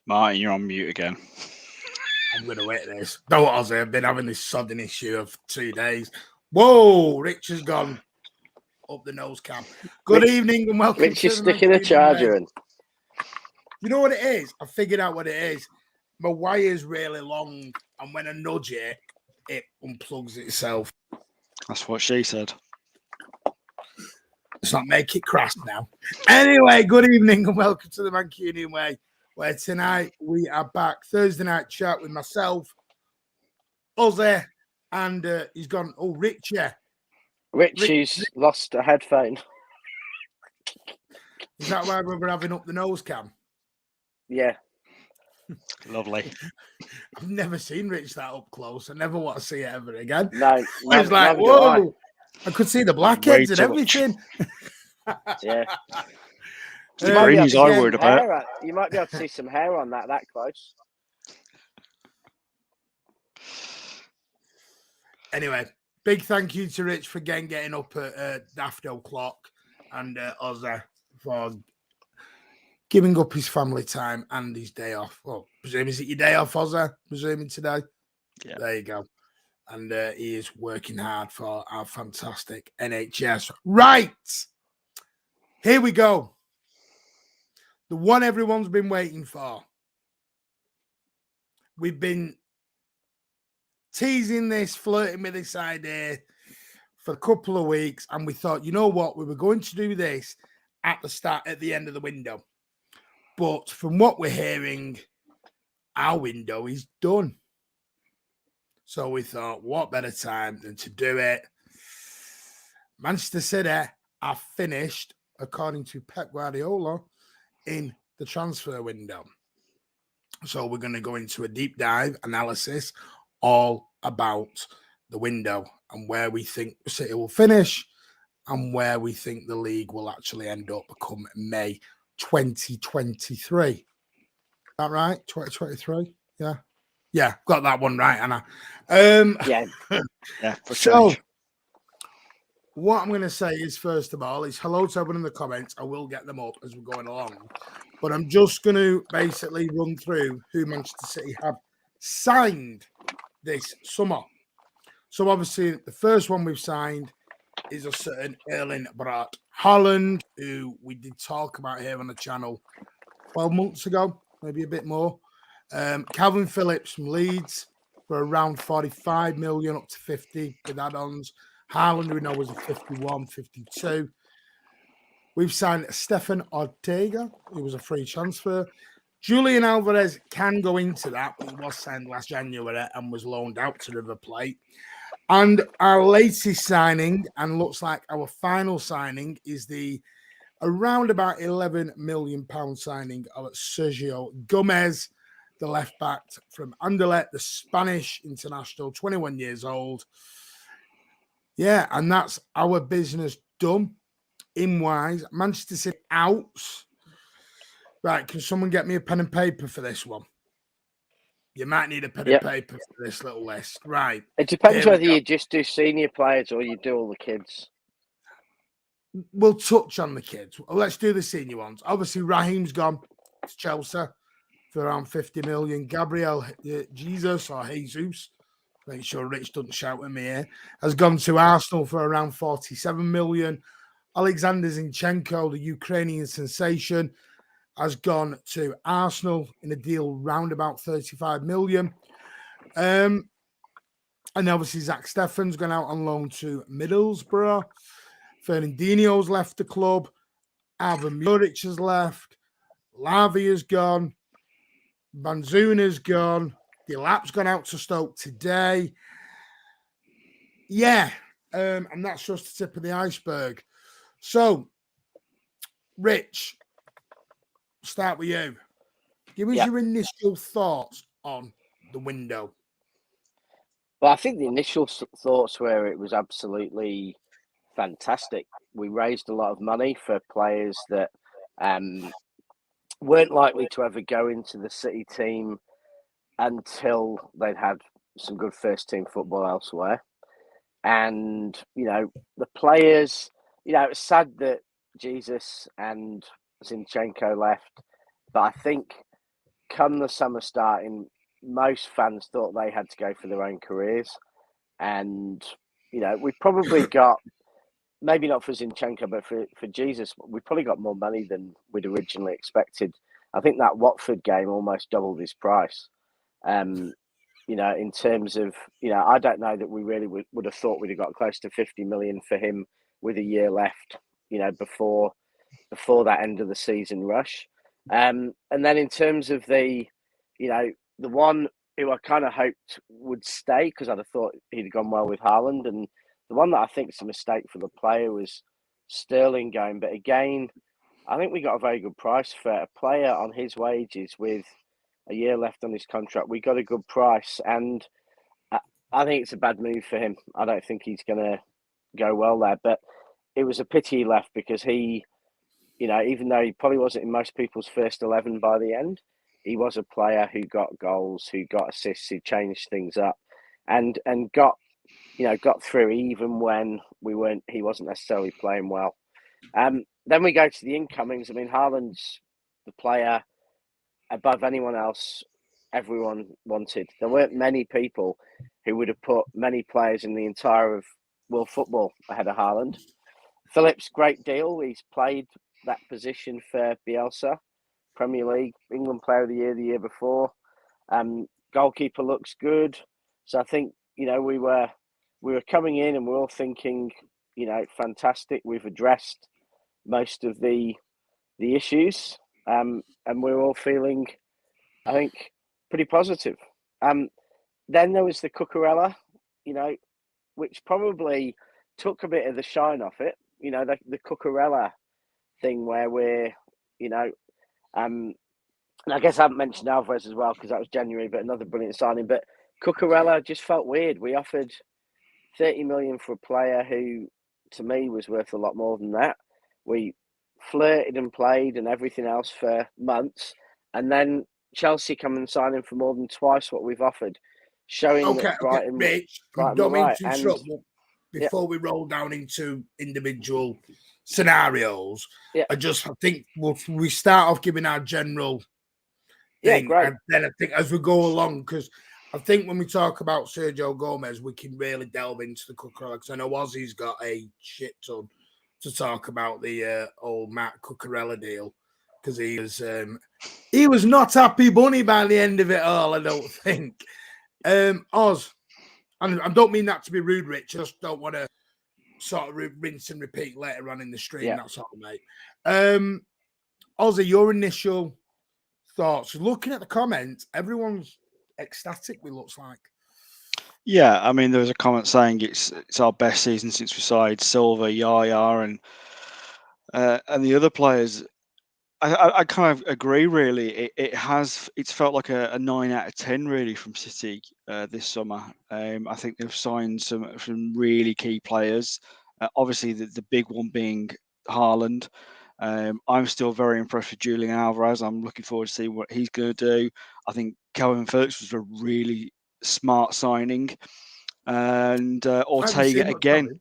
Martin, you're on mute again. I'm going to hit this. Don't Ozzy, I've been having this sodding issue of 2 days. Whoa, Rich has gone up the nose cam. Good evening and welcome Rich to is the sticking a charger in. You know what it is? I figured out what it is. My wire's really long, and when I nudge it, it unplugs itself. That's what she said. Let's not make it crash now. Anyway, good evening and welcome to the Mancunian Way, where tonight we are back. Thursday night chat with myself, Ozzy, and he's gone, Rich, yeah. Richie's lost a headphone. Is that why we're having up the nose cam? Yeah. Lovely. I've never seen Rich that up close. I never want to see it ever again. No. I was like, whoa. I could see the blackheads and everything. Yeah. The greens I worried about. You might be able to see some hair on that close. Anyway, big thank you to Rich for getting up at after o'clock, and Ozzy for giving up his family time and his day off. Well, presume is it your day off, Ozzy? Presuming today? Yeah. There you go. And he is working hard for our fantastic NHS. Right. Here we go. The one everyone's been waiting for. We've been teasing this, flirting with this idea for a couple of weeks, and we thought, you know what, we were going to do this at the end of the window. But from what we're hearing, our window is done. So we thought, what better time than to do it? Manchester City are finished, according to Pep Guardiola, in the transfer window. So we're going to go into a deep dive analysis all about the window and where we think City will finish and where we think the league will actually end up come May 2023. Is that right? 2023? Yeah. Yeah, got that one right, Anna. Yeah. For so, change. what I'm going to say is, first of all, is hello to everyone in the comments. I will get them up as we're going along. But I'm just going to basically run through who Manchester City have signed this summer. So, obviously, the first one we've signed is a certain Erling Braut Haaland, who we did talk about here on the channel 12 months ago, maybe a bit more. Calvin Phillips from Leeds for around 45 million up to 50 with add-ons. Haaland, we know, was a 51, 52. We've signed Stefan Ortega, who was a free transfer. Julian Alvarez can go into that, but he was signed last January and was loaned out to River Plate. And our latest signing, and looks like our final signing, is the around about £11 million signing of Sergio Gomez, the left back from Anderlecht, the Spanish international, 21 years old. Yeah, and that's our business done. In-wise, Manchester City outs. Right, can someone get me a pen and paper for this one? You might need a pen and paper for this little list. Right. It depends whether you just do senior players or you do all the kids. We'll touch on the kids. Let's do the senior ones. Obviously, Raheem's gone to Chelsea for around 50 million. Gabriel Jesus, make sure Rich doesn't shout at me here, has gone to Arsenal for around 47 million. Alexander Zinchenko, the Ukrainian sensation, has gone to Arsenal in a deal round about 35 million. And obviously, Zach Steffen's gone out on loan to Middlesbrough. Fernandinho's left the club. Alvin Muric has left. Lavi has gone. Banzuna's gone. Delap's gone out to Stoke today. Yeah, and that's just the tip of the iceberg. So, Rich, start with you. Give us your initial thoughts on the window. Well, I think the initial thoughts were it was absolutely fantastic. We raised a lot of money for players that weren't likely to ever go into the City team until they'd had some good first team football elsewhere. And, the players, it's sad that Jesus and Zinchenko left, but I think come the summer starting, most fans thought they had to go for their own careers. And, we probably got, maybe not for Zinchenko, but for Jesus, we probably got more money than we'd originally expected. I think that Watford game almost doubled his price. In terms of, I don't know that we really would have thought we'd have got close to 50 million for him with a year left, before that end of the season rush. And then in terms of the one who I kind of hoped would stay, because I'd have thought he'd have gone well with Haaland, and the one that I think is a mistake for the player was Sterling going. But again, I think we got a very good price for a player on his wages with a year left on his contract. We got a good price, and I think it's a bad move for him. I don't think he's going to go well there. But it was a pity he left, because he, even though he probably wasn't in most people's first 11 by the end, he was a player who got goals, who got assists, who changed things up, and got through even when he wasn't necessarily playing well. Then we go to the incomings. I mean, Haaland's the player above anyone else everyone wanted. There weren't many people who would have put many players in the entire of world football ahead of Haaland. Phillips, great deal. He's played that position for Bielsa, Premier League, England Player of the year before. Goalkeeper looks good. So I think, we were coming in and we're all thinking, fantastic. We've addressed most of the issues, and we're all feeling, I think, pretty positive. Then there was the Cucurella, which probably took a bit of the shine off it. The Cucurella thing where we're, and I guess I haven't mentioned Alvarez as well because that was January, but another brilliant signing. But Cucurella just felt weird. We offered 30 million for a player who, to me, was worth a lot more than that. We flirted and played and everything else for months, and then Chelsea come and sign him for more than twice what we've offered, showing that Brighton. Rich, Brighton don't were mean right. to interrupt. Before we roll down into individual scenarios, I think we start off giving our general thing, great. and then I think as we go along, because I think when we talk about Sergio Gomez, we can really delve into the Cucurella, because I know Ozzy's got a shit ton to talk about the old Matt Cucurella deal, because he was not happy bunny by the end of it all, I don't think. Oz, and I don't mean that to be rude, Rich, I just don't want to sort of rinse and repeat later on in the stream, that's all, mate. Ozzy, your initial thoughts? Looking at the comments, everyone's ecstatic, it looks like. Yeah, I mean, there was a comment saying it's our best season since we signed Silva, Yaya, and the other players. I kind of agree. Really, it's felt like a 9 out of 10 really from City this summer. I think they've signed some really key players. Obviously, the big one being Haaland. I'm still very impressed with Julian Alvarez. I'm looking forward to see what he's going to do. I think Calvin Phillips was a really smart signing, and Ortega again.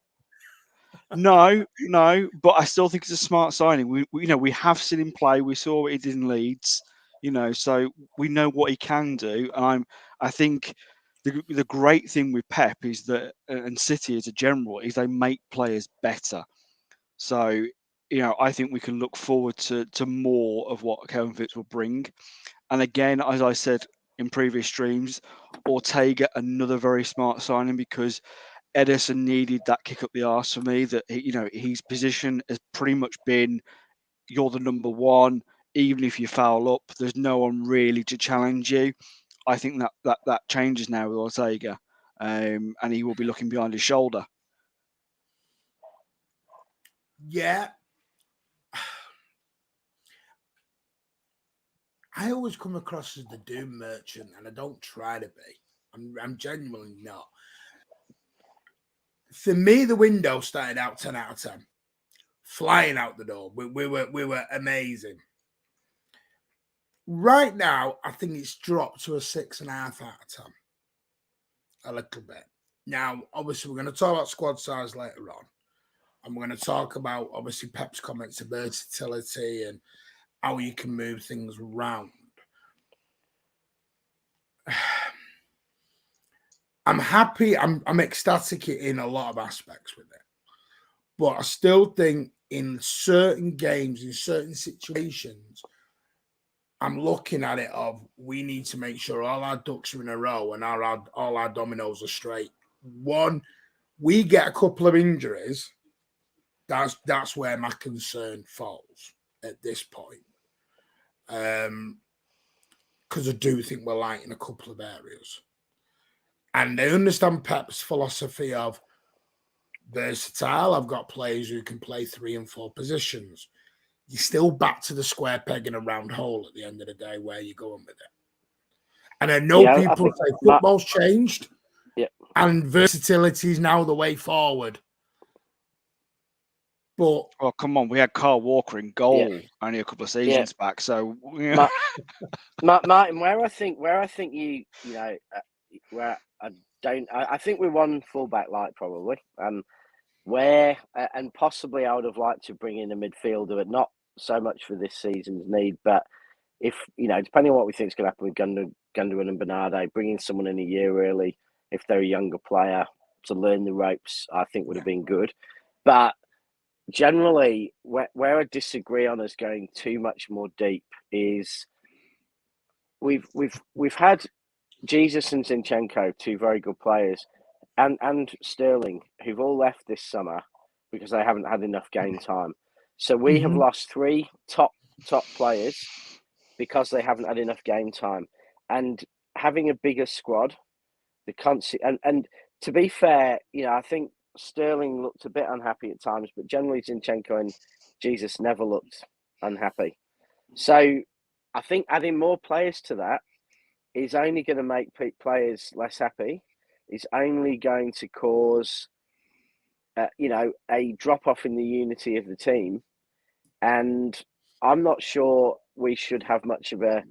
No, but I still think it's a smart signing. We have seen him play. We saw what he did in Leeds, so we know what he can do. And I think the great thing with Pep is that, and City as a general, is they make players better. So, I think we can look forward to more of what Calvin Phillips will bring. And again, as I said in previous streams, Ortega, another very smart signing, because Ederson needed that kick up the arse for me. That his position has pretty much been, you're the number one. Even if you foul up, there's no one really to challenge you. I think that changes now with Ortega, and he will be looking behind his shoulder. Yeah, I always come across as the doom merchant, and I don't try to be. I'm genuinely not. For me, the window started out 10 out of 10, flying out the door. We were amazing. Right now, I think it's dropped to a 6.5 out of 10, a little bit. Now, obviously, we're going to talk about squad size later on, and we're going to talk about obviously Pep's comments of versatility and how you can move things around. I'm happy. I'm ecstatic in a lot of aspects with it, but I still think in certain games, in certain situations, I'm looking at it of we need to make sure all our ducks are in a row and all our dominoes are straight. One, we get a couple of injuries. That's where my concern falls at this point. Because I do think we're light in a couple of areas. And I understand Pep's philosophy of versatile. I've got players who can play 3 and 4 positions. You're still back to the square peg in a round hole at the end of the day. Where you're going with it. And I know people say football's changed, and versatility is now the way forward. But come on, we had Carl Walker in goal only a couple of seasons back. So, Martin, where I think you know, where I think we're one fullback light probably. Where and possibly I would have liked to bring in a midfielder, but not so much for this season's need. But if depending on what we think is going to happen with Gundogan and Bernardo, bringing someone in a year early, if they're a younger player to learn the ropes, I think would have been good. But generally, where I disagree on us going too much more deep is we've had Jesus and Zinchenko, 2 very good players, and Sterling, who've all left this summer because they haven't had enough game time. So we have lost 3 top players because they haven't had enough game time. And having a bigger squad, and to be fair, I think Sterling looked a bit unhappy at times, but generally Zinchenko and Jesus never looked unhappy. So I think adding more players to that is only going to make players less happy. Is only going to cause, a drop off in the unity of the team. And I'm not sure we should have much of a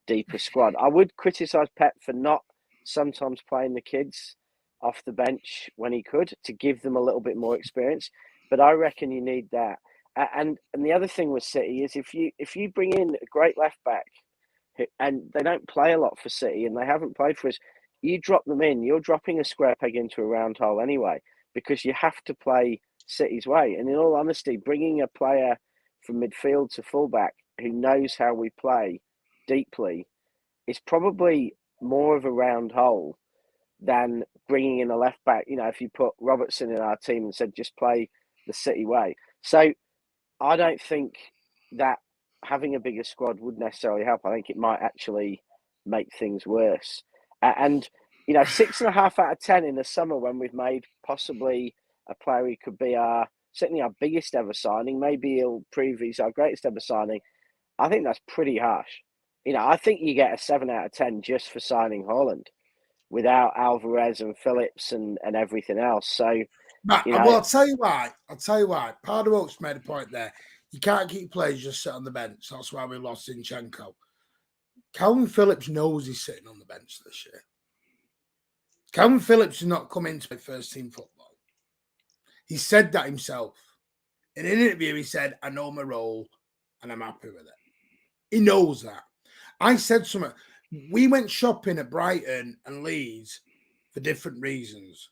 deeper squad. I would criticise Pep for not sometimes playing the kids off the bench when he could to give them a little bit more experience. But I reckon you need that. And the other thing with City is if you bring in a great left back, and they don't play a lot for City and they haven't played for us, you drop them in, you're dropping a square peg into a round hole anyway, because you have to play City's way. And in all honesty, bringing a player from midfield to fullback who knows how we play deeply is probably more of a round hole than bringing in a left back. If you put Robertson in our team and said, just play the City way. So I don't think that having a bigger squad would necessarily help. I think it might actually make things worse. And 6.5 out of 10 in the summer when we've made possibly a player who could be certainly our biggest ever signing. Maybe he'll prove he's our greatest ever signing. I think that's pretty harsh. I think you get a 7 out of 10 just for signing Haaland without Alvarez and Phillips and everything else. So, well, I'll tell you why. Part of Oaks made a point there. You can't keep players just sit on the bench. That's why we lost Zinchenko. Calvin Phillips knows he's sitting on the bench this year. Calvin Phillips is not come into first team football. He said that himself. In an interview, he said, I know my role and I'm happy with it. He knows that. I said something. We went shopping at Brighton and Leeds for different reasons.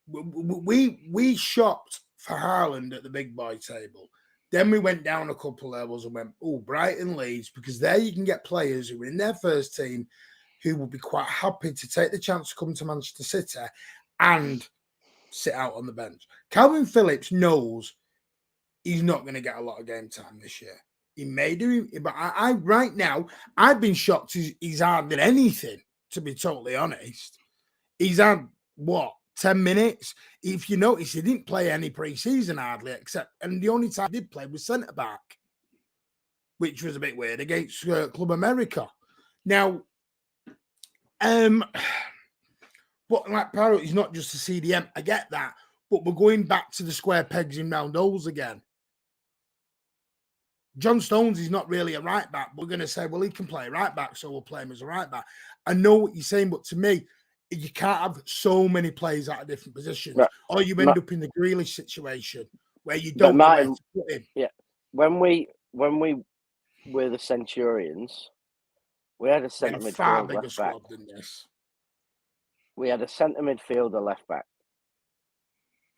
We shopped for Haaland at the big boy table. Then we went down a couple levels and went, Brighton, Leeds, because there you can get players who are in their first team who will be quite happy to take the chance to come to Manchester City and sit out on the bench. Calvin Phillips knows he's not going to get a lot of game time this year. He may do, but I right now, I've been shocked he's hardly anything, to be totally honest. He's had, 10 minutes? If you notice, he didn't play any pre-season hardly, and the only time he did play was centre-back, which was a bit weird, against Club America. Now, but like Parrot, he's not just a CDM, I get that, but we're going back to the square pegs in round holes again. John Stones is not really a right back. We're going to say, well, he can play right back, so we'll play him as a right back. I know what you're saying, but to me, you can't have so many players out of different positions, or you end up in the Grealish situation where you don't know where to put him. Yeah, when we were the Centurions, we had a centre midfield far bigger left squad back than this. we had a centre midfielder left back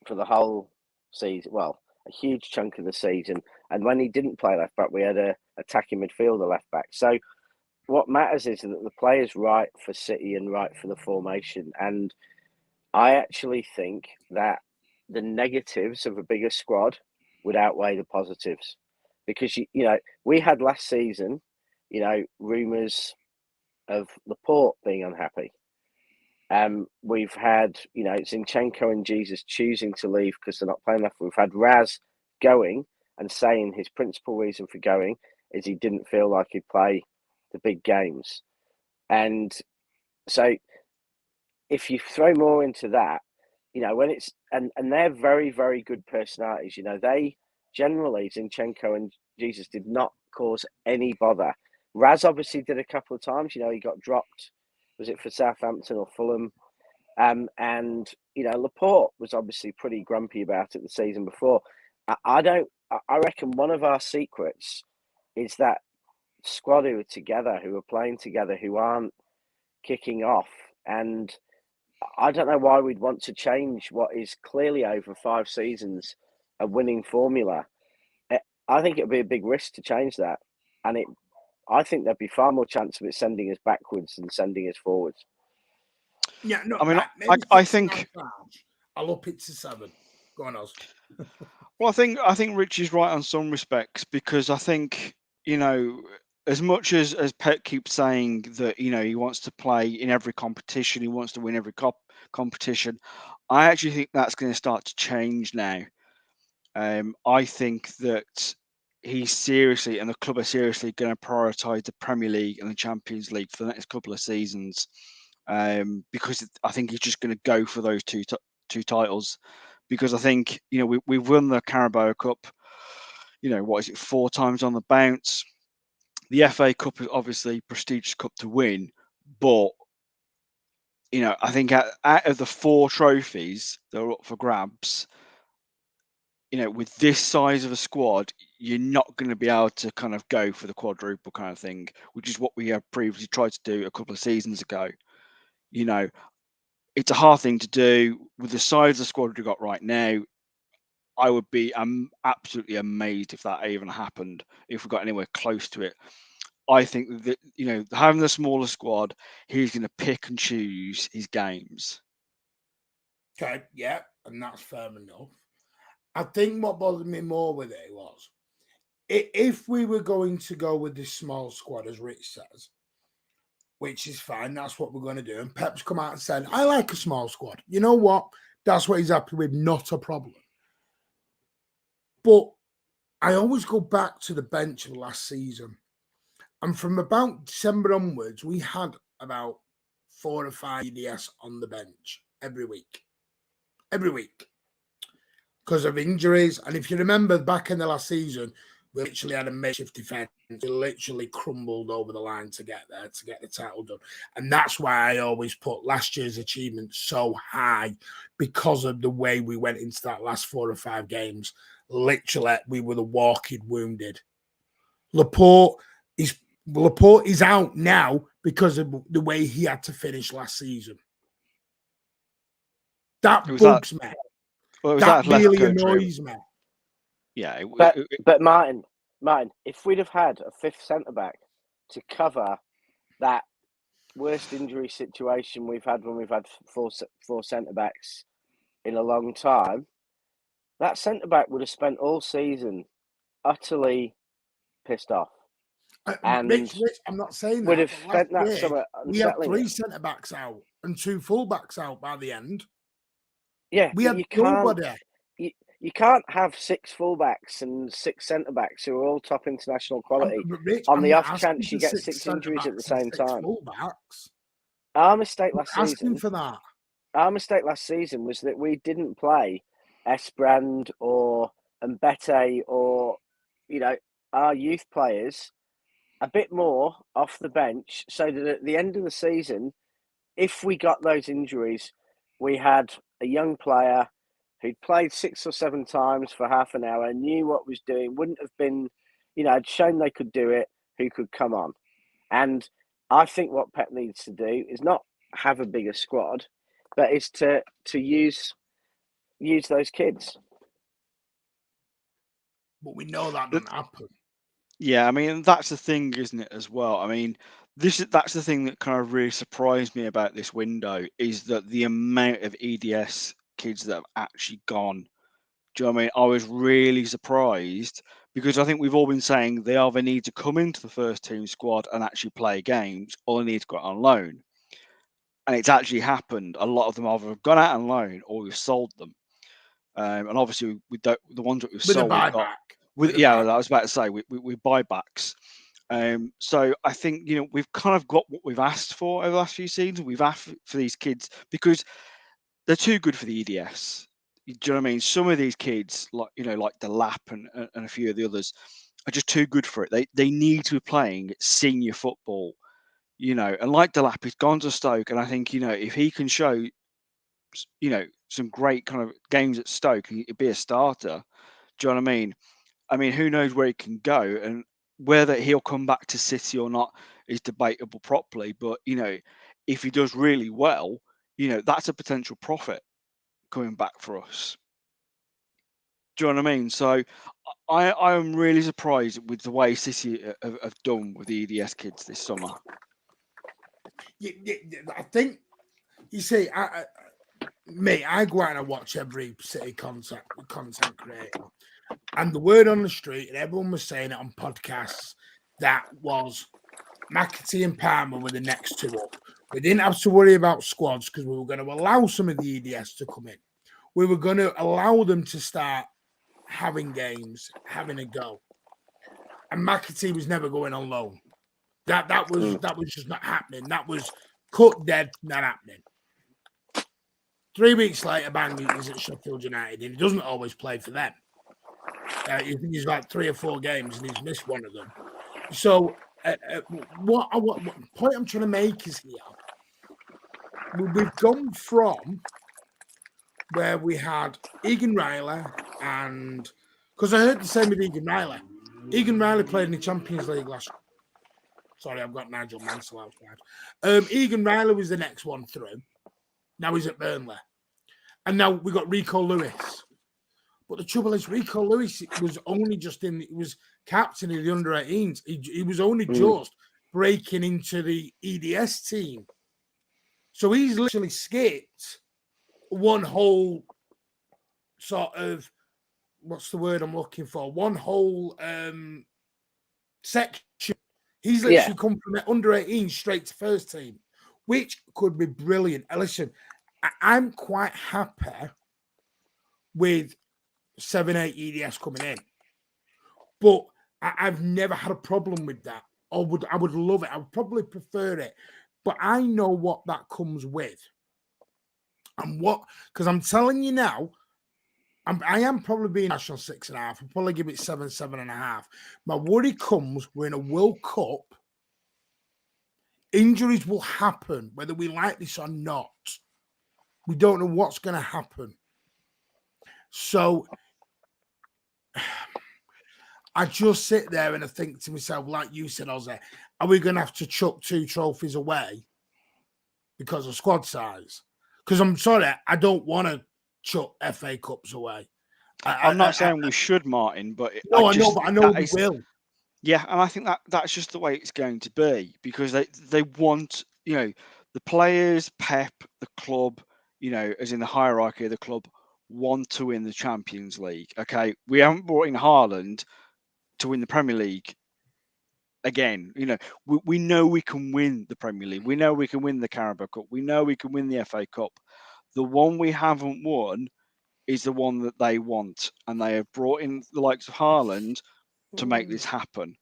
for the whole season. Well, a huge chunk of the season. And when he didn't play left back, we had a attacking midfielder left back. So what matters is that the player's right for City and right for the formation. And I actually think that the negatives of a bigger squad would outweigh the positives. Because, we had last season, rumours of Laporte being unhappy. We've had, Zinchenko and Jesus choosing to leave because they're not playing enough. We've had Raz going and saying his principal reason for going is he didn't feel like he'd play the big games. And so if you throw more into that, when it's, and they're very, very good personalities, they generally, Zinchenko and Jesus did not cause any bother. Raz obviously did a couple of times, he got dropped. Was it for Southampton or Fulham? And Laporte was obviously pretty grumpy about it the season before. I reckon one of our secrets is that squad who are together, who are playing together, who aren't kicking off. And I don't know why we'd want to change what is clearly over 5 seasons a winning formula. I think it would be a big risk to change that, and I think there'd be far more chance of it sending us backwards than sending us forwards. Yeah, no, I mean, maybe I think I'll up it to 7. Go on, Oz. Well, I think Rich is right on some respects, because I think, as much as Pep keeps saying that, he wants to play in every competition, he wants to win every competition, I actually think that's going to start to change now. I think that he's seriously, and the club are seriously going to prioritise the Premier League and the Champions League for the next couple of seasons, because I think he's just going to go for those two titles. Because I think, we've won the Carabao Cup, what is it, 4 times on the bounce. The FA Cup is obviously a prestigious cup to win, but I think out of the 4 trophies that are up for grabs, with this size of a squad, you're not going to be able to kind of go for the quadruple kind of thing, which is what we have previously tried to do a couple of seasons ago. It's a hard thing to do with the size of the squad we've got right now. I would be absolutely amazed if that even happened, if we got anywhere close to it. I think that, having the smaller squad, he's going to pick and choose his games. Okay, yeah, and that's fair enough. I think what bothered me more with it was, if we were going to go with this small squad, as Rich says, which is fine, that's what we're going to do. And Pep's come out and said, I like a small squad. You know what? That's what he's happy with, not a problem. But I always go back to the bench of last season. And from about December onwards, we had about 4 or 5 EDS on the bench every week. Every week. Because of injuries. And if you remember back in the last season, we literally had a makeshift defence. We literally crumbled over the line to get there, to get the title done. And that's why I always put last year's achievement so high, because of the way we went into that last 4 or 5 games. Literally, we were the walking wounded. Laporte is out now because of the way he had to finish last season. That bugs me. Well, that really annoys me. Yeah. But Martin, if we'd have had a 5th centre-back to cover that worst injury situation we've had when we've had four centre-backs in a long time, that centre-back would have spent all season utterly pissed off. And Rich, I'm not saying that. Would have spent that summer we had 3 it. centre-backs out and 2 full-backs out by the end. Yeah, we had nobody. You can't have 6 fullbacks and 6 centre-backs who are all top international quality on the off chance you get 6 injuries at the same time. Fullbacks. Our mistake last season. For that. Our mistake last season was that we didn't play Esbrand or Mbete or our youth players a bit more off the bench, so that at the end of the season, if we got those injuries, we had a young player who'd played 6 or 7 times for half an hour, knew what was doing, wouldn't have been, had shown they could do it, who could come on. And I think what Pep needs to do is not have a bigger squad. but it's to use those kids. But we know that doesn't happen. Yeah, I mean that's the thing, isn't it? As well. I mean, that's the thing that kind of really surprised me about this window is that the amount of EDS kids that have actually gone. Do you know what I mean? I was really surprised because I think we've all been saying they either need to come into the first team squad and actually play games, or they need to go out on loan. And it's actually happened. A lot of them either have gone out on loan or we've sold them. And obviously, we don't, the ones that we've With a sold, we've got buyback. yeah. I was about to say we buybacks. So I think we've kind of got what we've asked for over the last few seasons. We've asked for these kids because they're too good for the EDS. Do you know what I mean? Some of these kids, like the Lap and a few of the others, are just too good for it. They need to be playing senior football, And like Delap, he's gone to Stoke, and I think if he can show, some great kind of games at Stoke, he'd be a starter. Do you know what I mean? I mean, who knows where he can go, and whether he'll come back to City or not is debatable properly. But if he does really well, that's a potential profit coming back for us. Do you know what I mean? So I am really surprised with the way City have done with the EDS kids this summer. I think you see, I go out and I watch every City content creator, and the word on the street, and everyone was saying it on podcasts, that was McAtee and Palmer were the next two up. We didn't have to worry about squads because we were going to allow some of the EDS to come in. We were going to allow them to start having games, having a go. And McAtee was never going on loan. That was just not happening. That was cut dead, not happening. 3 weeks later, bang, he's at Sheffield United, and he doesn't always play for them. He's like 3 or 4 games, and he's missed one of them. So, what point I'm trying to make is here, we've gone from where we had Egan Riley, and because I heard the same with Egan Riley. Egan Riley played in the Champions League last. Sorry, I've got Nigel Mansell outside. Egan Riley was the next one through. Now he's at Burnley, and now we got Rico Lewis. But the trouble is, Rico Lewis was only just he was captain of the under-18s. He was only just breaking into the EDS team. So he's literally skipped one whole sort of, what's the word I'm looking for? One whole section. He's literally come from the under-18 straight to first team, which could be brilliant. Listen, I'm quite happy with 7-8 EDS coming in, but I've never had a problem with that. I would love it. I would probably prefer it, but I know what that comes with, and because I'm telling you now, I am probably being national 6.5. I'll probably give it 7, 7.5. My worry comes, we're in a World Cup. Injuries will happen, whether we like this or not. We don't know what's going to happen. So I just sit there and I think to myself, like you said, Ozzy, are we going to have to chuck 2 trophies away because of squad size? Because I'm sorry, I don't want to chuck FA Cups away. I'm not saying we should, Martin, but I know we will. Yeah, and I think that's just the way it's going to be because they want, the players, Pep, the club, as in the hierarchy of the club, want to win the Champions League. Okay, we haven't brought in Haaland to win the Premier League again. We know we can win the Premier League. We know we can win the Carabao Cup. We know we can win the FA Cup. The one we haven't won is the one that they want, and they have brought in the likes of Haaland to make this happen.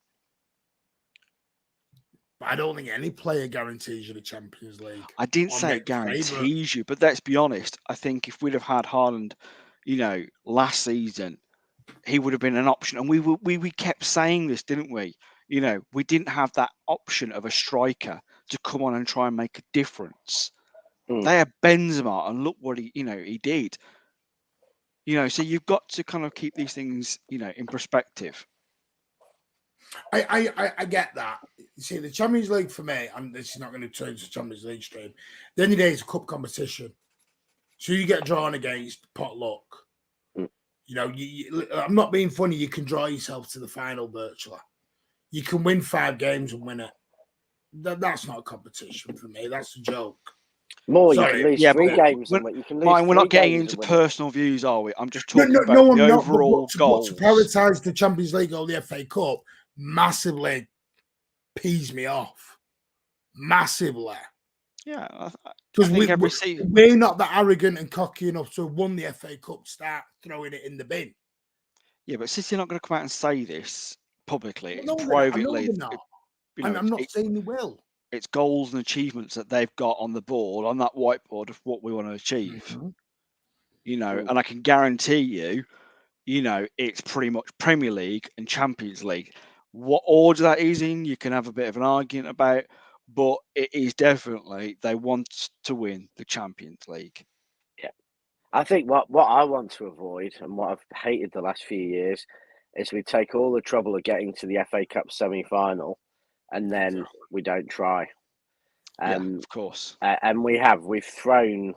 But I don't think any player guarantees you the Champions League. I didn't say it guarantees you, but let's be honest. I think if we'd have had Haaland, last season, he would have been an option. And we kept saying this, didn't we? We didn't have that option of a striker to come on and try and make a difference. They had Benzema, and look what he did. So you've got to kind of keep these things, in perspective. I get that. See, the Champions League for me, and this is not going to turn to Champions League stream. At the end of the day, it's a cup competition. So you get drawn against potluck. Mm. I'm not being funny. You can draw yourself to the final virtually. You can win 5 games and win it. That's not a competition for me. That's a joke. More, you Sorry. can lose Yeah, 3 but games and win. You can lose Martin, we're 3 not getting games into and win it. personal views, are we? I'm just No, talking no, about no, I'm the not. overall But goals. to prioritise the Champions League or the FA Cup massively pees me off. Massively. Yeah, I Because think every season. we're not that arrogant and cocky enough to have won the FA Cup, start throwing it in the bin. Yeah, but City are not going to come out and say this publicly. It's No, I know privately. they're not. You And know, I'm not saying they will. it's goals and achievements that they've got on the board, on that whiteboard of what we want to achieve. Mm-hmm. And I can guarantee you, it's pretty much Premier League and Champions League. What order that is in, you can have a bit of an argument about, but it is definitely they want to win the Champions League. Yeah. I think what I want to avoid and what I've hated the last few years is we take all the trouble of getting to the FA Cup semi-final and then we don't try. Yeah, of course. And we've thrown,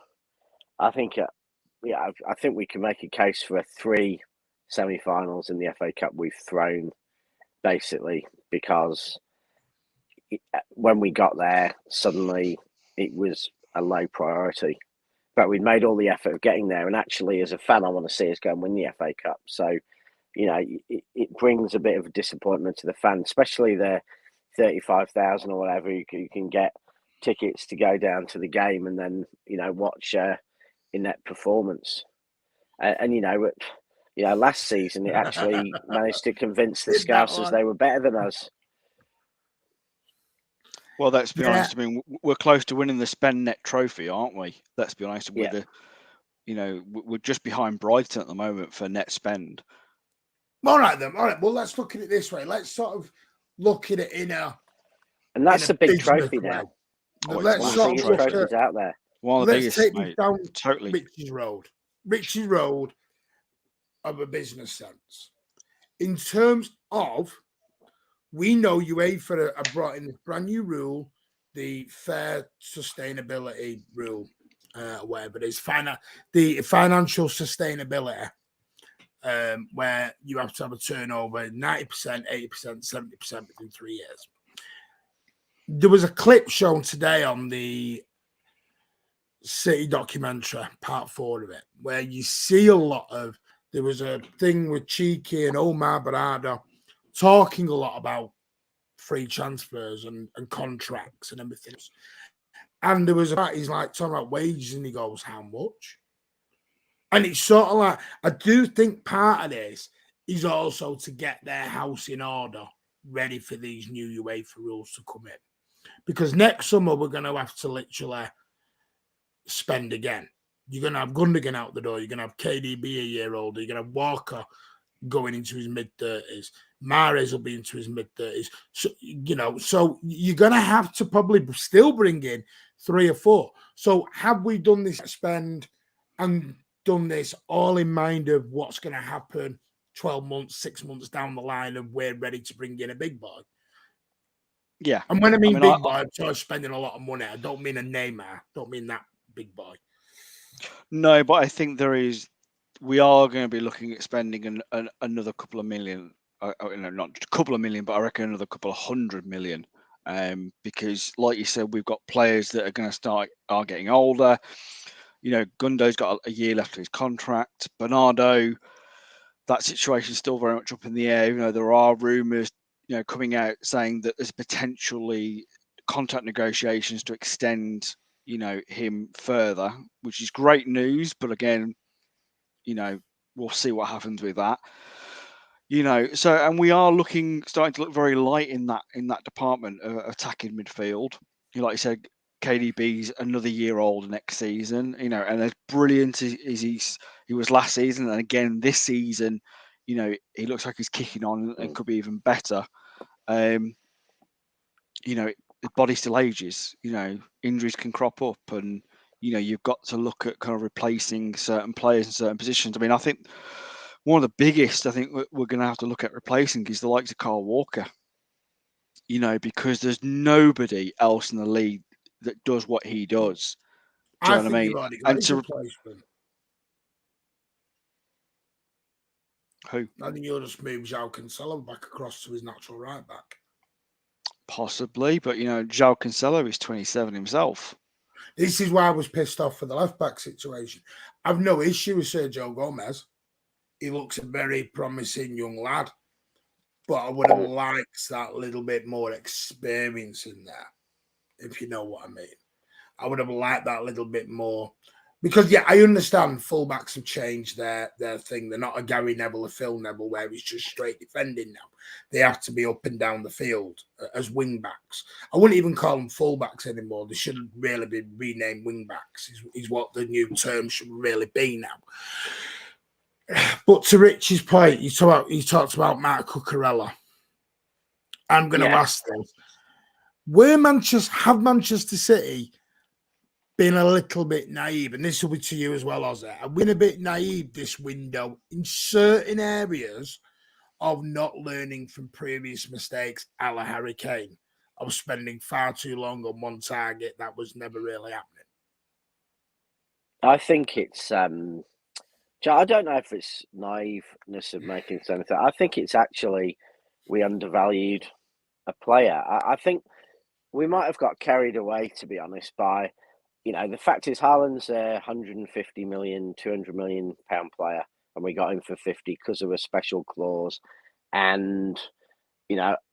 I think, I think we can make a case for 3 semi-finals in the FA Cup we've thrown, basically, because when we got there, suddenly it was a low priority. But we'd made all the effort of getting there, and actually, as a fan, I want to see us go and win the FA Cup. So, it brings a bit of a disappointment to the fan, especially the 35,000 or whatever you can get tickets to go down to the game and then watch in that performance. And last season it actually managed to convince the Scousers they were better than us. Well, let's be honest. I mean, we're close to winning the Spend Net Trophy, aren't we? Let's be honest. With we're just behind Brighton at the moment for net spend. All right, then. All right. Well, let's look at it this way. Let's sort of look at it and that's a big trophy way. now. Let's sort of look trophies out there. One of the let's biggest, take mate. this down Totally. Rich's Road. Rich's Road of a business sense. In terms of, we know UEFA have brought in this brand new rule, the fair sustainability rule, whatever it is, the financial sustainability, where you have to have a turnover 90%, 80%, 70% within 3 years. There was a clip shown today on the City documentary, part 4 of it, where you see a lot of, there was a thing with Cheeky and Omar Barada talking a lot about free transfers and contracts and everything else. And there was he's like talking about wages and he goes, how much? And it's sort of like, I do think part of this is also to get their house in order, ready for these new UEFA rules to come in. Because next summer, we're going to have to literally spend again. You're going to have Gundogan out the door. You're going to have KDB a year older. You're going to have Walker going into his mid-30s. Mahrez will be into his mid-30s. So, so you're going to have to probably still bring in 3 or 4. So have we done this spend and done this all in mind of what's going to happen 12 months, 6 months down the line, and we're ready to bring in a big boy? Yeah. And when I mean big boy, I'm sort of spending a lot of money. I don't mean a Neymar. I don't mean that big boy. No, but I think we are going to be looking at spending another couple of million. Not a couple of million, but I reckon another couple of 100 million. Because, like you said, we've got players that are going to are getting older. Gundo's got a year left of his contract. Bernardo, that situation is still very much up in the air. There are rumours, coming out saying that there's potentially contract negotiations to extend, him further, which is great news. But again, we'll see what happens with that. So, and we are starting to look very light in that department of attacking midfield. Like you said, KDB's another year old next season. And as brilliant as he was last season, and again this season, he looks like he's kicking on and could be even better. The body still ages. Injuries can crop up, and you've got to look at kind of replacing certain players in certain positions. I mean, I think one of the biggest we're going to have to look at replacing is the likes of Kyle Walker. Because there's nobody else in the league that does what he does. Do you I know what I think mean? you've already got And his to replacement. who? I think you'll just move João Cancelo back across to his natural right back. Possibly, but João Cancelo is 27 himself. This is why I was pissed off for the left back situation. I've no issue with Sergio Gomez. He looks a very promising young lad, but I would have liked that little bit more experience in there, if you know what I mean. I would have liked that little bit more. Because, yeah, I understand fullbacks have changed their thing. They're not a Gary Neville, a Phil Neville, where it's just straight defending now. They have to be up and down the field as wing backs. I wouldn't even call them fullbacks anymore. They should really be renamed wing backs, is what the new term should really be now. But to Rich's point, you talked about Mark Cucurella. I'm going to ask this. Have Manchester City been a little bit naive? And this will be to you as well, Ozzy. I've been a bit naive this window in certain areas of not learning from previous mistakes, a la Harry Kane, of spending far too long on one target that was never really happening. I think it's I don't know if it's naiveness of making something. I think it's actually we undervalued a player. I think we might have got carried away, to be honest, by, the fact is Haaland's a 150 million, 200 million pound player, and we got him for 50 because of a special clause. And,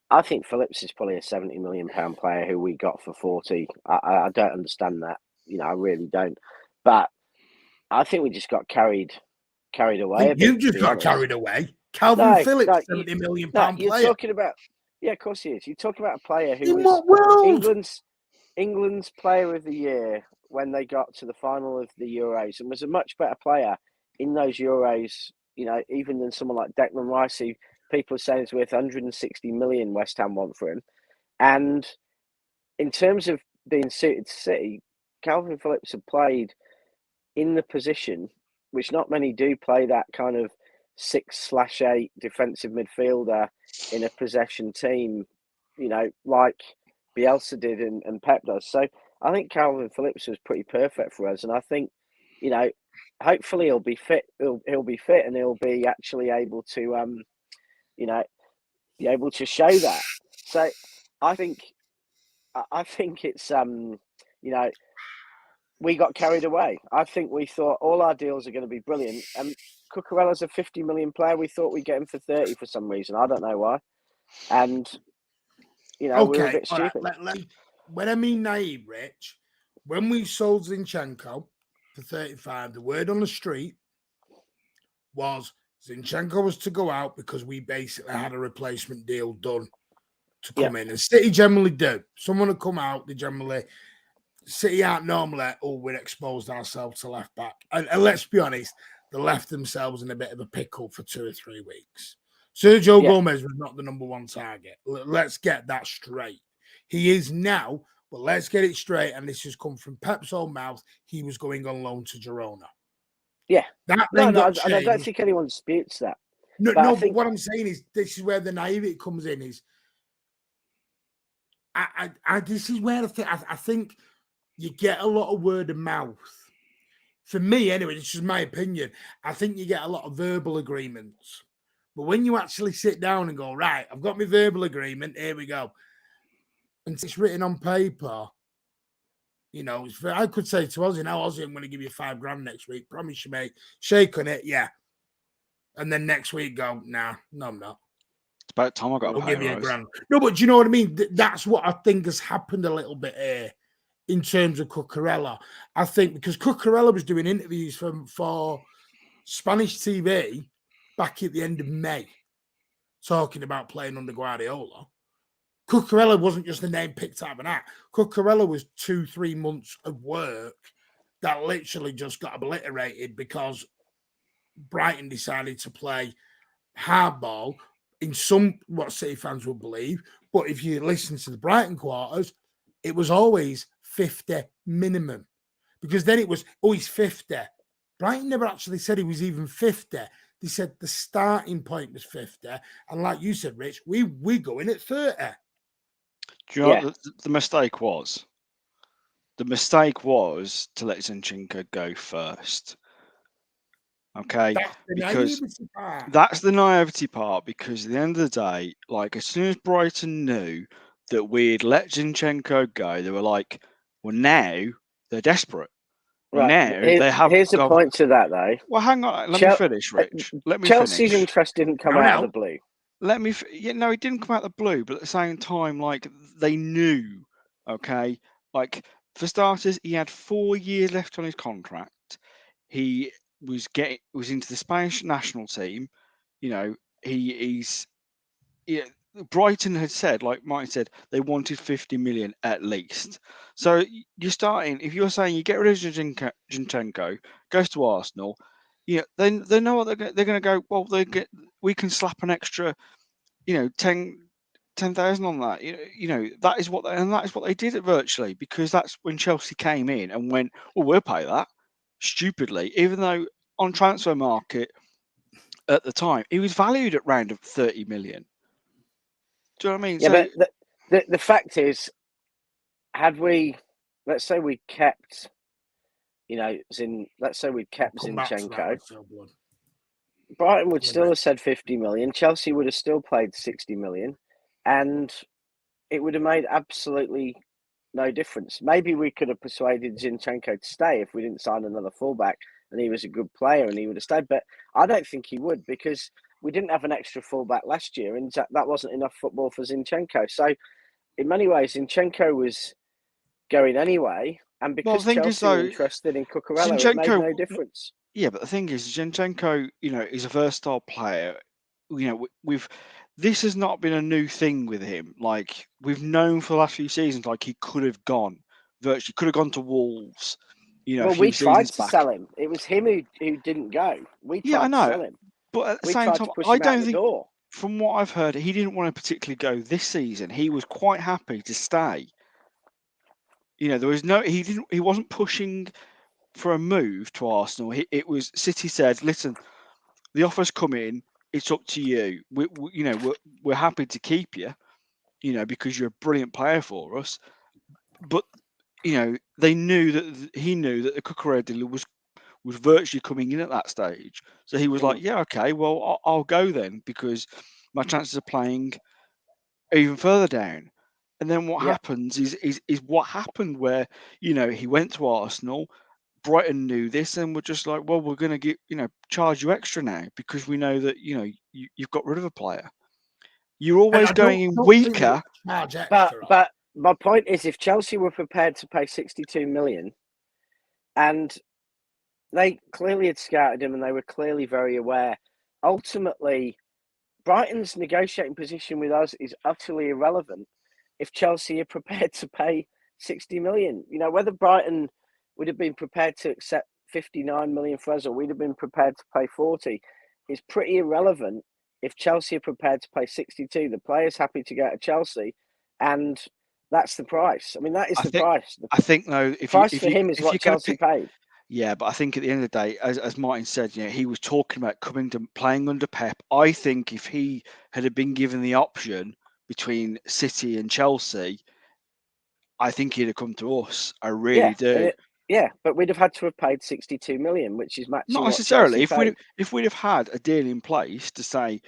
I think Phillips is probably a 70 million pound player who we got for 40. I don't understand that. I really don't. But I think we just got carried away. You just got carried away. Calvin Phillips, 70 million pound player. You're talking about, of course he is. You're talking about a player who in what world? England's player of the year when they got to the final of the Euros, and was a much better player in those Euros, even than someone like Declan Rice, who people are saying is worth 160 million West Ham want for him. And in terms of being suited to City, Calvin Phillips had played in the position, which not many do, play that kind of 6/8 defensive midfielder in a possession team, like Bielsa did and Pep does. So I think Calvin Phillips was pretty perfect for us, and I think, hopefully he'll be fit. He'll be fit, and he'll be actually able to, be able to show that. So I think it's, we got carried away. I think we thought all our deals are going to be brilliant, and Cucurella's a 50 million player. We thought we'd get him for 30 for some reason. I don't know why. And, we were a bit stupid. Right. When I mean naive, Rich, when we sold Zinchenko for 35, the word on the street was Zinchenko was to go out because we basically had a replacement deal done to come in. And City generally do. Someone will come out, they generally... City aren't normally, we're exposed ourselves to left back. And let's be honest, they left themselves in a bit of a pickle for 2 or 3 weeks. Sergio Gomez was not the number one target. Let's get that straight. He is now, but let's get it straight. And this has come from Pep's own mouth. He was going on loan to Girona. Yeah. That I don't think anyone disputes that. But what I'm saying is this is where the naivety comes in. Is this is where I think you get a lot of word of mouth. For me, anyway, this is my opinion. I think you get a lot of verbal agreements. But when you actually sit down and go, right, I've got my verbal agreement, here we go. And it's written on paper, I could say to Ozzy, now, Ozzy, I'm going to give you $5,000 next week. Promise you, mate. Shake on it, yeah. And then next week go, nah, no, I'm not. It's about time I got We'll give you $1,000. No, but do you know what I mean? That's what I think has happened a little bit here. In terms of Cucurella, I think because Cucurella was doing interviews for Spanish TV back at the end of May, talking about playing under Guardiola. Cucurella wasn't just a name picked out of an hat. Cucurella was 2-3 months of work that literally just got obliterated because Brighton decided to play hardball in what City fans would believe. But if you listen to the Brighton quarters, it was always 50 minimum, because then it was, he's 50. Brighton never actually said he was even 50. They said the starting point was 50. And like you said, Rich, we go in at 30. Do you know what the mistake was? The mistake was to let Zinchenko go first. Okay, That's the because naivety part. that's the naivety part. Because at the end of the day, like as soon as Brighton knew that we'd let Zinchenko go, they were like, "Well, now they're desperate. Right. Now they have Here's the got." point to that, though. Well, hang on. Let me finish, Rich. Let me Chelsea's finish. interest didn't come No, out of no. the blue. Let me. Yeah, no, it didn't come out of the blue, but at the same time, like they knew. Okay, like for starters, he had 4 years left on his contract. He was into the Spanish national team. You know, he's. Yeah, Brighton had said, like Martin said, they wanted 50 million at least. So you're starting. If you're saying you get rid of Zinchenko, goes to Arsenal, yeah, then they know what they're going to go. Well, we can slap an extra 10,000 on that. That is what they did it virtually, because that's when Chelsea came in and went, well, we'll pay that stupidly, even though on transfer market at the time he was valued at round of 30 million. Do you know what I mean? Yeah, So but the fact is, let's say we kept, let's say we'd kept Come back to that Zinchenko, with Phil Blood. Brighton would still have said 50 million. Chelsea would have still paid 60 million, and it would have made absolutely no difference. Maybe we could have persuaded Zinchenko to stay if we didn't sign another fullback and he was a good player and he would have stayed. But I don't think he would, because we didn't have an extra fullback last year and that wasn't enough football for Zinchenko. So in many ways, Zinchenko was going anyway. And well, the because thing is Chelsea were though, interested in Cucurella, it made Zinchenko. no difference. Yeah, but the thing is, Zinchenko, is a versatile player. We've this has not been a new thing with him. Like we've known for the last few seasons, like he could have gone virtually, could have gone to Wolves. A Well, we few tried seasons to back. sell him. It was him who didn't go. We Yeah, I tried to know, sell him. but at the We same tried time, to push I him out don't the think, door. from what I've heard, he didn't want to particularly go this season. He was quite happy to stay. There was no, he wasn't pushing for a move to Arsenal. It was City said, listen, the offer's come in. It's up to you. We're happy to keep you. Because you're a brilliant player for us. But they knew that he knew that the Cucurella deal was virtually coming in at that stage. So he was like, yeah, okay, well, I'll go then, because my chances of playing are even further down. And then what Yeah. happens is what happened, where he went to Arsenal. Brighton knew this and were just like, well, we're going to charge you extra now, because we know that you've got rid of a player. You're And always I going don't in think they weaker. charge extra. But my point is, if Chelsea were prepared to pay 62 million, and they clearly had scouted him and they were clearly very aware, ultimately, Brighton's negotiating position with us is utterly irrelevant if Chelsea are prepared to pay 60 million. Whether Brighton would have been prepared to accept 59 million for us or we'd have been prepared to pay 40 is pretty irrelevant if Chelsea are prepared to pay 62. The player's happy to go to Chelsea, and that's the price. I mean, that is the price. The I think though, price for him is what Chelsea paid. yeah, but I think at the end of the day, as Martin said, he was talking about coming to playing under Pep. I think if he had been given the option between City and Chelsea, I think he'd have come to us. I really do. But we'd have had to have paid 62 million, which is matching Not what necessarily. Chelsea paid. If we'd have had a deal in place to say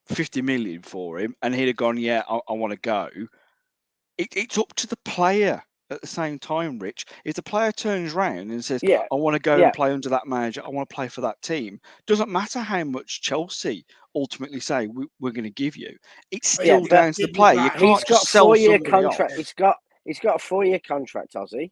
50 million for him, and he'd have gone, yeah, I want to go. It's up to the player at the same time, Rich. If the player turns around and says, Yeah, I want to go yeah. and play under that manager, I want to play for that team, doesn't matter how much Chelsea ultimately say we're going to give you. It's still But down to the player. You he's can't got just sell 4-year somebody contract. off. He's got a 4-year contract, Ozzy.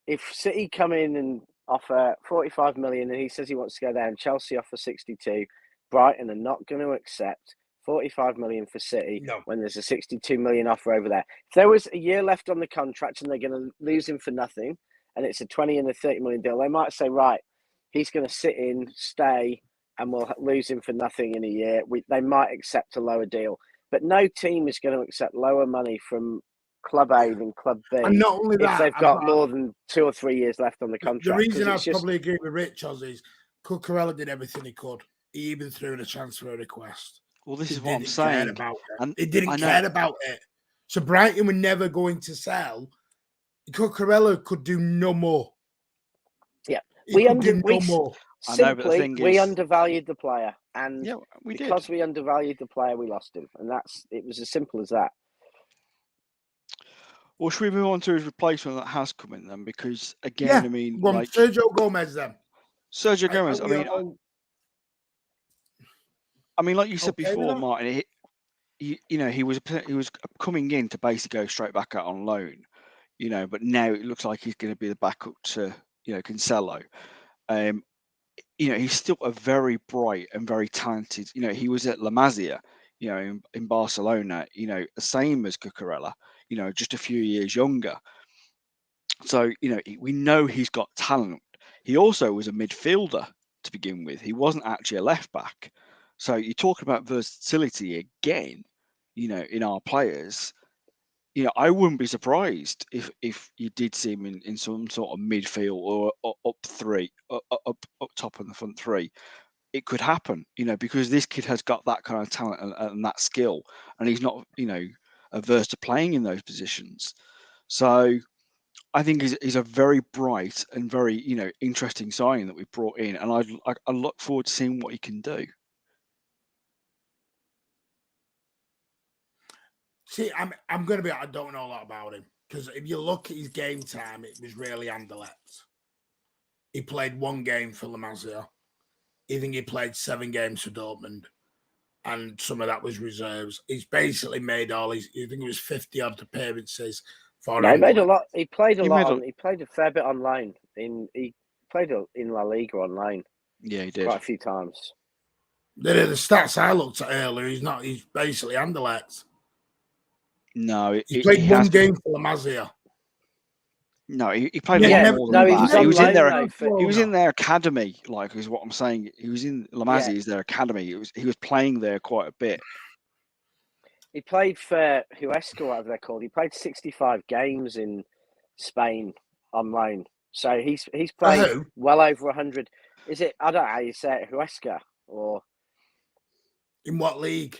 If City come in and offer 45 million and he says he wants to go there and Chelsea offer 62, Brighton are not going to accept 45 million for City when there's a 62 million offer over there. If there was a year left on the contract and they're going to lose him for nothing and it's a 20 and a 30 million deal, they might say, right, he's going to sit in, stay, and we'll lose him for nothing in a year. They might accept a lower deal. But no team is going to accept lower money from Club A than Club B, and not only that, if they've got more than 2 or 3 years left on the contract. The reason I probably agree with Rich is Cucurella did everything he could. He even threw in a transfer request. Well, this is what I'm saying. He didn't care about it. So Brighton were never going to sell Cucurella could do no more. Yeah, He could do no more. I know, but the simply thing we is, undervalued the player, and yeah, we because did. we undervalued the player, we lost him, and it was as simple as that. Or should we move on to his replacement that has come in then? Because again, Yeah, I mean, go on, like Sergio Gomez then. Sergio Gomez. I mean, like you said okay with before, that? Martin. He was coming in to basically go straight back out on loan. But now it looks like he's going to be the backup to Cancelo. He's still a very bright and very talented. He was at La Masia, in Barcelona. The same as Cucurella. Just a few years younger. So we know he's got talent. He also was a midfielder to begin with. He wasn't actually a left back. So you're talking about versatility again. In our players. I wouldn't be surprised if you did see him in some sort of midfield or up three, up top in the front three. It could happen, because this kid has got that kind of talent and that skill, and he's not, averse to playing in those positions. So I think he's a very bright and very, interesting signing that we've brought in, and I look forward to seeing what he can do. See, I'm going to be. I don't know a lot about him because if you look at his game time, it was really Anderlecht. He played one game for La Masia. I think he played 7 games for Dortmund, and some of that was reserves. He's basically made all his. I think it was 50 odd appearances for. No, he made a lot. He played a lot. made He played a fair bit on loan. He played in La Liga on loan. Yeah, he did quite a few times. The stats I looked at earlier, he's not. He's basically Anderlecht. No, he played one game for La Masia. No, he played a lot more than that. He was in there. He was in their academy, like is what I'm saying. He was in La Masia, is their academy. He was playing there quite a bit. He played for Huesca, whatever they're called. He played 65 games in Spain on loan. So he's played well over 100. Is it? I don't know how you say it. Huesca or in what league?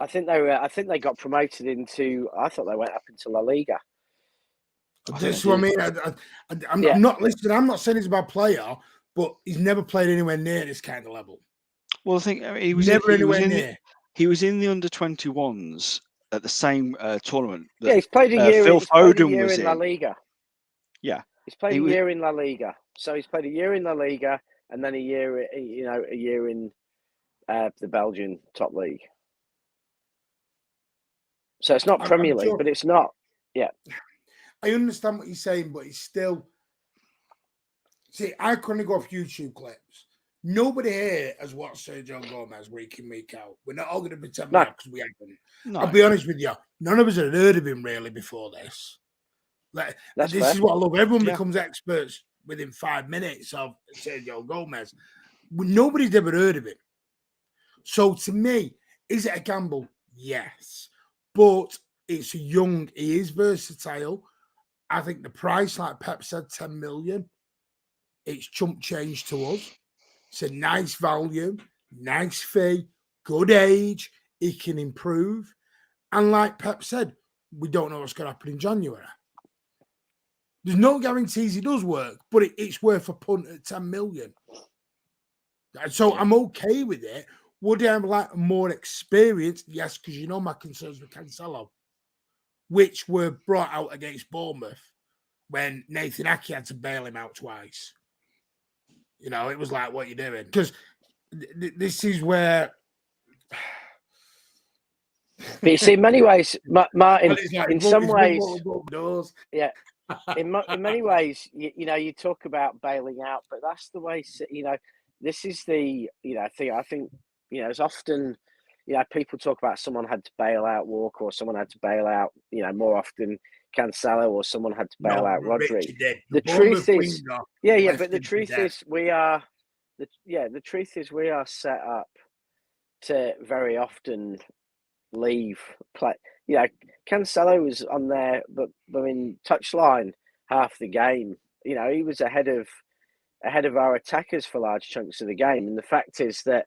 I think they got promoted into. I thought they went up into La Liga. This is what I mean. I'm not listening. I'm not saying he's a bad player, but he's never played anywhere near this kind of level. Well, I think he was never anywhere near. He was in the under-21s at the same tournament. That, he's played a year. Phil Foden was in La Liga. Yeah, he's played a year in La Liga. So he's played a year in La Liga and then a year in the Belgian top league. So it's not Premier League, but it's not. Yeah. I understand what you're saying, but it's still. See, I couldn't go off YouTube clips. Nobody here has watched Sergio Gomez week in, week out. We're not all going to pretend because we haven't. No. I'll be honest with you. None of us had heard of him really before this. This is what I love. Everyone becomes experts within 5 minutes of Sergio Gomez. Nobody's ever heard of him. So to me, is it a gamble? Yes. But it's young. He is versatile. I think the price, like Pep said, 10 million. It's chump change to us. It's a nice value, nice fee, good age. He can improve. And like Pep said, we don't know what's going to happen in January. There's no guarantees he does work, but it's worth a punt at 10 million. So I'm okay with it. Would I have like more experience? Yes, because my concerns with Cancelo, which were brought out against Bournemouth when Nathan Ake had to bail him out twice. It was like, what are you doing? Because this is where... But you see, in many ways, Martin, in some ways... Yeah. In many ways, you talk about bailing out, but that's the way, this is the, thing. I think, as often, people talk about someone had to bail out Walker or someone had to bail out, more often Cancelo or someone had to bail out Rodri. The truth is, but the truth is we are set up to very often leave play. Cancelo was on there, but touchline half the game. He was ahead of our attackers for large chunks of the game. And the fact is that,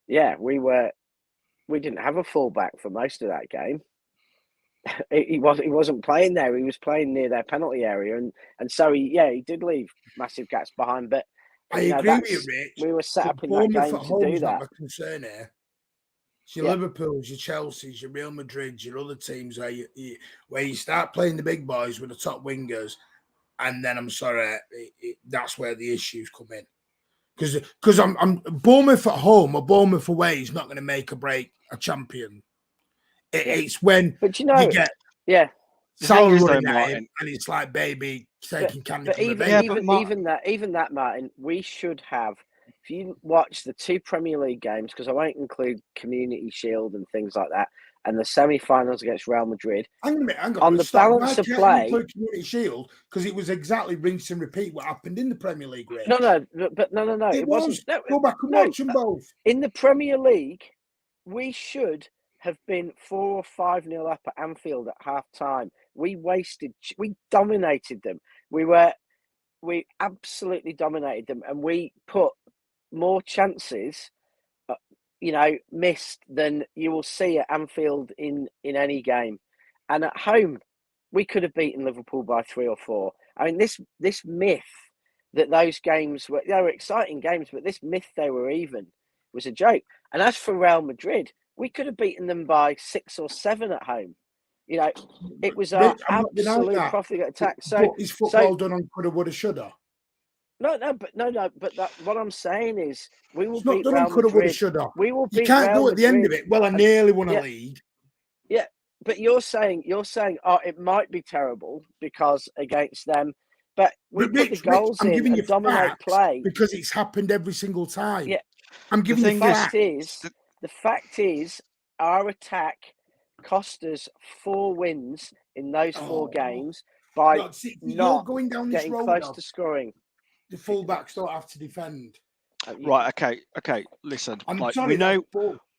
we didn't have a fullback for most of that game. he wasn't playing there. He was playing near their penalty area, and so he did leave massive gaps behind. But I agree with you, Rich. We were set up in that Bournemouth game at to home do is not that. my concern here. It's your Liverpools, your Chelseas, your Real Madrids, your other teams where you start playing the big boys with the top wingers, and then I'm sorry, that's where the issues come in. Because I'm Bournemouth at home or Bournemouth away is not going to make or break a champion. It's when you get Salah running at him, and it's like baby taking candy from a baby. Even that, Martin, we should have. If you watch the 2 Premier League games, because I won't include Community Shield and things like that, and the semi-finals against Real Madrid. Hang on a minute, on the balance of play, include Community Shield because it was exactly rinse and repeat what happened in the Premier League. Rich. No. It wasn't. Go back and watch them both. In the Premier League, we should have been 4 or 5-0 up at Anfield at half time. We dominated them. We absolutely dominated them, and we put more chances, missed than you will see at Anfield in any game. And at home, we could have beaten Liverpool by 3 or 4. I mean, this myth that those games were exciting games, but this myth they were even was a joke. And as for Real Madrid, we could have beaten them by 6 or 7 at home. It was our absolute profligate attack. So is football done on coulda, woulda, shoulda? No. But what I'm saying is, we will beat Real Madrid. We will beat. You can't go at the end of it. Well, I nearly won a league. Yeah, but you're saying, oh, it might be terrible because against them, but we put the goals in and dominate play because it's happened every single time. Yeah, I'm giving you facts. The fact is, our attack cost us 4 wins in those 4 games by not going down this getting road close to scoring. The fullbacks don't have to defend. Right. Okay. Listen, we know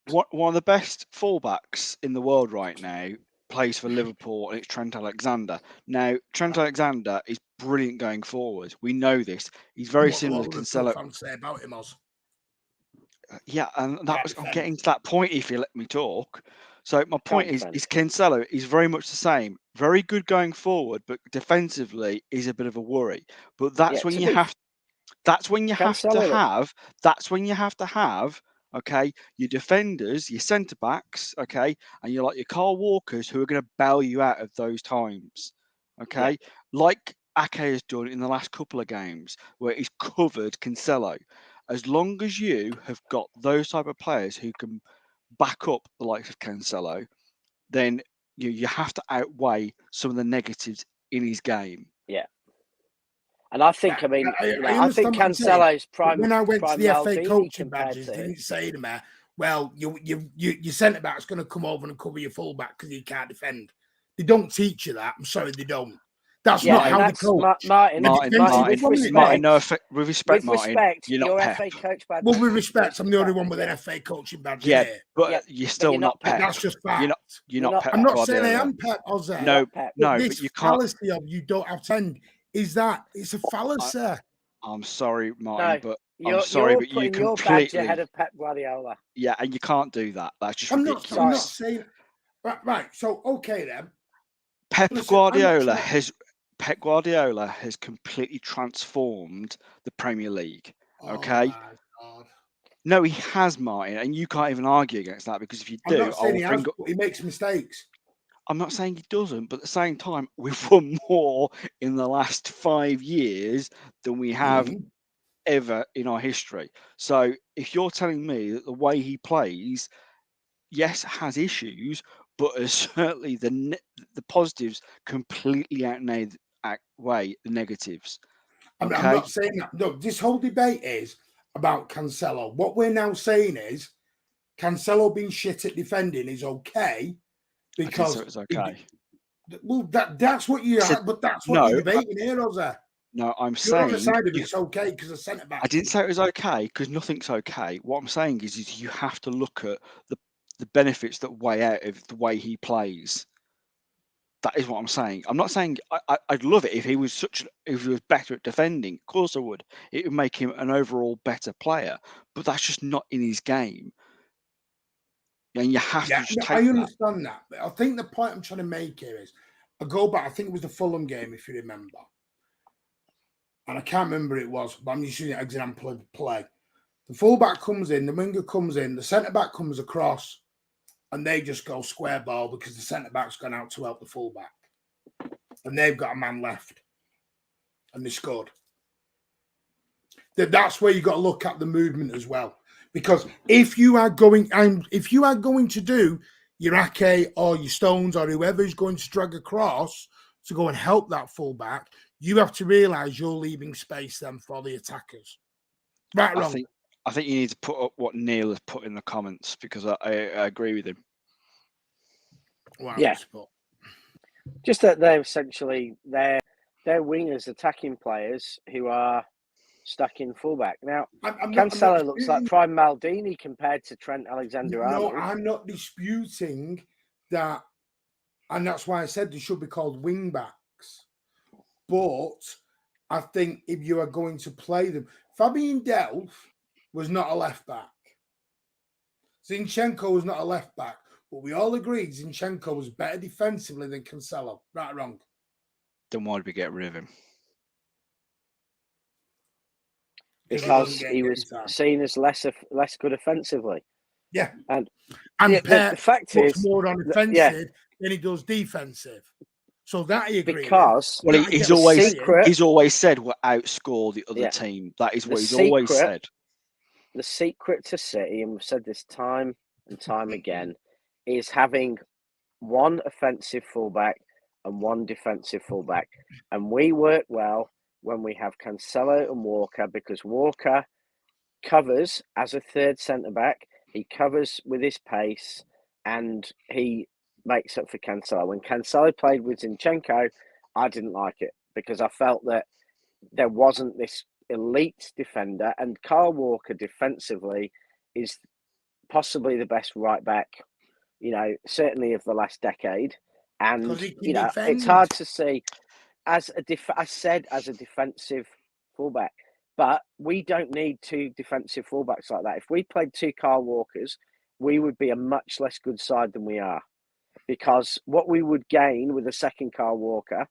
one of the best fullbacks in the world right now plays for Liverpool, and it's Trent Alexander. Now, Trent Alexander is brilliant going forward. We know this. He's very similar to Cancelo. Say about him, yeah, and I'm getting to that point. If you let me talk. So my point is Cancelo is very much the same. Very good going forward, but defensively is a bit of a worry. But that's when you have. That's when you have to have. That's when you have to have. Okay, your defenders, your centre backs. Okay, and you're like your Carl Walkers who are going to bail you out of those times. Okay, like Ake has done in the last couple of games where he's covered Cancelo. As long as you have got those type of players who can back up the likes of Cancelo, then you have to outweigh some of the negatives in his game. Yeah. And I think, I think Cancelo's prime. When I went to the FA Maldini coaching badges, they didn't say to me, "Well, your centre back's going to come over and cover your fullback because he can't defend." They don't teach you that. I'm sorry, they don't. That's not how they coach. Martin, with respect, Martin, you're not Pep. FA coach badge. Well, with respect, I'm the only one with an FA coaching badge. Yeah, but you're still not Pep. That's just fact. You're not Pep. I'm not saying I am Pep, Jose. No, but you can't. Fallacy of you don't have to end is that it's a fallacy. I'm sorry, Martin, but I'm sorry, but you completely badge ahead of Pep Guardiola. Yeah, and you can't do that. That's just ridiculous. I'm not saying right. So okay then. Pep Guardiola has completely transformed the Premier League. Okay. No, he has, Martin, and you can't even argue against that because if you do, he makes mistakes. I'm not saying he doesn't, but at the same time, we've won more in the last 5 years than we have ever in our history. So if you're telling me that the way he plays, yes, has issues, but certainly the positives completely outweigh the negatives. Okay? I'm not saying that. No, this whole debate is about Cancelo. What we're now saying is Cancelo being shit at defending is okay because it's okay. That's what you. But that's what you're debating here, Jose. No, I'm saying on the side of it's okay because the centre back. I didn't say it was okay because nothing's okay. What I'm saying is you have to look at the benefits that weigh out of the way he plays. That is what I'm saying. I'm not saying I'd love it if he was better at defending. Of course I would. It would make him an overall better player. But that's just not in his game. And you have to just take I that. understand that. But I think the point I'm trying to make here is, I go back, I think it was the Fulham game, if you remember. And I can't remember it was, but I'm just using an example of play. The fullback comes in, the winger comes in, the centre-back comes across, and they just go square ball because the centre-back's gone out to help the fullback. And they've got a man left. And they scored. That's where you got to look at the movement as well. Because if you are going to do your Ake or your Stones or whoever is going to drag across to go and help that fullback, you have to realise you're leaving space then for the attackers. Right, wrong? I think you need to put up what Neil has put in the comments, because I agree with him. Wow, yeah. Just that they're essentially they're wingers attacking players who are stuck in fullback. Now, Cancelo looks like prime Maldini compared to Trent Alexander-Arnold. No, I'm not disputing that, and that's why I said they should be called wing backs. But I think if you are going to play them, Fabian Delph was not a left back. Zinchenko was not a left back, but we all agreed Zinchenko was better defensively than Cancelo. Right or wrong? Then why did we get rid of him? Because he was seen as less good offensively. Yeah. And the fact is more on offensive than he does defensive. So that I agree. Because he's always said we'll outscore the other team. That is what he's always said. The secret to City, and we've said this time and time again, is having one offensive fullback and one defensive fullback. And we work well when we have Cancelo and Walker, because Walker covers as a third centre-back. He covers with his pace, and he makes up for Cancelo. When Cancelo played with Zinchenko, I didn't like it, because I felt that there wasn't this elite defender, and Kyle Walker defensively is possibly the best right back, certainly of the last decade. And it's hard to see as a defensive fullback, but we don't need two defensive fullbacks like that. If we played two Kyle Walkers, we would be a much less good side than we are, because what we would gain with a second Kyle Walker,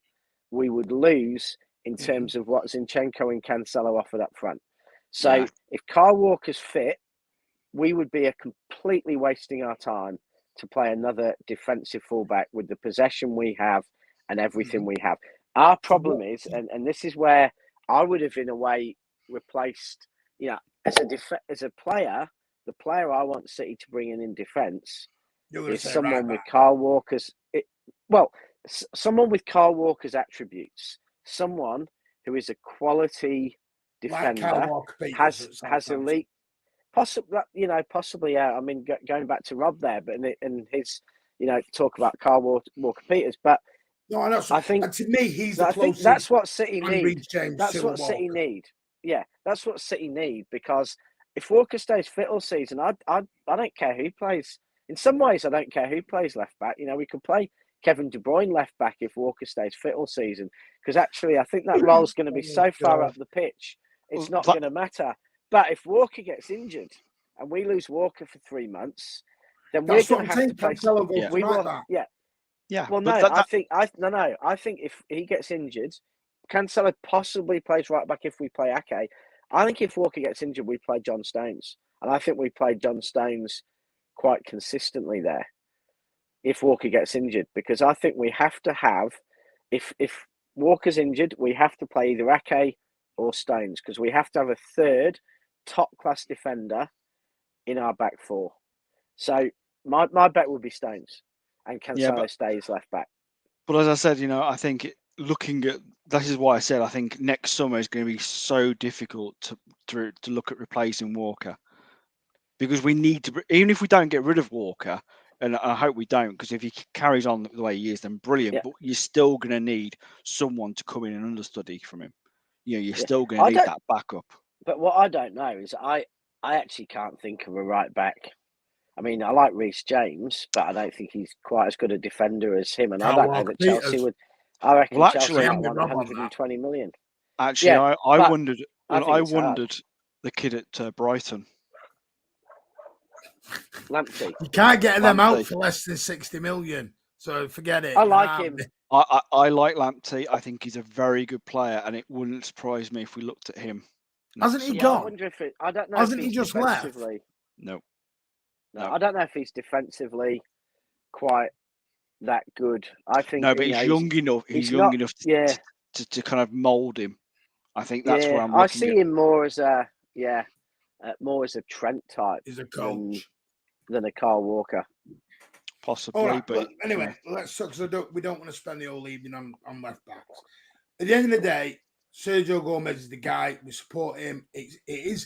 we would lose in terms of what Zinchenko and Cancelo offered up front. So if Kyle Walker's fit, we would be completely wasting our time to play another defensive fullback with the possession we have and everything we have. Our problem is, and this is where I would have in a way replaced, as a player, the player I want City to bring in defence is someone with Kyle Walker's, someone with Kyle Walker's attributes, someone who is a quality defender, has elite, possibly. I mean, going back to Rob there, but in his, talk about Kyle Walker Peters, but. No, I think to me he's the closest. I think that's what City need. That's what City need. Yeah, that's what City need, because if Walker stays fit all season, I don't care who plays. In some ways, I don't care who plays left back. We could play Kevin De Bruyne left back if Walker stays fit all season, because actually I think that role's going to be so far up the pitch, it's not going to matter. But if Walker gets injured and we lose Walker for 3 months, then we're going to have to play. Yeah. Well, no, I think if he gets injured, Cancelo possibly plays right back if we play Ake. I think if Walker gets injured, we play John Stones. And I think we played John Stones quite consistently there if Walker gets injured, because I think we have to have, if Walker's injured, we have to play either Ake or Stones, because we have to have a third top-class defender in our back four. So my bet would be Stones. And Cancelo stays left back. But as I said, I think looking at, that is why I said I think next summer is going to be so difficult to look at replacing Walker, because we need to, even if we don't get rid of Walker, and I hope we don't, because if he carries on the way he is, then brilliant. Yeah. But you're still going to need someone to come in and understudy from him. You're still going to need that backup. But what I don't know is I actually can't think of a right back. I mean, I like Reece James, but I don't think he's quite as good a defender as him. And I don't know that Chelsea would. I reckon Chelsea might want 120 million. Actually, I wondered the kid at Brighton. Lamptey. You can't get them out Lamptey. for less than 60 million. So forget it. I You're like out. him. I like Lamptey. I think he's a very good player, and it wouldn't surprise me if we looked at him. Hasn't he summer. Yeah, I gone? wonder if I don't know Hasn't if he he's just left? defensively. No. No, I don't know if he's defensively quite that good. I think No, but he's young enough. He's young not. enough Yeah, to kind of mould him. I think that's where yeah. I'm I looking see at. him more as a more as a Trent type He's a coach. than a Carl Walker. Possibly, All right, but anyway, let's because we don't want to spend the whole evening on left backs. At the end of the day, Sergio Gomez is the guy. We support him. It's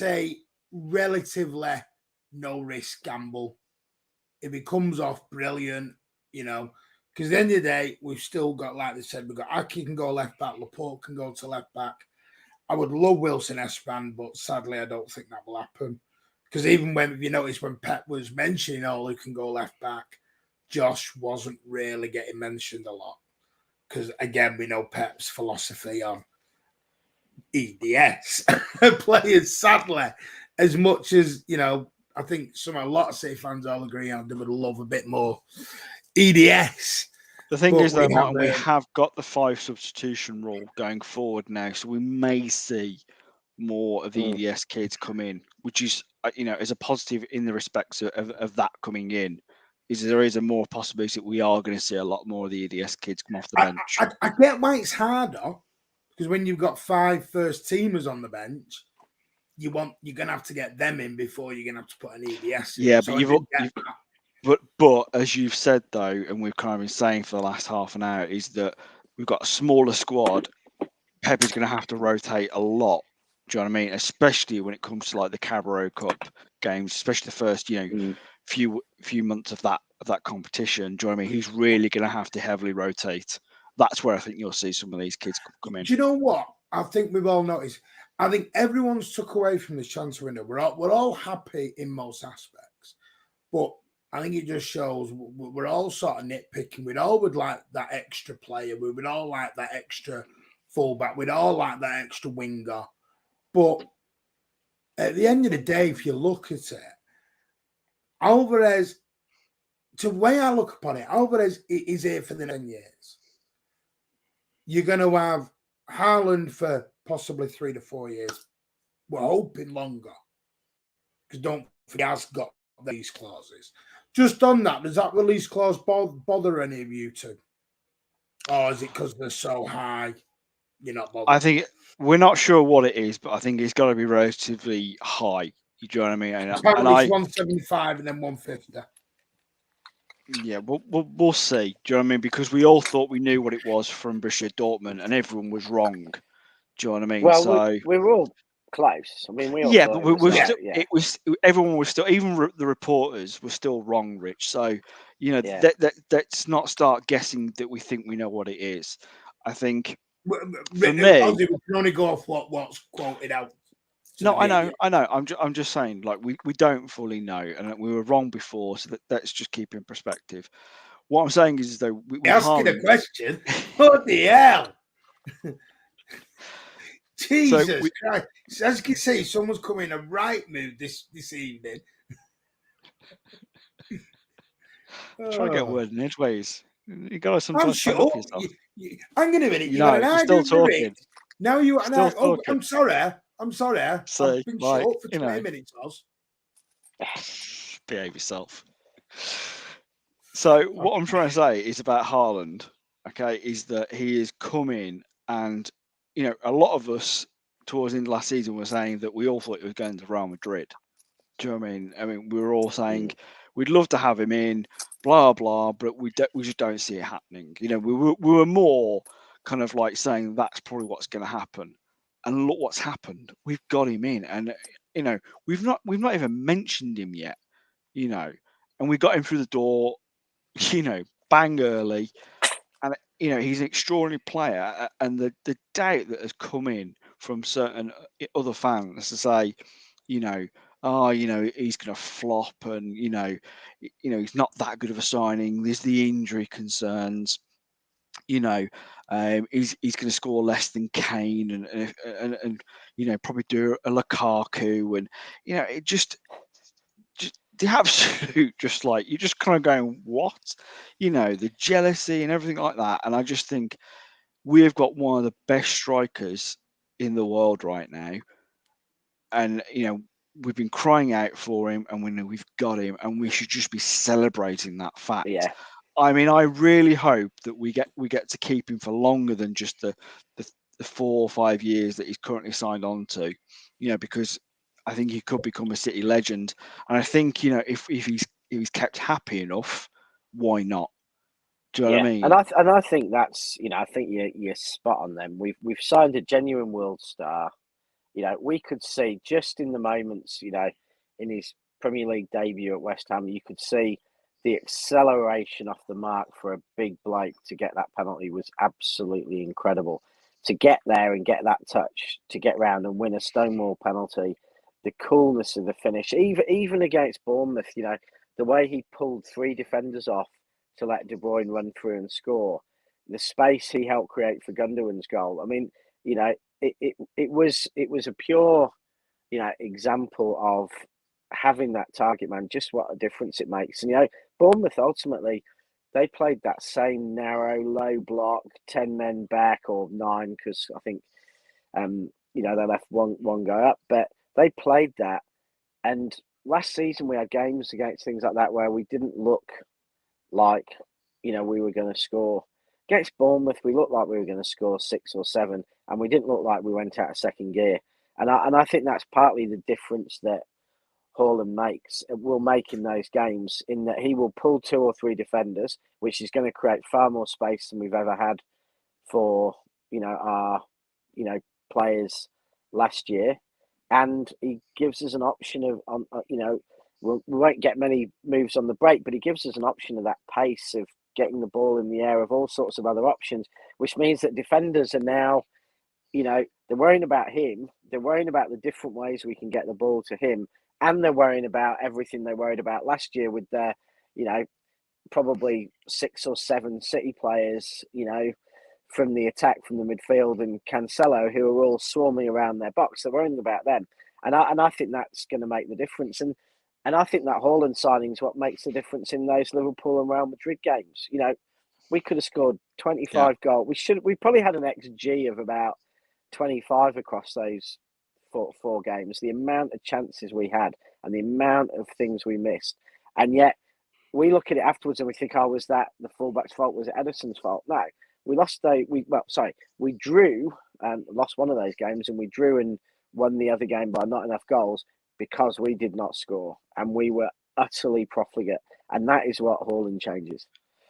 a relatively no risk gamble. If he comes off, brilliant. Because at the end of the day, we've still got, like they said, we've got Aki can go left back, Laporte can go to left back. I would love Wilson Espan, but sadly, I don't think that will happen. Because even when you notice when Pep was mentioning who can go left back, Josh wasn't really getting mentioned a lot. Because again, we know Pep's philosophy on EDS players. Sadly, as much as I think a lot of City fans all agree on, they would love a bit more EDS. the thing is, though, Martin, we have got the 5 substitution rule going forward now, so we may see more of the EDS kids come in, which is, is a positive in the respects of that coming in. There is a more possibility that we are going to see a lot more of the EDS kids come off the bench. I get why it's harder, because when you've got 5 first teamers on the bench, you're going to have to get them in before you're going to have to put an EDS in. Yeah, so but as you've said, though, and we've kind of been saying for the last half an hour, is that we've got a smaller squad. Pep is going to have to rotate a lot. Do you know what I mean? Especially when it comes to like the Carabao Cup games, especially the first, few months of that competition. Do you know what I mean? He's really going to have to heavily rotate. That's where I think you'll see some of these kids come in. Do you know what? I think we've all noticed. I think everyone's took away from this transfer window. We're all happy in most aspects, but I think it just shows we're all sort of nitpicking. We'd all would like that extra player. We would all like that extra fullback. We'd all like that extra winger. But at the end of the day, if you look at it, Alvarez, to the way I look upon it, Alvarez is here for the 10 years. You're going to have Haaland for possibly 3 to 4 years. We're hoping longer. Because don't forget, he has got these clauses. Just on that, does that release clause bother any of you two? Or is it because they're so high, you're not bothered? I think we're not sure what it is, but I think it's got to be relatively high. You know what I mean? Apparently it's 175 and then 150. Yeah, we'll see. Do you know what I mean? Because we all thought we knew what it was from Borussia Dortmund, and everyone was wrong. Do you know what I mean? Well, we were all close. I mean, we all thought but it still, it was everyone was still, even the reporters were still wrong, Rich. So let's not start guessing that we think we know what it is. I think for me, we can only go off what's quoted out. No, I know. I'm just saying, like we don't fully know, and we were wrong before. So let's just keep in perspective. What I'm saying is, though, asking a question. What the hell? Jesus Christ! As you can see, someone's come in a right mood this evening. Try to get a word in edgeways. You got to sometimes stand up yourself. Hang on a minute. You got an you're still talking. Now you and I. Oh, I'm sorry. So, I've been shut up for 20 minutes, Oz. Behave yourself. So what I'm trying to say is about Haaland, okay, is that he is coming, and a lot of us towards the end of last season were saying that we all thought he was going to Real Madrid. Do you know what I mean? I mean, we were all saying we'd love to have him in, blah blah, but we just don't see it happening. We were more kind of like saying that's probably what's going to happen, and look what's happened. We've got him in, and we've not even mentioned him yet. And we got him through the door. Bang early, and he's an extraordinary player. And the doubt that has come in from certain other fans to say, he's going to flop, and he's not that good of a signing. There's the injury concerns. He's going to score less than Kane, and probably do a Lukaku, and it just the absolute just like you're just kind of going, what? The jealousy and everything like that. And I just think we've got one of the best strikers in the world right now. And we've been crying out for him, and we know we've got him, and we should just be celebrating that fact. Yeah, I mean, I really hope that we get to keep him for longer than just the 4 or 5 years that he's currently signed on to. Because I think he could become a City legend, and I think if he's kept happy enough, why not? Do you know yeah, what I and mean? I think that's I think you're spot on. Then we've signed a genuine world star. We could see just in the moments, in his Premier League debut at West Ham, you could see the acceleration off the mark for a big bloke to get that penalty was absolutely incredible. To get there and get that touch, to get round and win a Stonewall penalty, the coolness of the finish, even against Bournemouth, the way he pulled three defenders off to let De Bruyne run through and score, the space he helped create for Gundogan's goal. I mean, it was a pure example of having that target man, just what a difference it makes. And Bournemouth ultimately they played that same narrow low block 10 men back or 9 because I think they left one guy up, but they played that. And last season we had games against things like that where we didn't look like we were going to score. Against Bournemouth, we looked like we were going to score 6 or 7, and we didn't look like we went out of second gear. And I think that's partly the difference that Haaland will make in those games, in that he will pull 2 or 3 defenders, which is going to create far more space than we've ever had for our players last year, and he gives us an option of we won't get many moves on the break, but he gives us an option of that pace of getting the ball in the air, of all sorts of other options, which means that defenders are now, they're worrying about him. They're worrying about the different ways we can get the ball to him. And they're worrying about everything they worried about last year with their, probably 6 or 7 City players, from the attack, from the midfield, and Cancelo, who are all swarming around their box. They're worrying about them. And I think that's going to make the difference. And I think that Haaland signing is what makes the difference in those Liverpool and Real Madrid games. We could have scored Yeah. 25 goals. We probably had an XG of about 25 across those four games. The amount of chances we had and the amount of things we missed. And yet we look at it afterwards and we think, oh, was that the fullback's fault? Was it Edison's fault? No. We drew and lost one of those games, and we drew and won the other game by not enough goals because we did not score and we were utterly profligate. And that is what Haaland changes.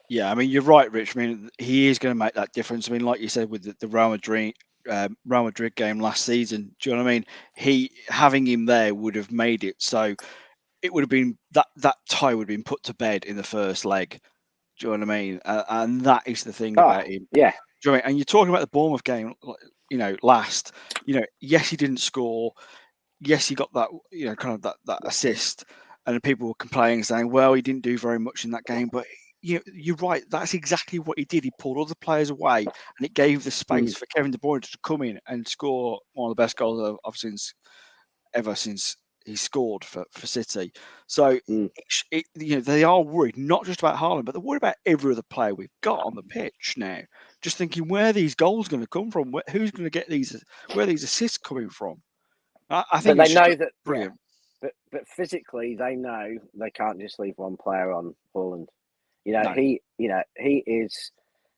Yeah, I mean, you're right, Rich. I mean, he is going to make that difference. I mean, like you said with the Real Madrid game last season, do you know what I mean? Having him there would have made it so it would have been that tie would have been put to bed in the first leg. Do you know what I mean? And that is the thing Oh, about him. yeah. Do you know what I mean? And you're talking about the Bournemouth game, last. Yes, he didn't score. Yes, he got that, kind of that assist, and people were complaining, saying, "Well, he didn't do very much in that game." But you're right. That's exactly what he did. He pulled other players away, and it gave the space for Kevin De Bruyne to come in and score one of the best goals I've seen ever since he scored for City. So they are worried not just about Haaland, but they're worried about every other player we've got on the pitch now. Just thinking where are these goals going to come from? Who's going to get these? Where are these assists coming from? I But think they it's just know that, yeah. brilliant. But physically, they know they can't just leave one player on Haaland. No,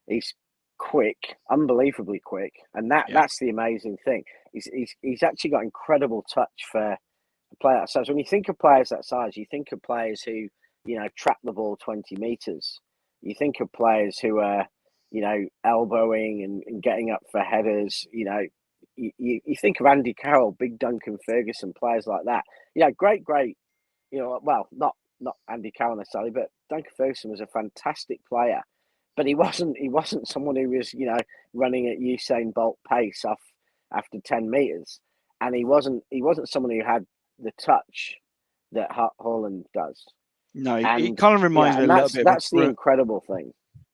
He's quick, unbelievably quick, and yeah, that's the amazing thing. He's actually got incredible touch for a player that size. When you think of players that size, you think of players who trap the ball 20 meters. You think of players who are elbowing and getting up for headers. You think of Andy Carroll, Big Duncan Ferguson, players like that. Great. Well, not Andy Carroll necessarily, but Duncan Ferguson was a fantastic player. But he wasn't someone who was running at Usain Bolt pace off after 10 meters, and he wasn't someone who had the touch that Haaland does. no. It And kind of reminds me a and little that's bit of that's the incredible thing.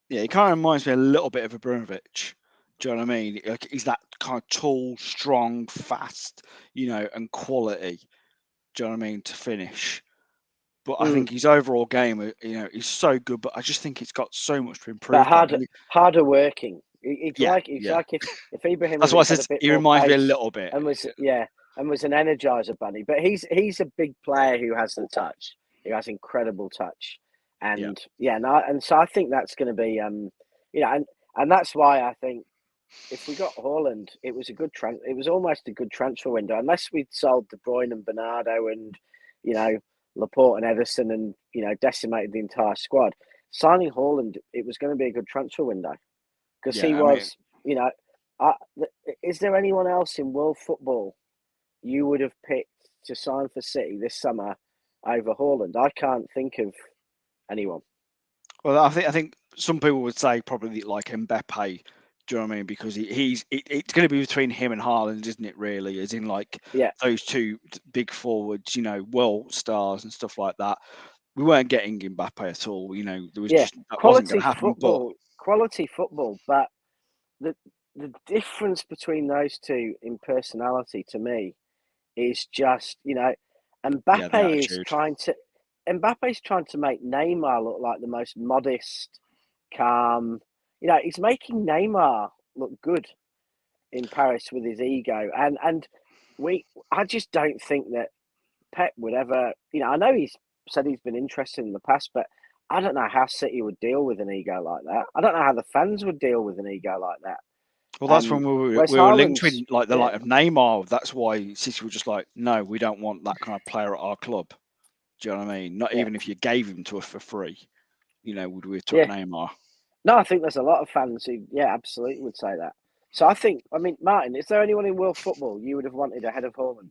yeah. It kind of reminds me a little bit of a Ibrahimovic. Do you know what I mean? Like he's that kind of tall, strong, fast, and quality. Do you know what I mean? To finish. But I think his overall game, is so good. But I just think it's got so much to improve. But harder working. It's like if Ibrahimovic that's why I said had a bit he more reminds me a pace little bit. and was an energizer bunny. But he's a big player who has the touch. He has incredible touch, and so I think that's going to be and that's why I think if we got Haaland, it was a good it was almost a good transfer window. Unless we'd sold De Bruyne and Bernardo and Laporte and Ederson and decimated the entire squad. Signing Haaland, it was going to be a good transfer window because he was. Is there anyone else in world football you would have picked to sign for City this summer over Haaland? I can't think of anyone. Well, I think some people would say probably like Mbappe. Do you know what I mean? Because it's going to be between him and Haaland, isn't it? Really, as in those two big forwards, world stars and stuff like that. We weren't getting Mbappe at all. There was just that wasn't going to happen. Quality football, but the difference between those two in personality to me is just Mbappe's trying to make Neymar look like the most modest, calm. He's making Neymar look good in Paris with his ego, and I just don't think that Pep would ever. I know he's said he's been interested in the past, but I don't know how City would deal with an ego like that. I don't know how the fans would deal with an ego like that. Well, that's when we were linked with like the light of Neymar. That's why City were just like, no, we don't want that kind of player at our club. Do you know what I mean? Not even if you gave him to us for free, would we have took Neymar? No, I think there's a lot of fans who, absolutely would say that. So Martin, is there anyone in world football you would have wanted ahead of Haaland?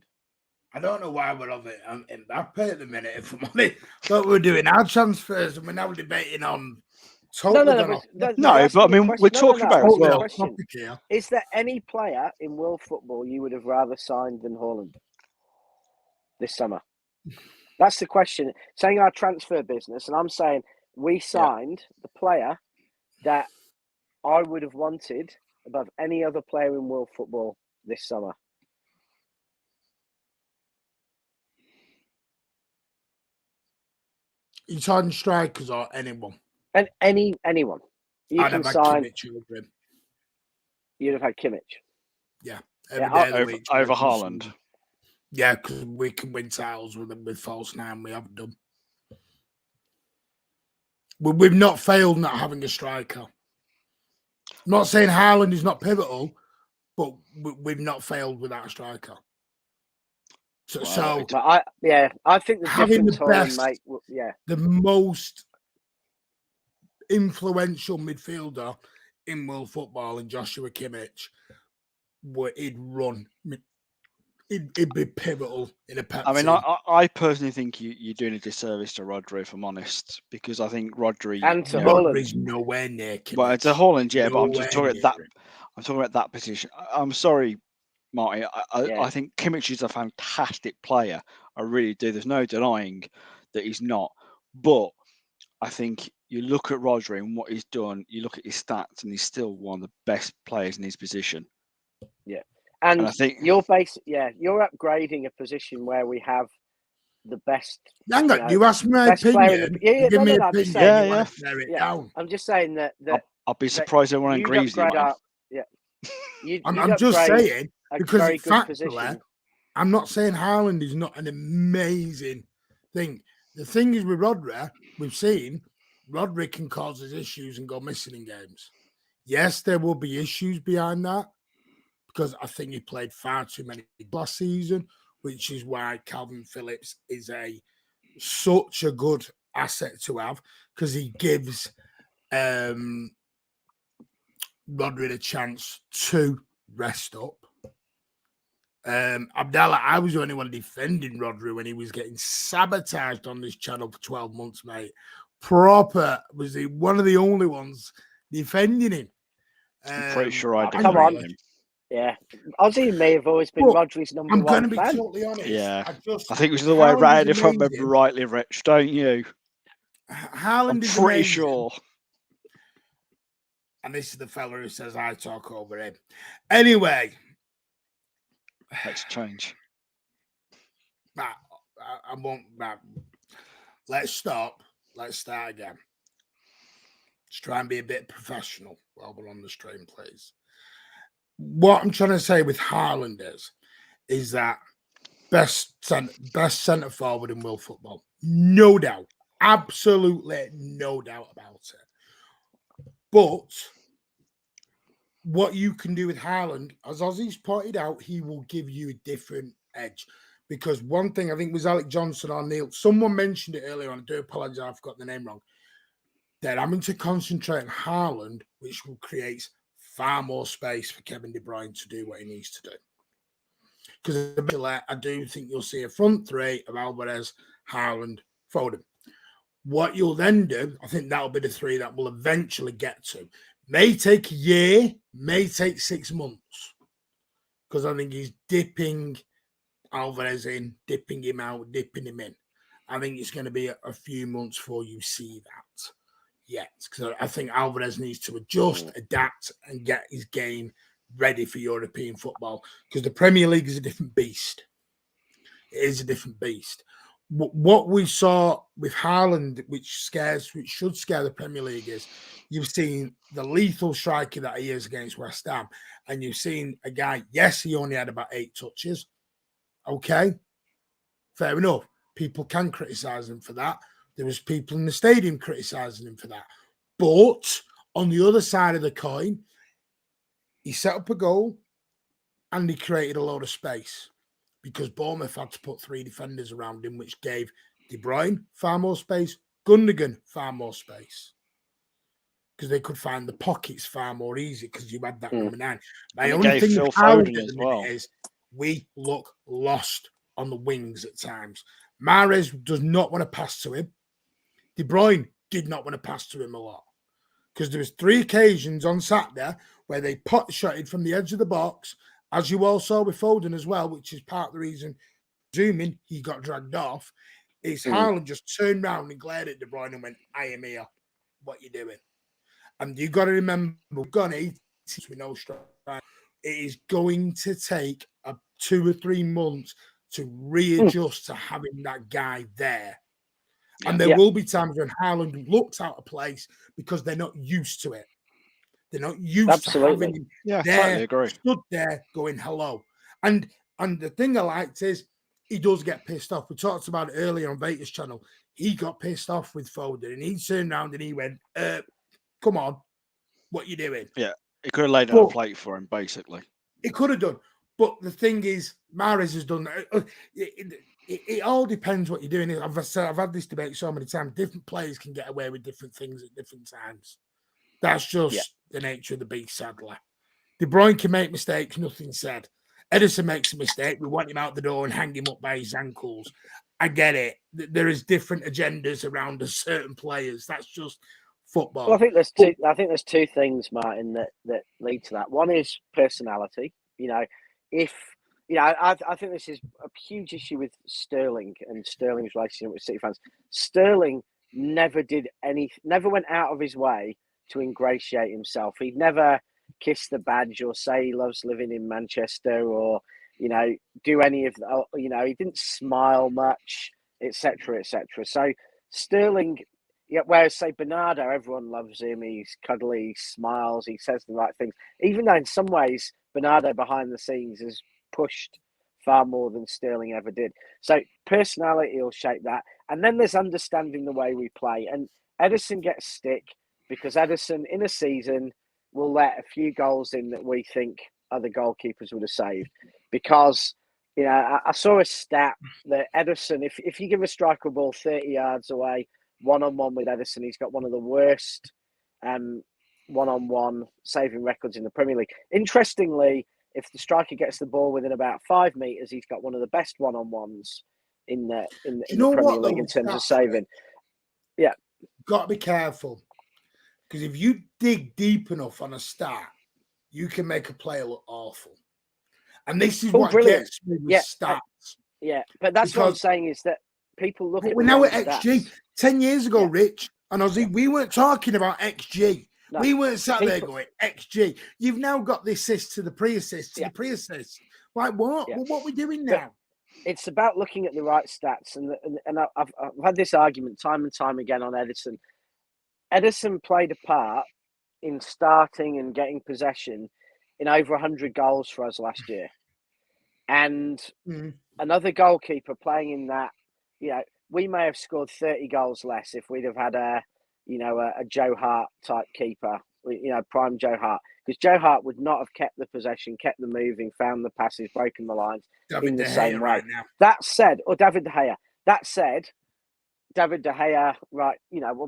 I don't know why we're on Mbappe at the minute, if I'm honest. But we're doing our transfers and we're now debating on but I mean, we're talking about is there any player in world football you would have rather signed than Haaland this summer? That's the question. Saying our transfer business, and I'm saying we signed the player that I would have wanted above any other player in world football this summer. You signing strikers or anyone? And anyone. You can sign. You'd have had Kimmich. Yeah. Over Haaland. Yeah, because we can win titles with false nine. We haven't done. We've not failed not having a striker. I'm not saying Haaland is not pivotal, but we've not failed without a striker. I think the having difference the best, Haaland the most influential midfielder in world football, in Joshua Kimmich, it'd be pivotal in a Pep team. I personally think you're doing a disservice to Rodri, if I'm honest, because I think Rodri's nowhere near Kimmich. Well, it's a Haaland, but I'm just talking about that. I'm talking about that position. I'm sorry, Marty. I think Kimmich is a fantastic player. I really do. There's no denying that he's not. But I think you look at Rodri and what he's done. You look at his stats, and he's still one of the best players in his position. Yeah. And I think you're upgrading a position where we have the best. Hang on, you asked me my opinion. Give me opinion. I'm just saying that I'll be surprised everyone agrees with you. I'm just saying because factually, I'm not saying Haaland is not an amazing thing. The thing is with Rodri, we've seen Rodri can cause us issues and go missing in games. Yes, there will be issues behind that, because I think he played far too many last season, which is why Calvin Phillips is such a good asset to have, because he gives Rodri a chance to rest up. Abdallah, I was the only one defending Rodri when he was getting sabotaged on this channel for 12 months, mate. Proper was one of the only ones defending him. I'm pretty sure I defended him. Yeah, Ozzy may have always been Rodri's number one. I'm going to be totally honest. Yeah, I think it was the way around, if I remember rightly, Rich. Don't you? Haaland is pretty amazing. Sure. And this is the fella who says I talk over him. Anyway, let's change. I won't. let's stop. Let's start again. Let's try and be a bit professional while we're on the stream, please. What I'm trying to say with Haaland is that best centre forward in world football, no doubt, absolutely no doubt about it. But what you can do with Haaland, as Ozzy's pointed out, he will give you a different edge. Because one thing, I think it was Alec Johnson or Neil, someone mentioned it earlier on, I do apologise, I've got the name wrong. They're having to concentrate on Haaland, which will create far more space for Kevin De Bruyne to do what he needs to do. Because eventually, I do think you'll see a front three of Alvarez, Haaland, Foden. What you'll then do, I think that'll be the three that we'll eventually get to. May take a year, may take 6 months. Because I think he's dipping Alvarez in, dipping him out, dipping him in. I think it's going to be a few months before you see that yet. Because I think Alvarez needs to adjust, adapt, and get his game ready for European football. Because the Premier League is a different beast. It is a different beast. What we saw with Haaland, which should scare the Premier League, is you've seen the lethal striker that he is against West Ham, and you've seen a guy, yes, he only had about 8 touches. Okay, fair enough. People can criticise him for that. There was people in the stadium criticising him for that. But on the other side of the coin, he set up a goal and he created a load of space because Bournemouth had to put 3 defenders around him, which gave De Bruyne far more space, Gundogan far more space, because they could find the pockets far more easy because you had that number 9. My only thing with Haaland at the minute is we look lost on the wings at times. Mahrez does not want to pass to him. De Bruyne did not want to pass to him a lot because there was 3 occasions on Saturday where they pot-shotted from the edge of the box, as you all saw with Foden as well, which is part of the reason, presuming he got dragged off, is Haaland just turned around and glared at De Bruyne and went, I am here. What you doing? And you got to remember, we've gone 18 with no strike. It is going to take 2 or 3 months to readjust to having that guy there. And there will be times when Haaland looks out of place because they're not used to it. They're not used to having him there, totally stood there going, hello. And the thing I liked is he does get pissed off. We talked about it earlier on Vader's channel. He got pissed off with Foden and he turned around and he went, come on, what you doing? Yeah, he could have laid on a plate for him, basically. He could have done. But the thing is, Mahrez has done that. It all depends what you're doing. I've had this debate so many times. Different players can get away with different things at different times. That's just the nature of the beast, sadly. De Bruyne can make mistakes, nothing said. Ederson makes a mistake. We want him out the door and hang him up by his ankles. I get it. There is different agendas around certain players. That's just football. Well, I think there's two things, Martin, that lead to that. One is personality. I think this is a huge issue with Sterling and Sterling's relationship with City fans. Sterling never went out of his way to ingratiate himself. He'd never kiss the badge or say he loves living in Manchester or, do any of that. He didn't smile much, etc., etc. So Sterling, whereas say Bernardo, everyone loves him. He's cuddly, he smiles, he says the right things. Even though in some ways Bernardo behind the scenes has pushed far more than Sterling ever did. So personality will shape that. And then there's understanding the way we play. And Ederson gets stick because Ederson in a season will let a few goals in that we think other goalkeepers would have saved. Because, I saw a stat that Ederson, if you give a striker a ball 30 yards away, one-on-one with Ederson, he's got one of the worst one-on-one saving records in the Premier League. Interestingly, if the striker gets the ball within about 5 meters, he's got one of the best one-on-ones in the Premier League in terms of saving. Yeah, got to be careful because if you dig deep enough on a stat, you can make a player look awful. And this is what gets me with stats. But that's what I'm saying is that people look at. We're now at XG. 10 years ago, Rich and Ozzy, we weren't talking about XG. No, we weren't sat there going XG. You've now got the assist to the pre-assist to the pre-assist. Like what? Well, what are we doing now? it's about looking at the right stats, and I've had this argument time and time again on Ederson. Ederson played a part in starting and getting possession in over 100 goals for us last year, and another goalkeeper playing in that, we may have scored 30 goals less if we'd have had a Joe Hart type keeper, prime Joe Hart, because Joe Hart would not have kept the possession, kept the moving, found the passes, broken the lines in the same way. Right now. That said, or David De Gea. That said, David De Gea, right?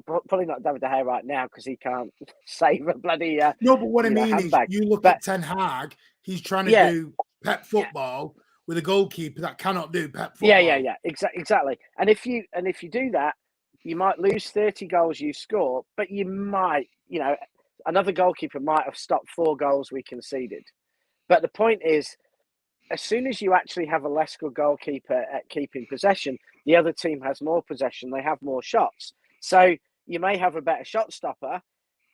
Probably not David De Gea right now because he can't save a bloody. No, but what I mean handbag. is, you look at Ten Hag. He's trying to do Pep football with a goalkeeper that cannot do Pep football. Yeah. Exactly. And if you do that, you might lose 30 goals you score, but you might, another goalkeeper might have stopped 4 goals we conceded. But the point is, as soon as you actually have a less good goalkeeper at keeping possession, the other team has more possession, they have more shots. So you may have a better shot stopper,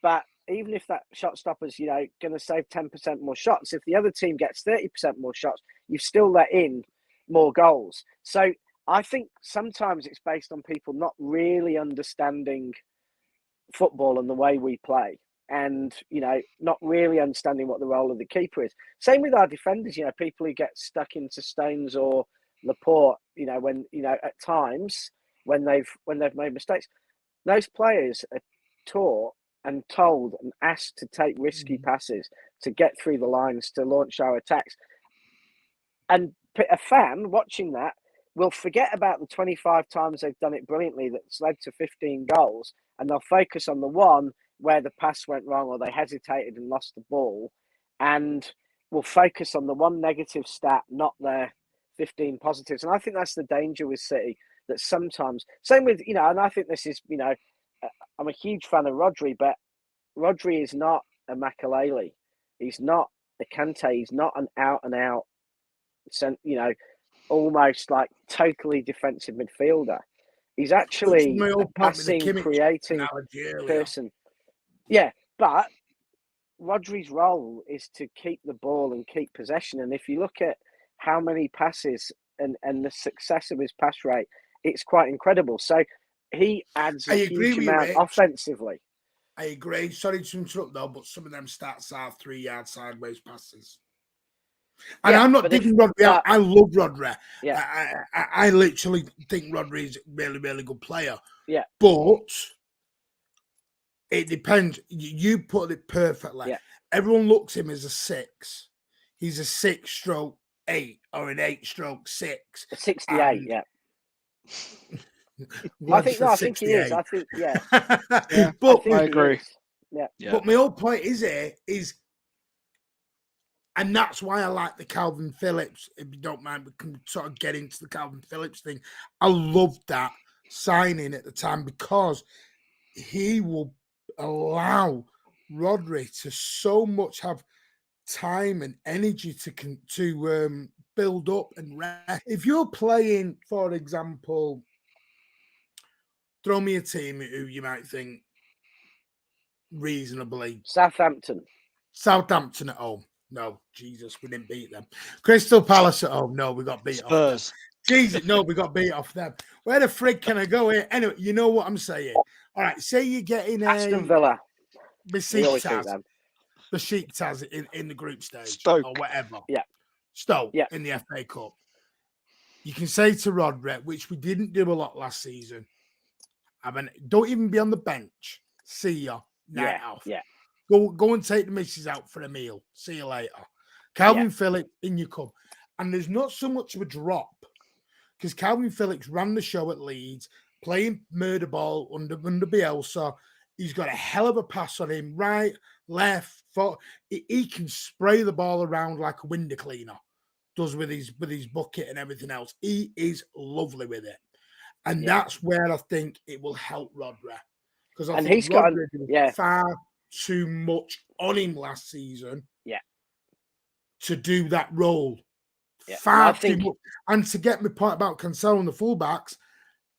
but even if that shot stopper's, going to save 10% more shots, if the other team gets 30% more shots, you've still let in more goals. So I think sometimes it's based on people not really understanding football and the way we play, and not really understanding what the role of the keeper is. Same with our defenders. People who get stuck into Stones or Laporte. When at times when they've made mistakes, those players are taught and told and asked to take risky passes, to get through the lines, to launch our attacks. And a fan watching that will forget about the 25 times they've done it brilliantly that's led to 15 goals, and they'll focus on the one where the pass went wrong or they hesitated and lost the ball, and will focus on the one negative stat, not their 15 positives. And I think that's the danger with City, that sometimes, same with, and I think this is, I'm a huge fan of Rodri, but Rodri is not a Makaleli. He's not a Kante. He's not an out-and-out, almost like totally defensive midfielder. He's actually a passing, creating person. Yeah, but Rodri's role is to keep the ball and keep possession. And if you look at how many passes and the success of his pass rate, it's quite incredible. So he adds a huge amount offensively. I agree. Sorry to interrupt though, but some of them stats are 3-yard sideways passes. And I'm not digging Rodri out. I love Rodri. Yeah. I literally think Rodri is a really, really good player. Yeah. But it depends. You put it perfectly. Yeah. Everyone looks at him as a 6. He's a 6/8 or an 8/6. A 68, yeah. I think he is. I think, yeah. But I agree. Yeah. But my whole point is and that's why I like the Calvin Phillips. If you don't mind, we can sort of get into the Calvin Phillips thing. I loved that signing at the time because he will allow Rodri to so much have time and energy to build up and rest. If you're playing, for example, throw me a team who you might think reasonably. Southampton at home. No, Jesus, we didn't beat them. Crystal Palace at home. No, we got beat off them. Jesus, no, we got beat off them. Where the frig can I go here? Anyway, you know what I'm saying. All right, say you're getting Aston Villa. Besiktas in the group stage Stoke. or whatever. Yeah. Stoke in the FA Cup. You can say to Rodri, which we didn't do a lot last season, don't even be on the bench. See ya. Night off. Yeah. Go and take the missus out for a meal. See you later. Calvin Phillips, in you come. And there's not so much of a drop because Calvin Phillips ran the show at Leeds, playing murder ball under Bielsa. He's got a hell of a pass on him, right, left, foot. He can spray the ball around like a window cleaner does with his bucket and everything else. He is lovely with it. And that's where I think it will help Rodri. Because I think Rodri did far too much on him last season to do that role. Far too much. And to get my point about Cancelo and the fullbacks,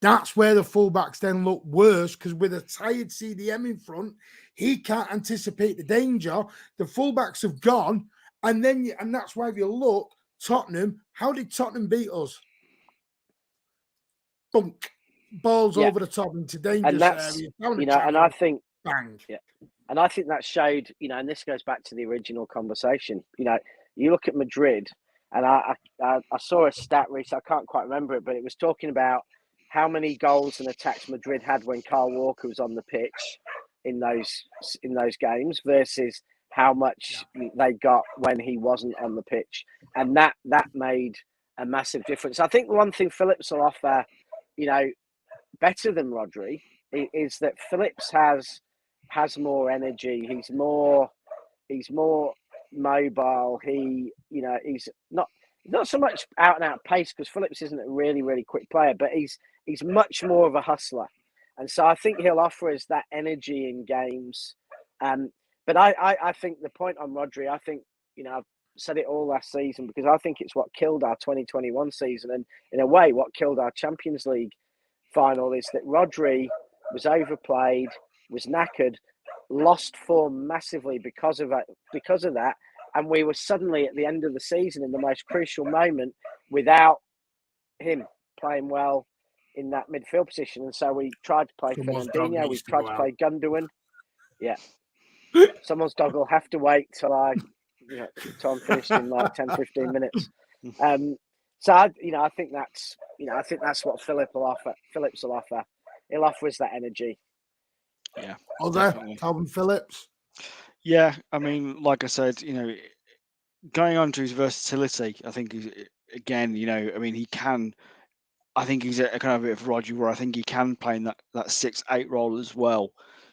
that's where the fullbacks then look worse because with a tired CDM in front, he can't anticipate the danger. The fullbacks have gone. And that's why if you look, Tottenham, how did Tottenham beat us? bunk, balls Yeah. over the top into And dangerous that's, areas, down the you know, and I channel, think, bang. yeah, and I think that showed, you know, and this goes back to the original conversation. You know, you look at Madrid, and I saw a stat recently. I can't quite remember it, but it was talking about how many goals and attacks Madrid had when Kyle Walker was on the pitch in those games versus how much they got when he wasn't on the pitch, and that made a massive difference. I think one thing Phillips will offer, you know, better than Rodri is that Phillips has more energy. He's more mobile. He, you know, he's not so much out and out pace because Phillips isn't a really quick player, but he's much more of a hustler, and so I think he'll offer us that energy in games. But I think the point on Rodri, I think, you know, I've said it all last season because I think it's what killed our 2021 season, and in a way, what killed our Champions League final is that Rodri was overplayed, was knackered, lost form massively because of that, and we were suddenly at the end of the season in the most crucial moment without him playing well in that midfield position, and so we tried to play Fernandinho, we tried to play Gundogan. Yeah, someone's dog will have to wait till I'm finished in like 10-15 minutes. So I think that's what Phillips will offer. He'll offer us that energy. Yeah. Calvin Phillips. Yeah, I mean, like I said, you know, going on to his versatility, I think again, you know, I mean, he can. I think he's a kind of a bit of Roger, where I think he can play in that 6-8 role as well.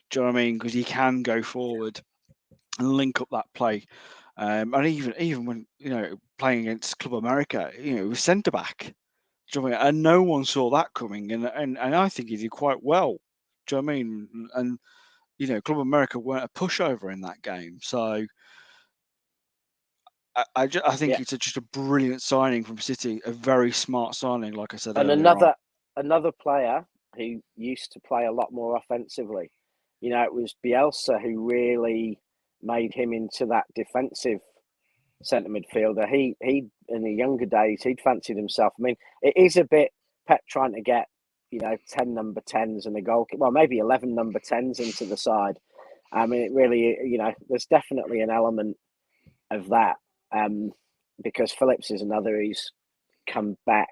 Do you know what I mean? Because he can go forward and link up that play. And even when, you know, playing against Club America, you know, he was centre back. Do you know what I mean? And no one saw that coming, and I think he did quite well. Do you know what I mean? And you know, Club America weren't a pushover in that game, so I think it's just a brilliant signing from City, a very smart signing, like I said And earlier on. another player who used to play a lot more offensively. You know, it was Bielsa who really made him into that defensive centre midfielder. He in the younger days he'd fancied himself. I mean, it is a bit Pep trying to get, you know, 10 number 10s and a goal, well, maybe 11 number 10s into the side. I mean, it really, you know, there's definitely an element of that, because Phillips is another who's come back,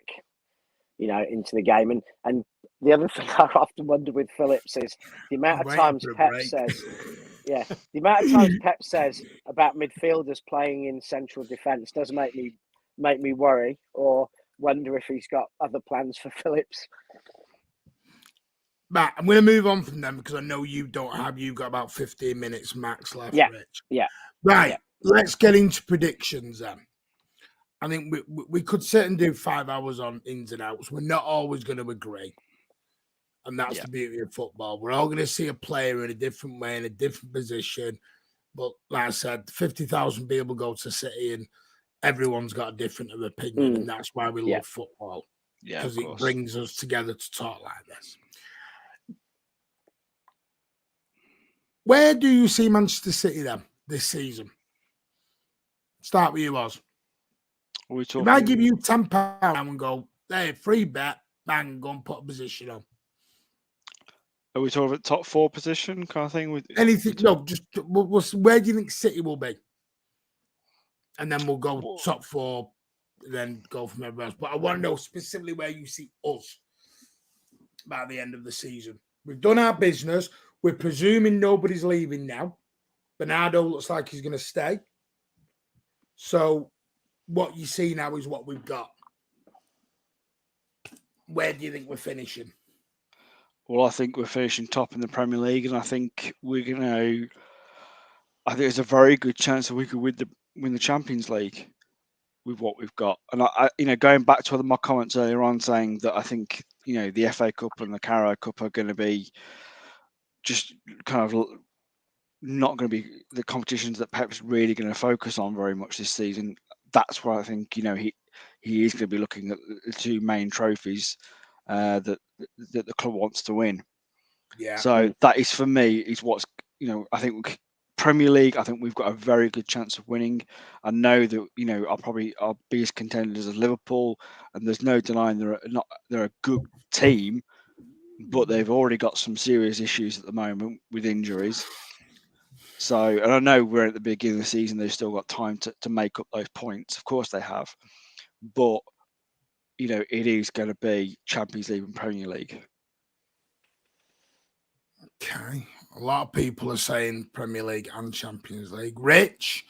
you know, into the game. And the other thing I often wonder with Phillips is the amount of times Pep says, the amount of times Pep says about midfielders playing in central defence does make me worry or wonder if he's got other plans for Phillips. Matt, I'm going to move on from them because I know you've got about 15 minutes max left, Rich. Yeah. Right. Yeah. Let's get into predictions then. I think we could sit and do 5 hours on ins and outs. We're not always going to agree. And that's the beauty of football. We're all going to see a player in a different way, in a different position. But like I said, 50,000 people go to City and everyone's got a different opinion. And that's why we love football. Because it brings us together to talk like this. Where do you see Manchester City then this season? Start with you, Oz. If I give you £10 and go, hey, free bet, bang, go and put a position on. Are we talking about top 4 position kind of thing? Anything? No, just where do you think City will be? And then we'll go top 4, then go from everywhere else. But I want to know specifically where you see us by the end of the season. We've done our business. We're presuming nobody's leaving now. Bernardo looks like he's going to stay. So what you see now is what we've got. Where do you think we're finishing? Well, I think we're finishing top in the Premier League, and I think we're going to. I think there's a very good chance that we could win the Champions League with what we've got. And I you know, going back to my comments earlier on, saying that I think, you know, the FA Cup and the Carabao Cup are going to be just kind of not going to be the competitions that Pep's really going to focus on very much this season. That's where I think, you know, he is going to be looking at the 2 main trophies that the club wants to win. Yeah. So that is, for me, is what's, you know, I think Premier League, I think we've got a very good chance of winning. I know that our biggest contenders are Liverpool, and there's no denying they're a good team, but they've already got some serious issues at the moment with injuries. So, and I know we're at the beginning of the season; they've still got time to make up those points. Of course, they have, but it is going to be Champions League and Premier League. Okay. A lot of people are saying Premier League and Champions League. Rich,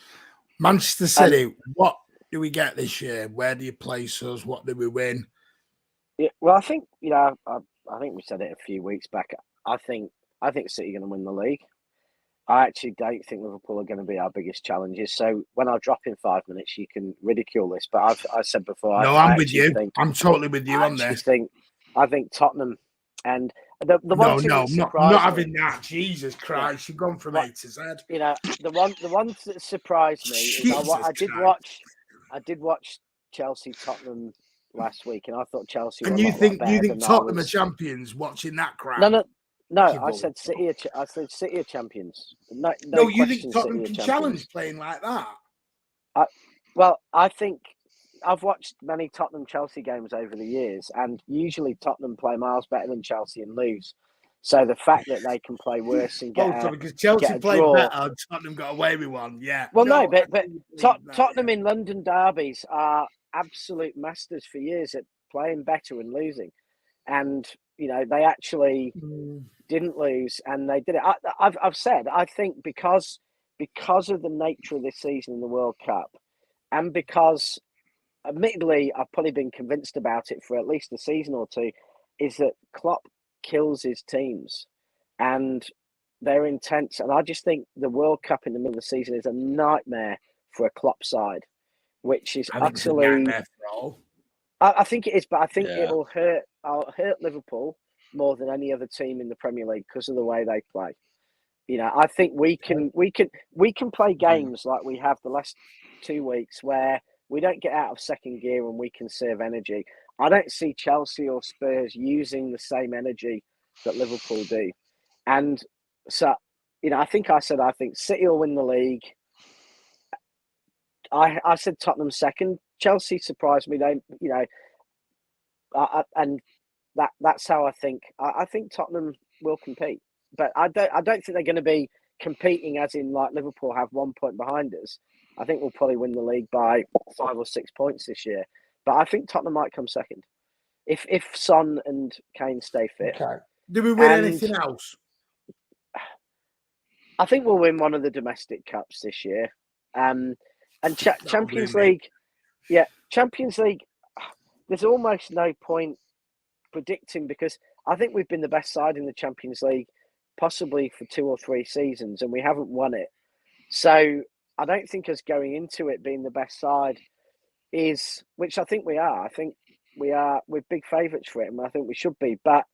Manchester City, what do we get this year? Where do you place us? What do we win? Yeah, well, I think I think we said it a few weeks back. I think City are going to win the league. I actually don't think Liverpool are going to be our biggest challenges. So when I drop in 5 minutes, you can ridicule this. But I said before, No, I'm with you. I'm totally with you on this. I think Tottenham and the one thing that surprised I'm not having that. Jesus Christ, you've gone from A to Z. The one that surprised me is I did watch Chelsea Tottenham last week, and I thought Chelsea were and you think Tottenham are champions watching that crowd? No, I said City are champions. No, you think Tottenham can challenge playing like that? I think I've watched many Tottenham Chelsea games over the years, and usually Tottenham play miles better than Chelsea and lose. So the fact that they can play worse and get because Chelsea played better, and Tottenham got away with one. Yeah. Well, but Tottenham in London derbies are absolute masters for years at playing better and losing, and they actually didn't lose, and they did it. I've said I think because of the nature of this season in the World Cup, and because admittedly I've probably been convinced about it for at least a season or two, is that Klopp kills his teams, and they're intense. And I just think the World Cup in the middle of the season is a nightmare for a Klopp side, which is utterly. It's a nightmare for all. I think it is, but I think it'll hurt Liverpool more than any other team in the Premier League because of the way they play. I think we can play games like we have the last 2 weeks where we don't get out of second gear and we conserve energy. I don't see Chelsea or Spurs using the same energy that Liverpool do. And so, I think City will win the league. I said Tottenham second. Chelsea surprised me. And that's how I think. I think Tottenham will compete, but I don't think they're going to be competing as in like Liverpool have 1 point behind us. I think we'll probably win the league by 5 or 6 points this year. But I think Tottenham might come second if Son and Kane stay fit. Okay. Do we win anything else? I think we'll win one of the domestic cups this year. And Champions League, Champions League, there's almost no point predicting because I think we've been the best side in the Champions League possibly for 2 or 3 seasons and we haven't won it. So I don't think us going into it being the best side is, which I think we are. I think we're big favourites for it and I think we should be, but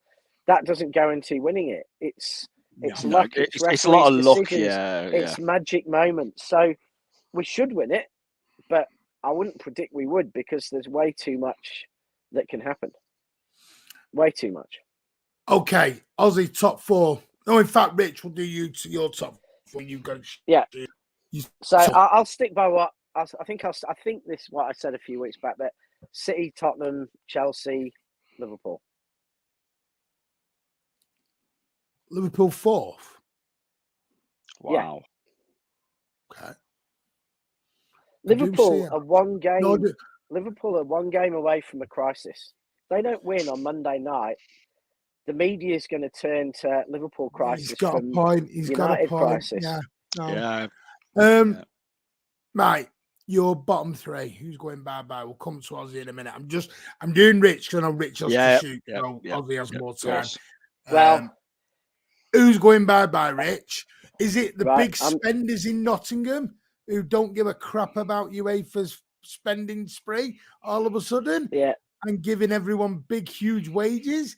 that doesn't guarantee winning it. It's luck. It's a lot of luck. It's magic moments. So we should win it, but I wouldn't predict we would because there's way too much that can happen. Way too much. Okay, Aussie top 4. No, in fact, Rich, we'll do you to your top 4. You go. So I'll stick by what I think. I think this is what I said a few weeks back. That City, Tottenham, Chelsea, Liverpool. Liverpool 4th. Wow. Yeah. Okay. Liverpool are one game. Liverpool are one game away from a crisis. If they don't win on Monday night, the media is going to turn to Liverpool crisis. He's got a point. He's got a point. Crisis. Yeah. No. Yeah. Mate, your bottom 3. Who's going bye-bye? We'll come to Aussie in a minute. I'm doing Rich because I know Rich has to shoot. So Aussie has more time. Well, who's going bye-bye, Rich? Is it the big spenders in Nottingham who don't give a crap about UEFA's spending spree all of a sudden? Yeah. And giving everyone big, huge wages?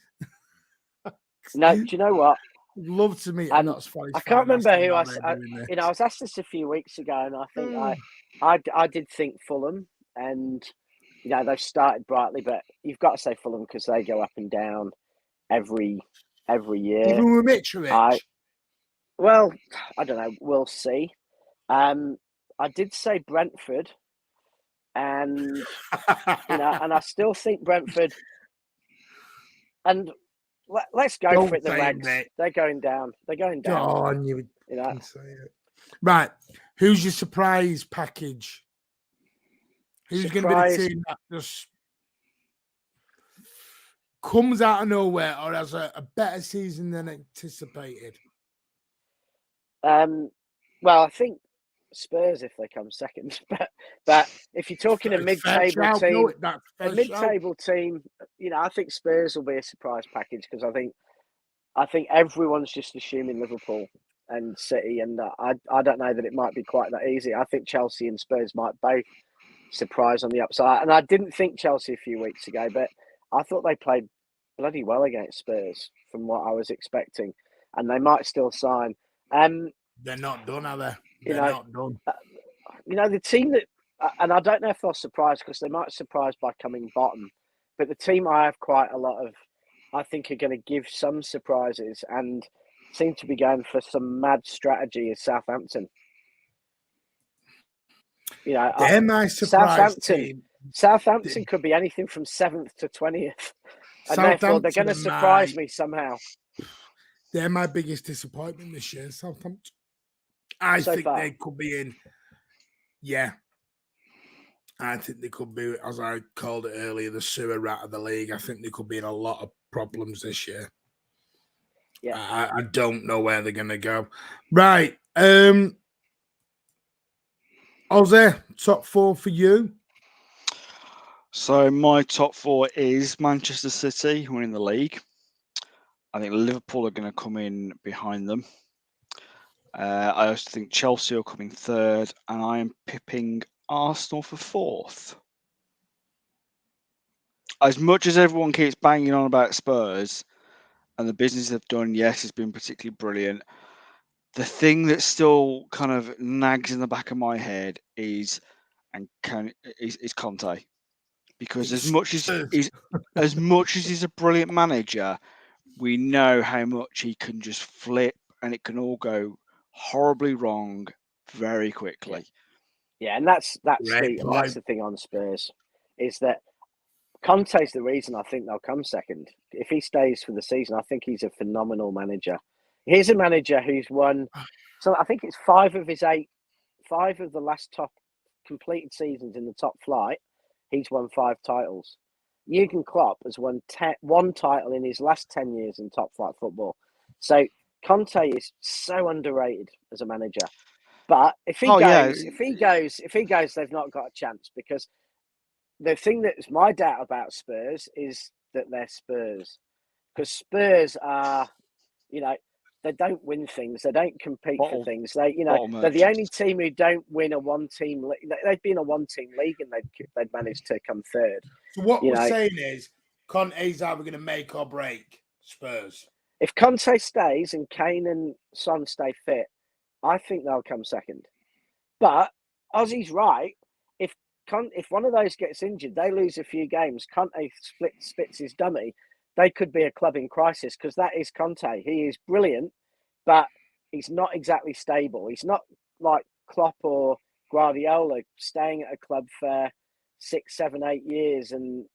No, do you know what? Love to meet. I can't remember who I was asked this a few weeks ago, and I think I did think Fulham, and they've started brightly, but you've got to say Fulham because they go up and down every year. Even with Mitrovic. Well, I don't know. We'll see. I did say Brentford, and and I still think Brentford. And let's go Don't for it. The say it, Regs, mate. they're going down. They're going Go down. on, you You know. can say it. Right. Who's your surprise package? Who's going to be the Surprise. team that just comes out of nowhere or has a better season than anticipated? Well, I think Spurs if they come second, but if you're talking a mid-table team, I think Spurs will be a surprise package because I think everyone's just assuming Liverpool and City, and I don't know that it might be quite that easy. I think Chelsea and Spurs might both surprise on the upside, and I didn't think Chelsea a few weeks ago, but I thought they played bloody well against Spurs from what I was expecting, and they might still sign. They're not done, are they? They're not done. The team that, and I don't know if they'll surprise because they might surprise by coming bottom, but the team I have quite a lot of, I think, are going to give some surprises and seem to be going for some mad strategy is Southampton. They're my surprise team. Southampton could be anything from 7th to 20th, and therefore they're going to surprise me somehow. They're my biggest disappointment this year, Southampton. I think they could be in. Yeah. I think they could be, as I called it earlier, the sewer rat of the league. I think they could be in a lot of problems this year. Yeah. I don't know where they're going to go. Right. Ozzy, top 4 for you? So my top 4 is Manchester City winning the league. I think Liverpool are going to come in behind them. I also think Chelsea will come in third, and I am pipping Arsenal for fourth. As much as everyone keeps banging on about Spurs and the business they've done, yes, it's been particularly brilliant. The thing that still kind of nags in the back of my head is Conte, because as much as he's a brilliant manager, we know how much he can just flip, and it can all go horribly wrong very quickly. Yeah, and that's the thing on Spurs is that Conte's the reason I think they'll come second. If he stays for the season, I think he's a phenomenal manager. He's a manager who's won, so I think it's 5 of the last top completed seasons in the top flight. He's won 5 titles. Jurgen Klopp has won 1 title in his last 10 years in top flight football. So Conte is so underrated as a manager. But if he goes, they've not got a chance because the thing that's my doubt about Spurs is that they're Spurs. Because Spurs are, they don't win things. They don't compete for things. They're the only team who don't win a one-team league. They've been a one-team league and they'd managed to come third. So what we're saying is Conte's either going to make or break Spurs. If Conte stays and Kane and Son stay fit, I think they'll come second. But Ozzy's right. If one of those gets injured, they lose a few games, Conte spits his dummy, they could be a club in crisis because that is Conte. He is brilliant, but he's not exactly stable. He's not like Klopp or Guardiola staying at a club for 6, 7, 8 years and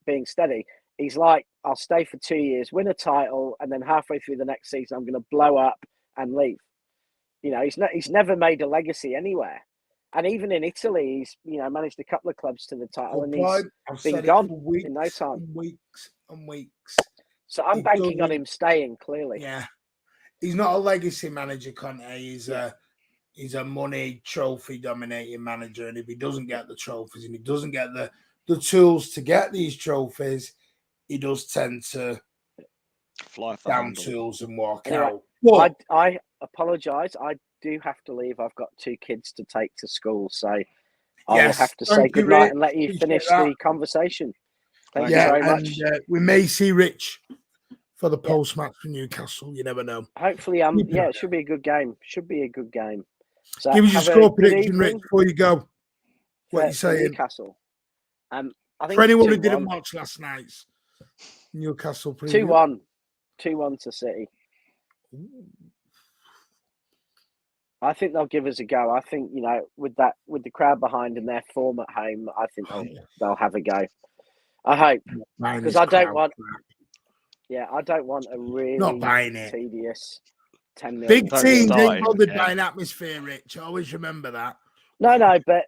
being steady. He's like, I'll stay for 2 years, win a title, and then halfway through the next season, I'm going to blow up and leave. He's never made a legacy anywhere. And even in Italy, he's managed a couple of clubs to the title, and he's been gone in no time. Weeks and weeks. So I'm banking on him staying. Clearly, yeah. He's not a legacy manager, Conte. He's a money trophy dominating manager, and if he doesn't get the trophies and he doesn't get the tools to get these trophies, he does tend to fly down tools and walk anyway, out. But I apologise. I do have to leave. I've got 2 kids to take to school, so I will have to say goodnight and let you finish the conversation. Thank you very much. We may see Rich for the post-match for Newcastle. You never know. Hopefully, it should be a good game. So give us your score prediction, Rich, before you go. What are you saying? Newcastle. I think for anyone who didn't watch last night's Newcastle preview. 2-1 to City. I think they'll give us a go. I think, with the crowd behind and their form at home, I think they'll have a go. I hope, Buying because this I don't crowd want crap. I don't want a Not really buying it. tedious 10-0 Big Don't teams start ain't it bothered again. buying atmosphere, Rich. Always remember that. No, but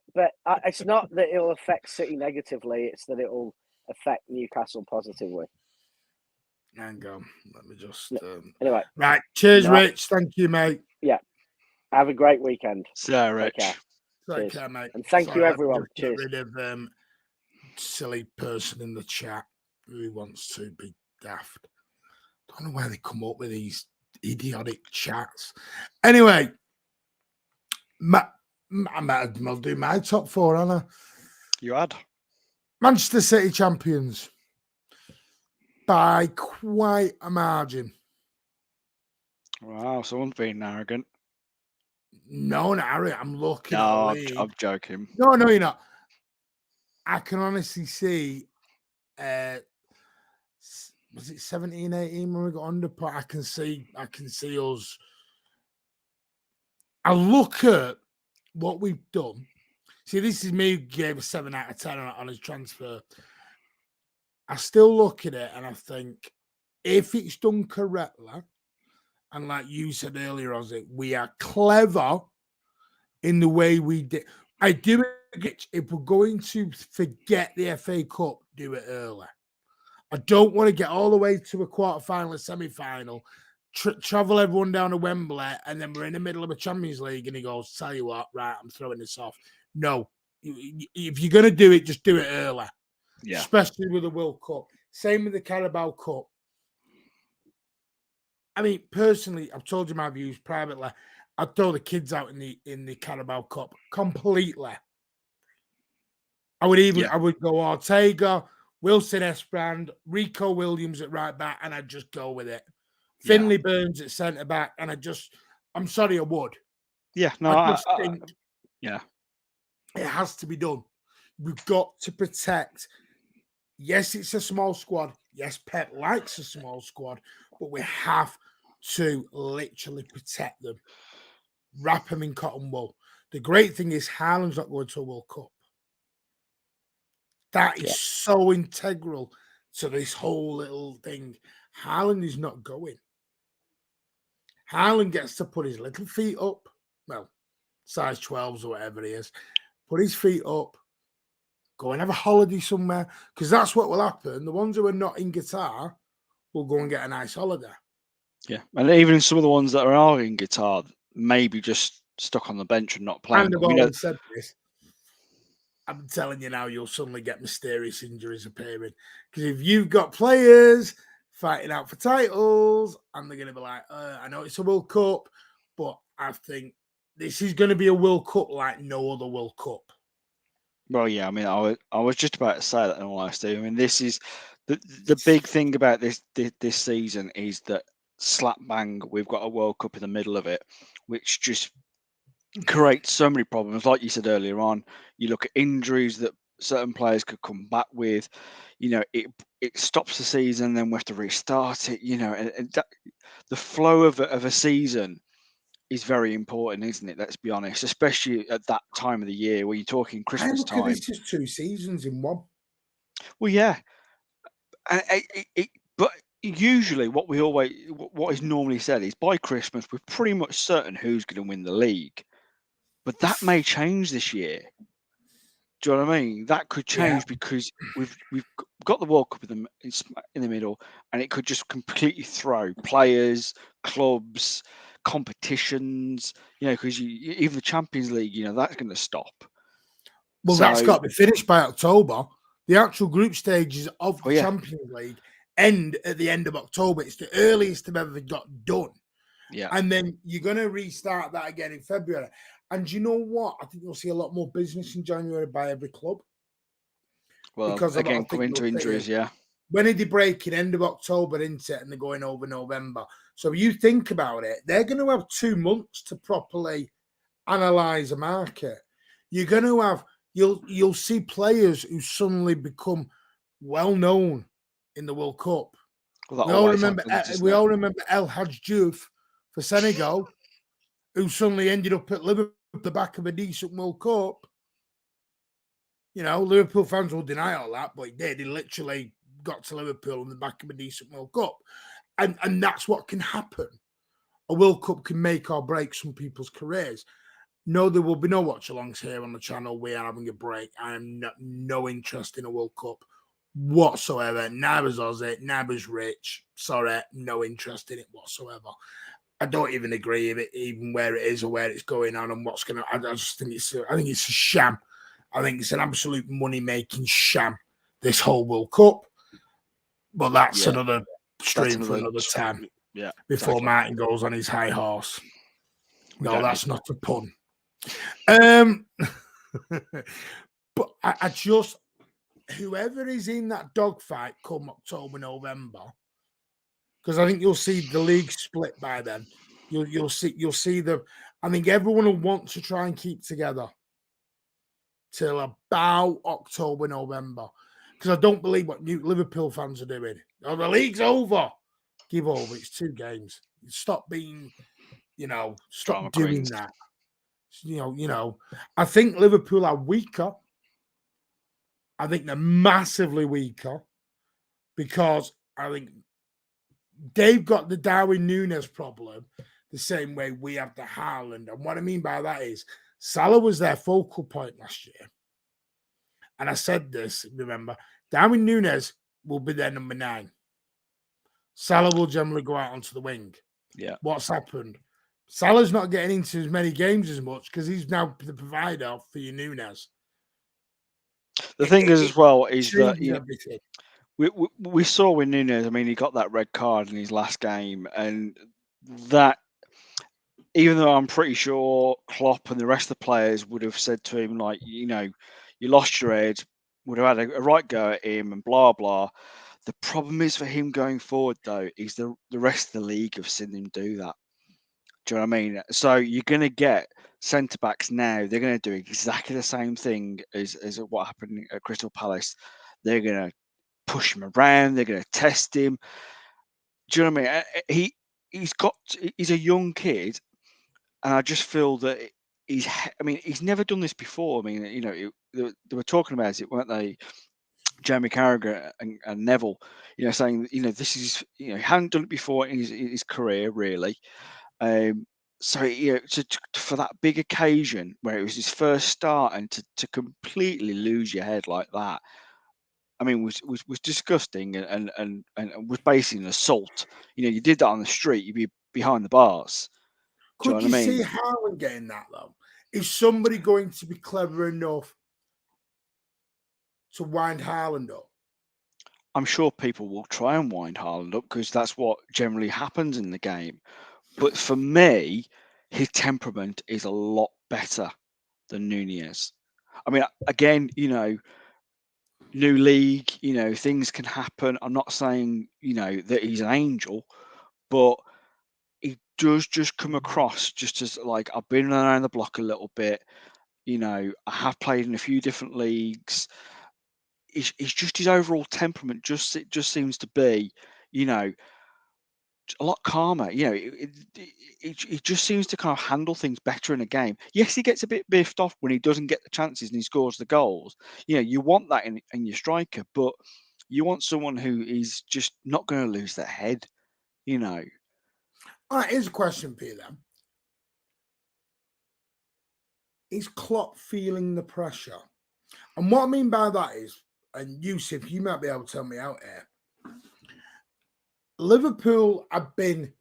it's not that it'll affect City negatively. It's that it'll affect Newcastle positively. Hang on. Let me just. Anyway. Right. Cheers, Right. Rich. Thank you, mate. Yeah. Have a great weekend. So, Take Rich. care. Take Cheers. care, mate. And thank you, let me everyone. just Cheers. Get rid of silly person in the chat who wants to be daft. Don't know where they come up with these idiotic chats. Anyway, I might as well do my top four, Anna. You had Manchester City champions by quite a margin. Wow, someone's being arrogant. No, Harry, I'm looking at No, the league. I'm joking. No, you're not. I can honestly see, was it 17, 18 when we got under? But I can see us. I look at what we've done. See, this is me who gave a 7 out of 10 on his transfer. I still look at it and I think if it's done correctly, and like you said earlier, Ozzy, we are clever in the way we did. I do it. If we're going to forget the FA Cup, do it early. I don't want to get all the way to a quarter-final, a semi-final, travel everyone down to Wembley, and then we're in the middle of a Champions League, and he goes, tell you what, right, I'm throwing this off. No. If you're going to do it, just do it early. Yeah. Especially with the World Cup. Same with the Carabao Cup. I mean, personally, I've told you my views privately. I'd throw the kids out in the Carabao Cup completely. I would go Ortega, Wilson Esprand, Rico Williams at right back, and I'd just go with it. Finley Burns at centre back, and I'm sorry, I would. Yeah, no, I just think yeah, it has to be done. We've got to protect. Yes, it's a small squad. Yes, Pep likes a small squad, but we have to literally protect them. Wrap them in cotton wool. The great thing is Haaland's not going to a World Cup. That is so integral to this whole little thing. Haaland is not going. Haaland gets to put his little feet up. Well, size 12s or whatever he is. Put his feet up. Go and have a holiday somewhere. Because that's what will happen. The ones who are not in Qatar will go and get a nice holiday. Yeah. And even some of the ones that are in Qatar, maybe just stuck on the bench and not playing. And I've always said this. I'm telling you now, you'll suddenly get mysterious injuries appearing. Because if you've got players fighting out for titles, and they're going to be like, I know it's a World Cup, but I think this is going to be a World Cup like no other World Cup. Well, yeah, I mean, I was just about to say that in all honesty. I mean, this is the big thing about this season is that slap bang, we've got a World Cup in the middle of it, which just creates so many problems. Like you said earlier on, you look at injuries that certain players could come back with. It stops the season, then we have to restart it. And the flow of a season is very important, isn't it? Let's be honest, especially at that time of the year where you're talking Christmas time. This is 2 seasons in one. Well, yeah, but usually what is normally said is by Christmas we're pretty much certain who's going to win the league, but that may change this year. Do you know what I mean? That could change because we've got the World Cup in the middle, and it could just completely throw players, clubs, competitions. Because even the Champions League, that's going to stop. Well, that's got to be finished by October. The actual group stages of the Champions League end at the end of October. It's the earliest they've ever got done. Yeah. And then you're going to restart that again in February. And you know what? I think you'll see a lot more business in January by every club. Well, because again, coming to injuries, When are they breaking? End of October, isn't it? And they're going over November. So you think about it, they're going to have 2 months to properly analyse a market. You're going to have, you'll see players who suddenly become well known in the World Cup. Well, we all remember El Hadj Diouf for Senegal, who suddenly ended up at Liverpool at the back of a decent World Cup. You know, Liverpool fans will deny all that, but he did. He literally got to Liverpool on the back of a decent World Cup. And that's what can happen. A World Cup can make or break some people's careers. No, there will be no watch-alongs here on the channel. We are having a break. I am no interest in a World Cup whatsoever. Neither's Ozzy, neither's Rich. Sorry, no interest in it whatsoever. I don't even agree with it, even where it is or where it's going on and what's going to. I just think it's a sham. I think it's an absolute money-making sham, this whole World Cup. But that's another stream for another time. Yeah. Before exactly. Martin goes on his high horse. No, that's not a pun. But I just, whoever is in that dogfight come October, November, because I think you'll see the league split by then. You'll see the. I think everyone will want to try and keep together till about October, November, because I don't believe what Liverpool fans are doing. Oh, the league's over. Give over. It's 2 games. Stop being, stop Drama doing queens. that. I think Liverpool are weaker. I think they're massively weaker because I think they've got the Darwin Núñez problem the same way we have the Haaland. And what I mean by that is Salah was their focal point last year. And I said this, remember, Darwin Núñez will be their number 9. Salah will generally go out onto the wing. Yeah. What's happened? Salah's not getting into as many games as much because he's now the provider for your Núñez. The thing is, as well, is that everything. We saw with Núñez. I mean, he got that red card in his last game, and that, even though I'm pretty sure Klopp and the rest of the players would have said to him, like, you lost your head, would have had a right go at him, and blah blah. The problem is for him going forward, though, is the rest of the league have seen him do that. Do you know what I mean? So you're going to get centre backs now. They're going to do exactly the same thing as what happened at Crystal Palace. They're going to push him around. They're going to test him. Do you know what I mean? He's a young kid, and I just feel that he's never done this before. I mean, they were talking about it, weren't they? Jeremy Carragher and Neville, saying, this is, he hadn't done it before in his career, really. So for that big occasion where it was his first start and to completely lose your head like that, I mean, was disgusting and was basically an assault. You did that on the street, you'd be behind the bars. Could you see Haaland getting that, though? Is somebody going to be clever enough to wind Haaland up? I'm sure people will try and wind Haaland up because that's what generally happens in the game. But for me, his temperament is a lot better than Núñez. I mean, again, new league, things can happen. I'm not saying, that he's an angel, but he does just come across just as, like, I've been around the block a little bit. I have played in a few different leagues. He's just, his overall temperament just seems to be, a lot calmer. He just seems to kind of handle things better in a game. Yes, he gets a bit biffed off when he doesn't get the chances and he scores the goals. You want that in your striker, but you want someone who is just not going to lose their head. All right, here's a question for you then. Is Klopp feeling the pressure? And what I mean by that is, and Yusuf, you might be able to tell me out here. Liverpool have been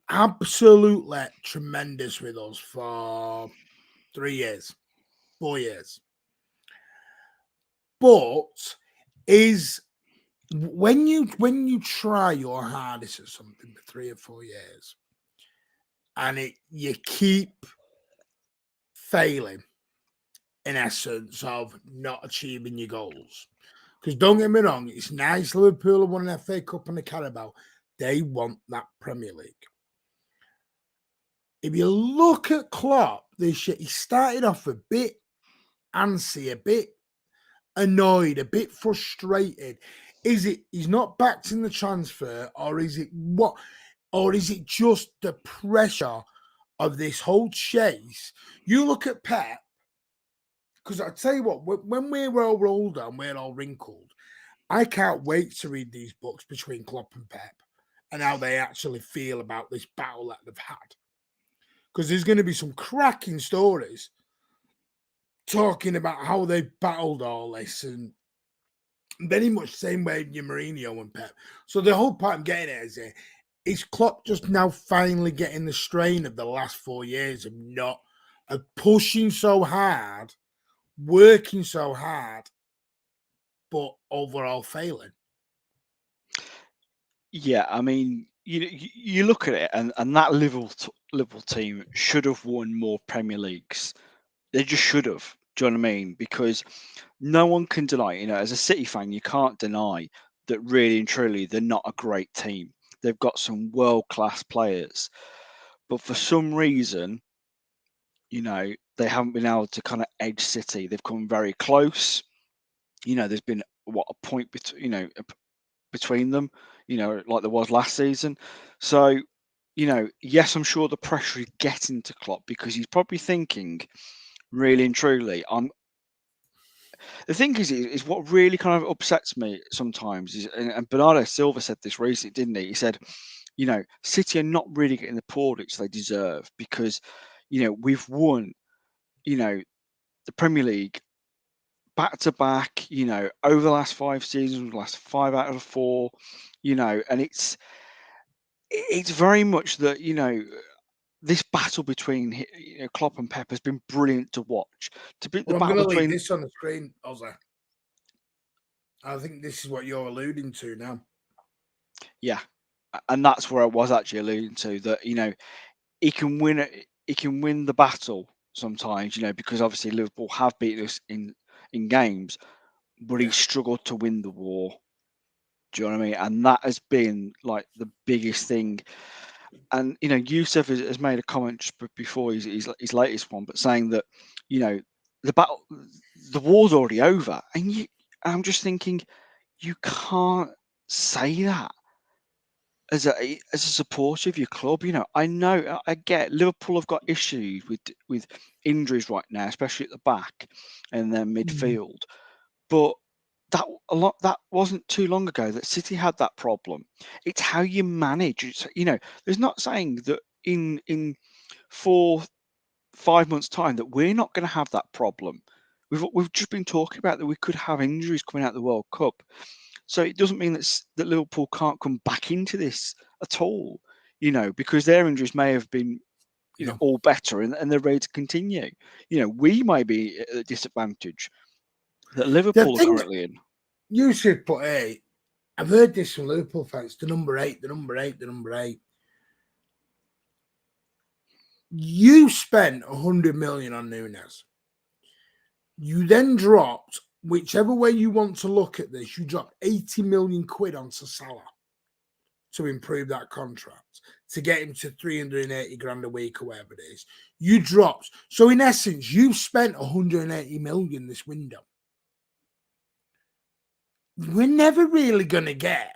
absolutely tremendous with us for 3 years, 4 years. But is when you try your hardest at something for 3 or 4 years, and you keep failing, in essence, of not achieving your goals. Because don't get me wrong, it's nice Liverpool have won an FA Cup and the Carabao. They want that Premier League. If you look at Klopp this year, he started off a bit antsy, a bit annoyed, a bit frustrated. Is it he's not backed in the transfer, or is it what? Or is it just the pressure of this whole chase? You look at Pep, because I tell you what, when we're all older and we're all wrinkled, I can't wait to read these books between Klopp and Pep and how they actually feel about this battle that they've had. Because there's going to be some cracking stories talking about how they battled all this, and very much the same way you Mourinho and Pep. So the whole point I'm getting at is Klopp just now finally getting the strain of the last 4 years of pushing so hard, working so hard, but overall failing. Yeah, I mean, you look at it, and that Liverpool team should have won more Premier Leagues. They just should have. Do you know what I mean? Because no one can deny, as a City fan, you can't deny that really and truly they're not a great team. They've got some world class players, but for some reason, they haven't been able to kind of edge City. They've come very close. There's been what a point between them, like there was last season. So, yes, I'm sure the pressure is getting to Klopp because he's probably thinking, really and truly, the thing is what really kind of upsets me sometimes is, and Bernardo Silva said this recently, didn't he? He said, City are not really getting the plaudits they deserve because, we've won, the Premier League back to back, over the last 5 seasons, last 5 out of 4, and it's very much that this battle between Klopp and Pep has been brilliant to watch. The Well, I'm battle going to leave between this on the screen, Ozzy. I think this is what you're alluding to now. yeah, and that's where I was actually alluding to that. He can win it. He can win the battle sometimes. Because obviously Liverpool have beaten us in games, but he Yeah. struggled to win the war. Do you know what I mean? And that has been like the biggest thing. And Yusuf has made a comment just before his latest one, but saying that the battle, the war's already over, and I'm just thinking you can't say that as a supporter of your club. I know I get Liverpool have got issues with injuries right now, especially at the back and then midfield, but that wasn't too long ago that City had that problem. It's how you manage. There's not saying that in 4-5 months time that we're not going to have that problem. We've just been talking about that we could have injuries coming out of the World Cup, so it doesn't mean that Liverpool can't come back into this at all. Because their injuries may have been Yeah. all better and they're ready to continue. We may be at a disadvantage that The Liverpool are things currently in. you should put I've heard this from Liverpool fans, the number 8, the number 8, the number 8. You spent 100 million on Nunes. You then dropped, whichever way you want to look at this, you dropped 80 million quid onto Salah to improve that contract, to get him to 380 grand a week or whatever it is. You dropped. So in essence, you've spent 180 million this window. We're never really going to get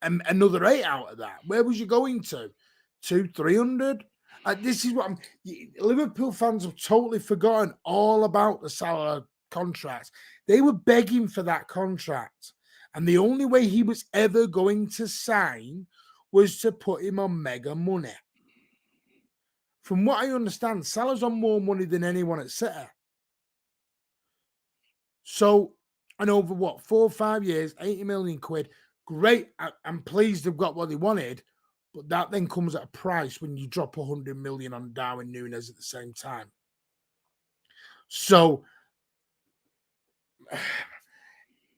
another 8 out of that. Where was you going to? 200-300? This is what Liverpool fans have totally forgotten all about the Salah contract. They were begging for that contract, and the only way he was ever going to sign was to put him on mega money. From what I understand, Salah's on more money than anyone at City. So, and over 4 or 5 years, 80 million quid. Great. I'm pleased they've got what they wanted, but that then comes at a price when you drop 100 million on Darwin Núñez at the same time. So,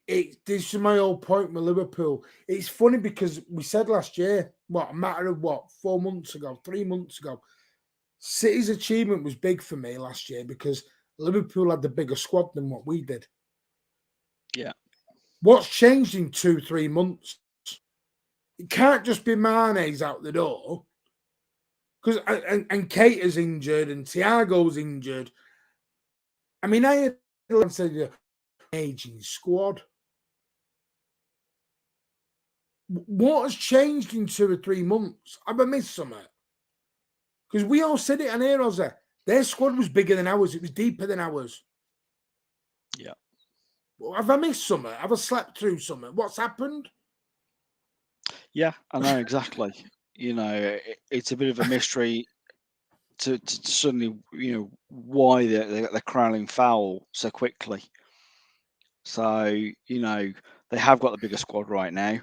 this is my whole point with Liverpool. It's funny because we said last year, a matter of 4 months ago, 3 months ago, City's achievement was big for me last year because Liverpool had the bigger squad than what we did. Yeah. What's changed in 2-3 months? It can't just be Mane's out the door because and Kate is injured and Thiago's injured. I mean, I had said aging squad. what has changed in 2 or 3 months? Have I missed something? Because we all said it on here, Ozzy. Their squad was bigger than ours. It was deeper than ours. Yeah. Have I missed something? Have I slept through something? What's happened? Yeah, I know exactly. It's a bit of a mystery to suddenly, why they're crowning foul so quickly. So, they have got the bigger squad right now.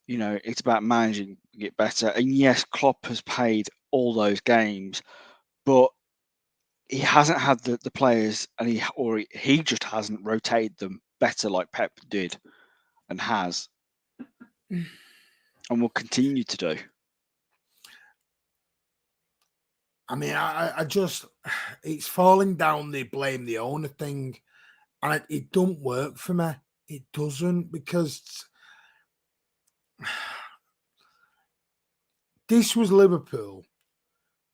It's about managing it better. And yes, Klopp has played all those games, but he hasn't had the players, and he just hasn't rotated them better like Pep did and has, and will continue to do. I mean, I just, it's falling down the blame the owner thing, and it don't work for me. It doesn't, because this was Liverpool,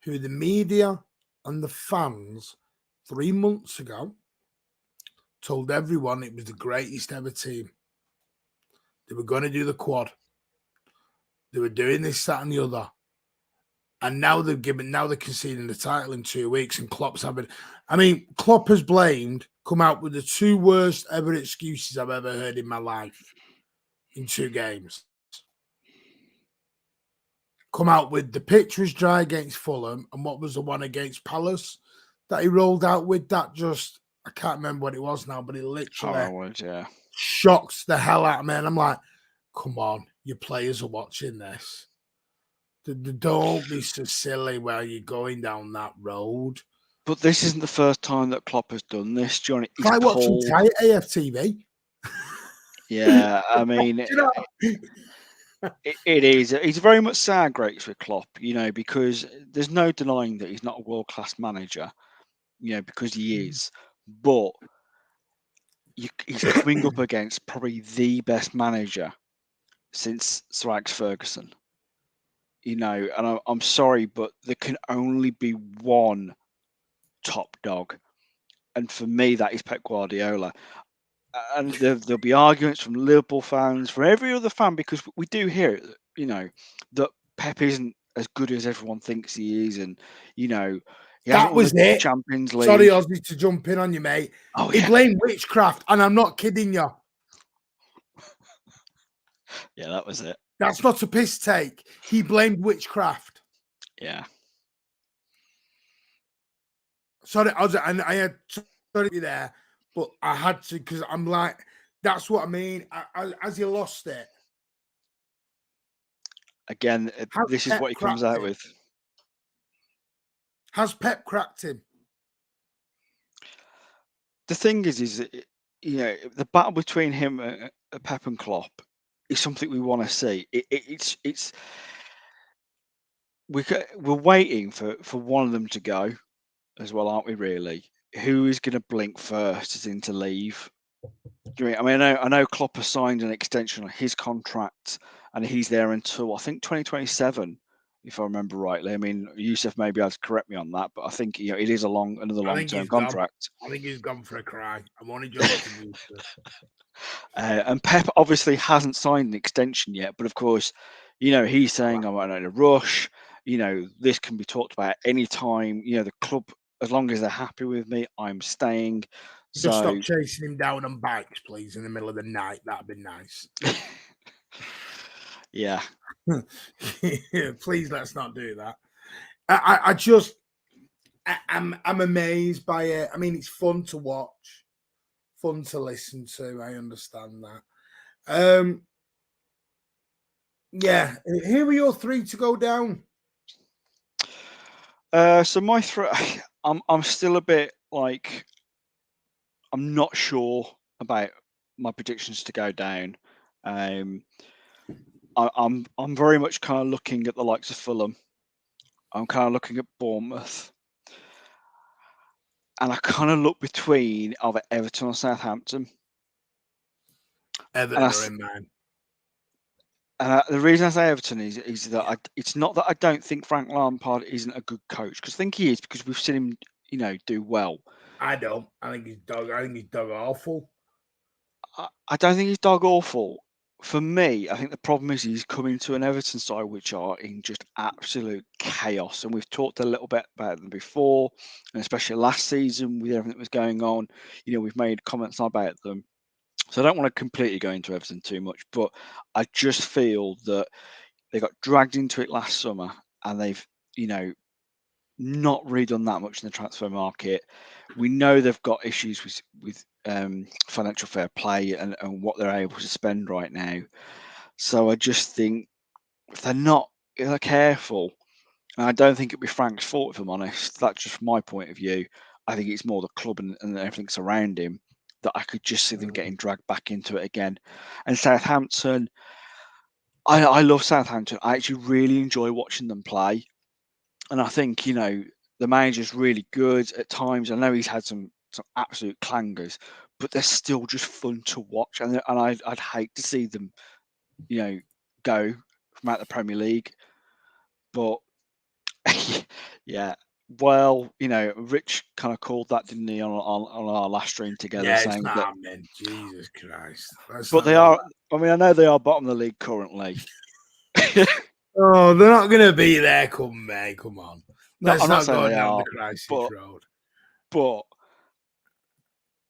who the media and the fans 3 months ago told everyone it was the greatest ever team. They were going to do the quad. They were doing this, that, and the other. And now they're conceding the title in 2 weeks, and Klopp's having. I mean, Klopp has come out with the 2 worst ever excuses I've ever heard in my life in 2 games. Come out with the pitch was dry against Fulham, and what was the one against Palace that he rolled out with? That just, I can't remember what it was now, but it literally shocked the hell out of me. And I'm like, come on, your players are watching this. Don't be so silly while you're going down that road. But this isn't the first time that Klopp has done this, Johnny. It's like watching AFTV. Yeah, I mean, it is. He's very much sour grapes with Klopp, because there's no denying that he's not a world-class manager, because he is. But he's coming up against probably the best manager since Sir Alex Ferguson. And I'm sorry, but there can only be one top dog, and for me, that is Pep Guardiola. And there'll be arguments from Liverpool fans, from every other fan, because we do hear it, that Pep isn't as good as everyone thinks he is, and he that was it. Champions League. Sorry, Ozzy, to jump in on you, mate. Oh, he blamed witchcraft, and I'm not kidding you. Yeah, that was it. That's not a piss take. He blamed witchcraft. Yeah. Sorry, Ozzy, and I had sorry there, but I had to, because I'm like, that's what I mean. As you lost it. Again, this is what he comes out with. Has Pep cracked him? The thing is the battle between him, Pep and Klopp, is something we want to see. It's we're waiting for one of them to go as well, aren't we? Really, who is going to blink first as in to leave? I mean, I know Klopp has signed an extension on his contract, and he's there until I think 2027, if I remember rightly. I mean, Yusuf may be able to correct me on that, but I think it is another long-term contract. I think he's gone for a cry. I'm only joking. And Pep obviously hasn't signed an extension yet, but of course, he's saying I'm not in a rush. This can be talked about any time. The club, as long as they're happy with me, I'm staying. So stop chasing him down on bikes, please, in the middle of the night. That'd be nice. Yeah. Please, let's not do that. I'm amazed by it. I mean, it's fun to watch, fun to listen to. I understand that. Yeah. Who are your 3 to go down? So my I'm still a bit like, I'm not sure about my predictions to go down. I'm very much kind of looking at the likes of Fulham. I'm kind of looking at Bournemouth, and I kind of look between either Everton or Southampton. Everton are in mine. And the reason I say Everton is that it's not that I don't think Frank Lampard isn't a good coach, because I think he is, because we've seen him, do well. I don't. I think he's dog awful. I don't think he's dog awful for me, I think the problem is he's coming to an Everton side which are in just absolute chaos, and we've talked a little bit about them before, and especially last season with everything that was going on. We've made comments about them, so I don't want to completely go into Everton too much, but I just feel that they got dragged into it last summer, and they've not really done that much in the transfer market. We know they've got issues with financial fair play and what they're able to spend right now. So I just think if they're careful, and I don't think it'd be Frank's fault if I'm honest. That's just my point of view. I think it's more the club and everything surrounding him that I could just see them getting dragged back into it again. And Southampton, I love Southampton. I actually really enjoy watching them play, and I think the manager's really good at times. I know he's had some absolute clangers, but they're still just fun to watch, and I'd hate to see them go from out the Premier League. But yeah, well, Rich kind of called that, didn't he, on our last stream together, Yeah, it's saying not that. happening. Jesus Christ. But they are. I mean, I know they are bottom of the league currently. Oh, they're not going to be there come May. Come on. Let's I'm not not saying go they down are, the crisis but road.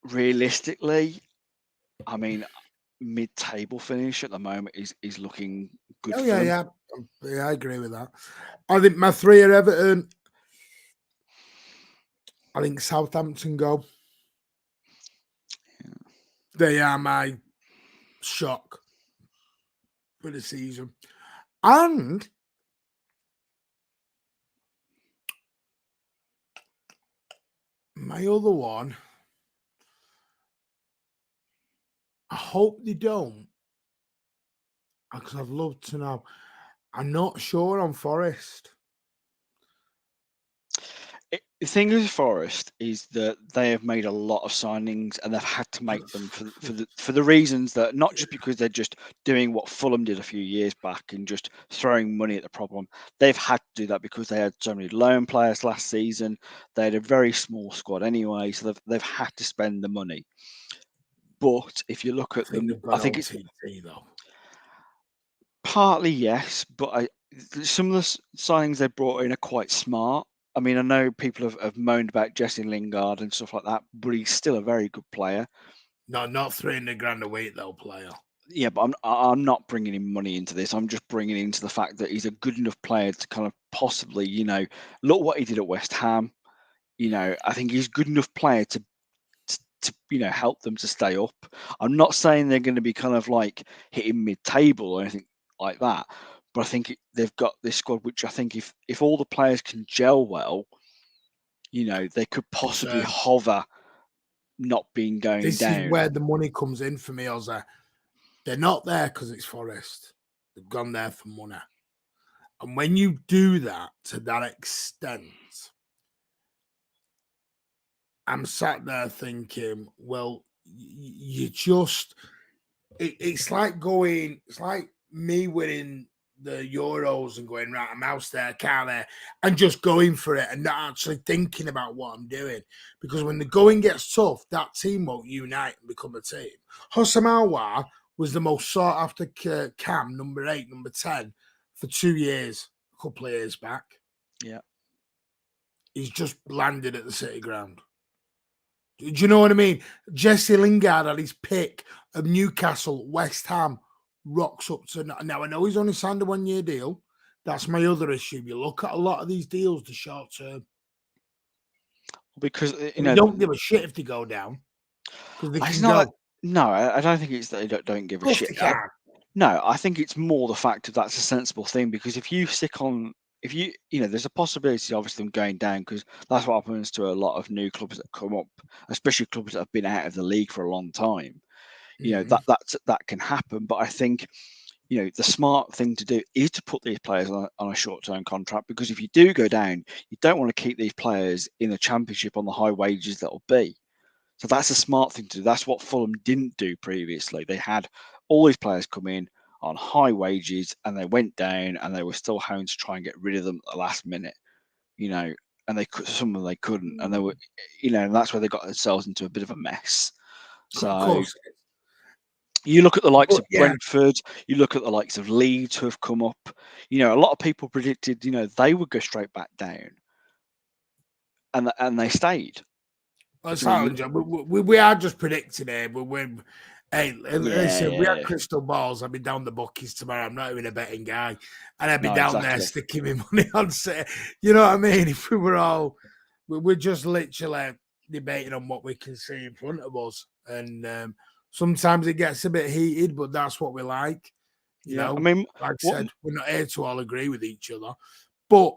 realistically, I mean, mid-table finish at the moment is looking good for them. Yeah, I agree with that. I think my three are Everton. I think Southampton go. Yeah. They are my shock for the season. And my other one, I hope they don't, because I'd love to know. I'm not sure on Forest. The thing with Forest is that they have made a lot of signings, and they've had to make them for the reasons that, not just because they're just doing what Fulham did a few years back and just throwing money at the problem. They've had to do that because they had so many loan players last season. They had a very small squad anyway, so they've had to spend the money. But if you look at them, I think it's though. partly yes, but some of the signings they brought in are quite smart. I mean, I know people have moaned about Jesse Lingard and stuff like that, but he's still a very good player. No, not 300 grand a week though, player. Yeah, but I'm not bringing in money into this. I'm just bringing into the fact that he's a good enough player to kind of possibly, look what he did at West Ham. I think he's a good enough player to help them to stay up. I'm not saying they're going to be kind of like hitting mid-table or anything like that, but I think they've got this squad which I think if all the players can gel well, they could possibly hover, not being going this down. This is where the money comes in for me, Ozzy. They're not there because it's Forest. They've gone there for money. And when you do that to that extent, I'm sat there thinking, well, you just, it's like me winning the Euros and going, right, I'm house there, car there, and just going for it and not actually thinking about what I'm doing. Because when the going gets tough, that team won't unite and become a team. Hossam Aouar was the most sought after cam, number 8, number 10, for 2 years, a couple of years back. Yeah. He's just landed at the City ground. Do you know what I mean? Jesse Lingard at his pick of Newcastle, West Ham, rocks up to now. I know he's only signed a 1-year deal. That's my other issue. You look at a lot of these deals, the short term, because they don't give a shit if they go down because they can go. No, I don't think it's that they don't give a shit. No, I think it's more the fact that that's a sensible thing, because if you stick on, there's a possibility obviously them going down, because that's what happens to a lot of new clubs that come up, especially clubs that have been out of the league for a long time. That can happen, but I think the smart thing to do is to put these players on a short-term contract, because if you do go down, you don't want to keep these players in the Championship on the high wages that'll be. So that's a smart thing to do. That's what Fulham didn't do previously. They had all these players come in on high wages, and they went down, and they were still having to try and get rid of them at the last minute, and some of them they couldn't, and they were, and that's where they got themselves into a bit of a mess. So, of course. You look at the likes But of yeah, Brentford, you look at the likes of Leeds who have come up. A lot of people predicted, they would go straight back down, and they stayed. that's You know, how you, we are just predicting it. But hey, listen, we had yeah, crystal balls. I'd be down the bookies tomorrow. I'm not even a betting guy, and I'd be no, down there exactly. sticking my money on. You know what I mean? If we were all, we're just literally debating on what we can see in front of us, and sometimes it gets a bit heated, but that's what we like. Yeah, I mean, Like I what? said, we're not here to all agree with each other, but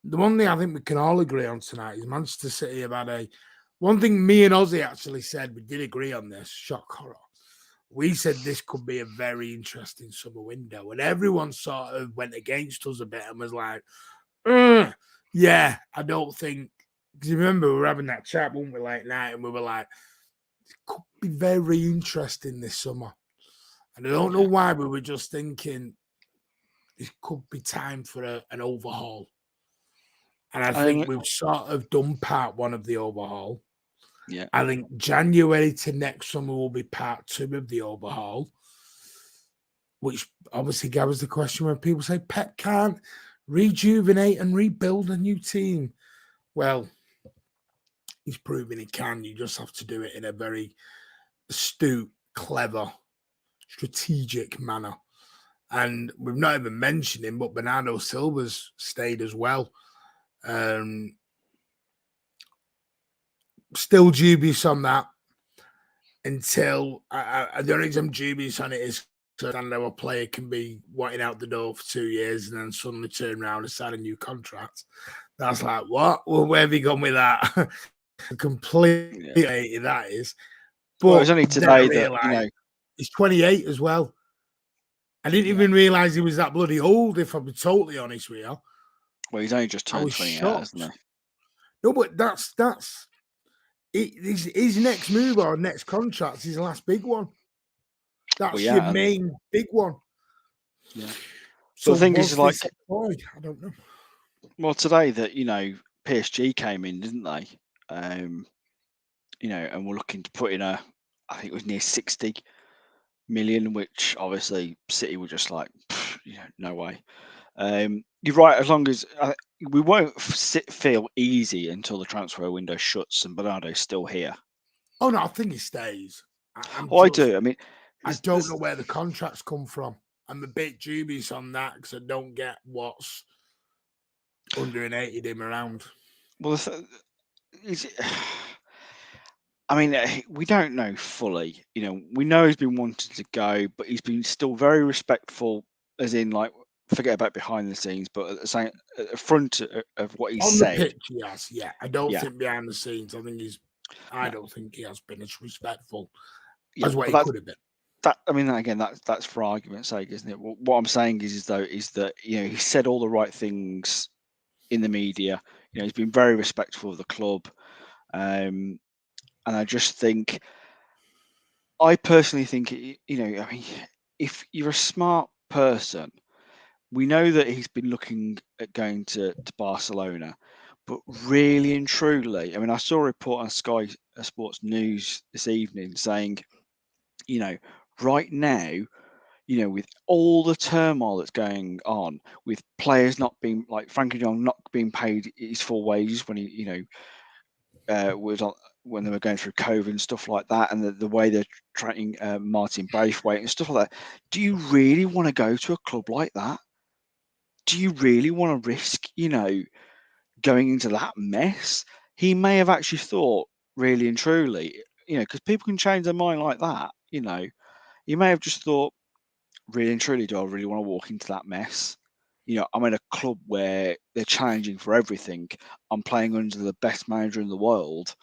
the one thing I think we can all agree on tonight is Manchester City have had a one thing me and Ozzy actually said, we did agree on this, shock horror. We said this could be a very interesting summer window, and everyone sort of went against us a bit and was like, yeah, I don't think, because you remember we were having that chat, weren't we, late night, and we were like, it could be very interesting this summer. And I don't know Yeah, why we were just thinking it could be time for an overhaul. And I I think think, we've sort of done part one of the overhaul. yeah, I think January to next summer will be part two of the overhaul, which obviously gathers the question when people say Pep can't rejuvenate and rebuild a new team. Well, he's proven he can. You just have to do it in a very astute, clever, strategic manner. And we've not even mentioned him, but Bernardo Silva's stayed as well. Still dubious on that until the only reason I'm dubious on it is because I know a player can be wanting out the door for 2 years and then suddenly turn around and sign a new contract. That's like, what? Well, where have you gone with that? Completely yeah. that is. Well, it But was only then I today that realised he's 28 as well. I didn't yeah. even realise he was that bloody old, if I'm totally honest with you. Well, he's only just I turned was 28, hasn't shocked. No, but that's his next move or next contract is his last big one. he? Well, That's your yeah, and main big one. yeah. But So the thing is, was like, this a ploy? I don't know. well, today that PSG came in, didn't they? And we're looking to put in I think it was near 60 million, which obviously City were just like, no way. You're right. As long as we won't feel easy until the transfer window shuts and Bernardo's still here. Oh no, I think he stays. Oh, I do. I mean, I there's, don't there's know where the contracts come from. I'm a bit dubious on that because I don't get what's underrated him around. well, is it, I mean, we don't know fully. We know he's been wanting to go, but he's been still very respectful, as in, like, forget about behind the scenes, but at the front of what he On the said, pitch, yes, yeah. I don't yeah, think behind the scenes. I no, don't think he has been as respectful yeah, as what but he could have been. I mean, again, that's for argument's sake, isn't it? What I'm saying is that he said all the right things in the media. He's been very respectful of the club, and I just think, I personally think, I mean, if you're a smart person, we know that he's been looking at going to Barcelona, but really and truly, I mean, I saw a report on Sky Sports News this evening saying, you know, right now, with all the turmoil that's going on, with players not being, like Frankie John, not being paid his full wages when he, was on, when they were going through COVID and stuff like that, and the way they're treating Martin Braithwaite and stuff like that. Do you really want to go to a club like that? Do you really want to risk, going into that mess? He may have actually thought, really and truly, because people can change their mind like that. He may have just thought, really and truly, do I really want to walk into that mess? I'm in a club where they're challenging for everything. I'm playing under the best manager in the world.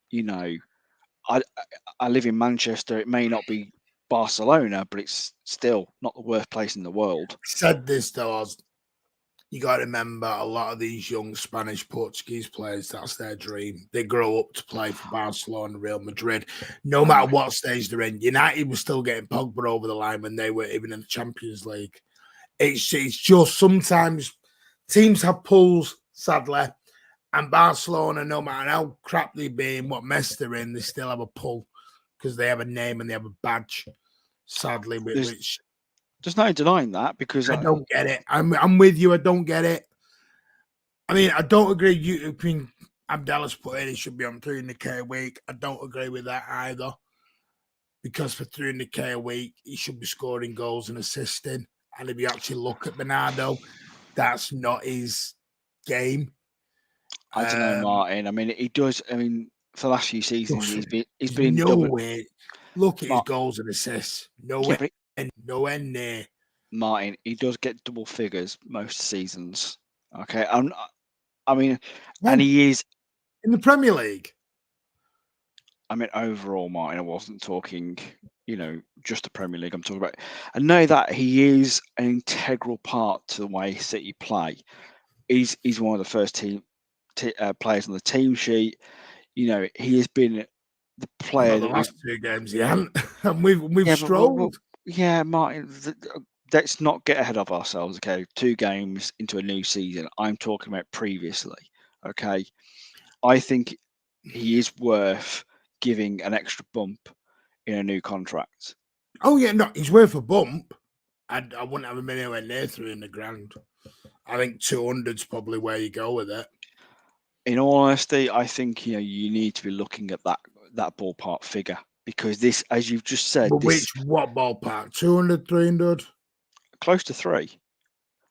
You know, I I live in Manchester. It may not be Barcelona, but it's still not the worst place in the world. Said this though, you got to remember a lot of these young Spanish, Portuguese players, that's their dream. They grow up to play for Barcelona, Real Madrid, no I matter know. what stage they're in. United was still getting Pogba over the line when they were even in the Champions League. It's just sometimes teams have pulls, sadly, and Barcelona, no matter how crap they be and what mess they're in, they still have a pull because they have a name and they have a badge. Sadly, which there's no denying that, because I don't get it. I'm with you. I don't get it. I mean, I don't agree. I mean, Abdallah's put in, he should be on 300k a week. I don't agree with that either, because for 300k a week, he should be scoring goals and assisting. And if you actually look at Bernardo, that's not his game. I don't know, Martin. I mean, he does. I mean, for the last few seasons, he's been in double. Way. Look at his goals and assists. Nowhere near. Martin, he does get double figures most seasons. Okay, I mean, and he is in the Premier League. I mean, overall, Martin, I wasn't talking, just the Premier League. I'm talking about. I know that he is an integral part to the way City play. He's one of the first players on the team sheet. He has been the player the last 2 games, and we've struggled. Martin. Let's not get ahead of ourselves. Okay, 2 games into a new season. I'm talking about previously. Okay, I think he is worth giving an extra bump in a new contract. Oh yeah, no, he's worth a bump. I wouldn't have him anywhere near 300 grand. I think 200's probably where you go with it. In all honesty, I think you need to be looking at that ballpark figure, because this, as you've just said, but what ballpark? 200, 300? Close to 3.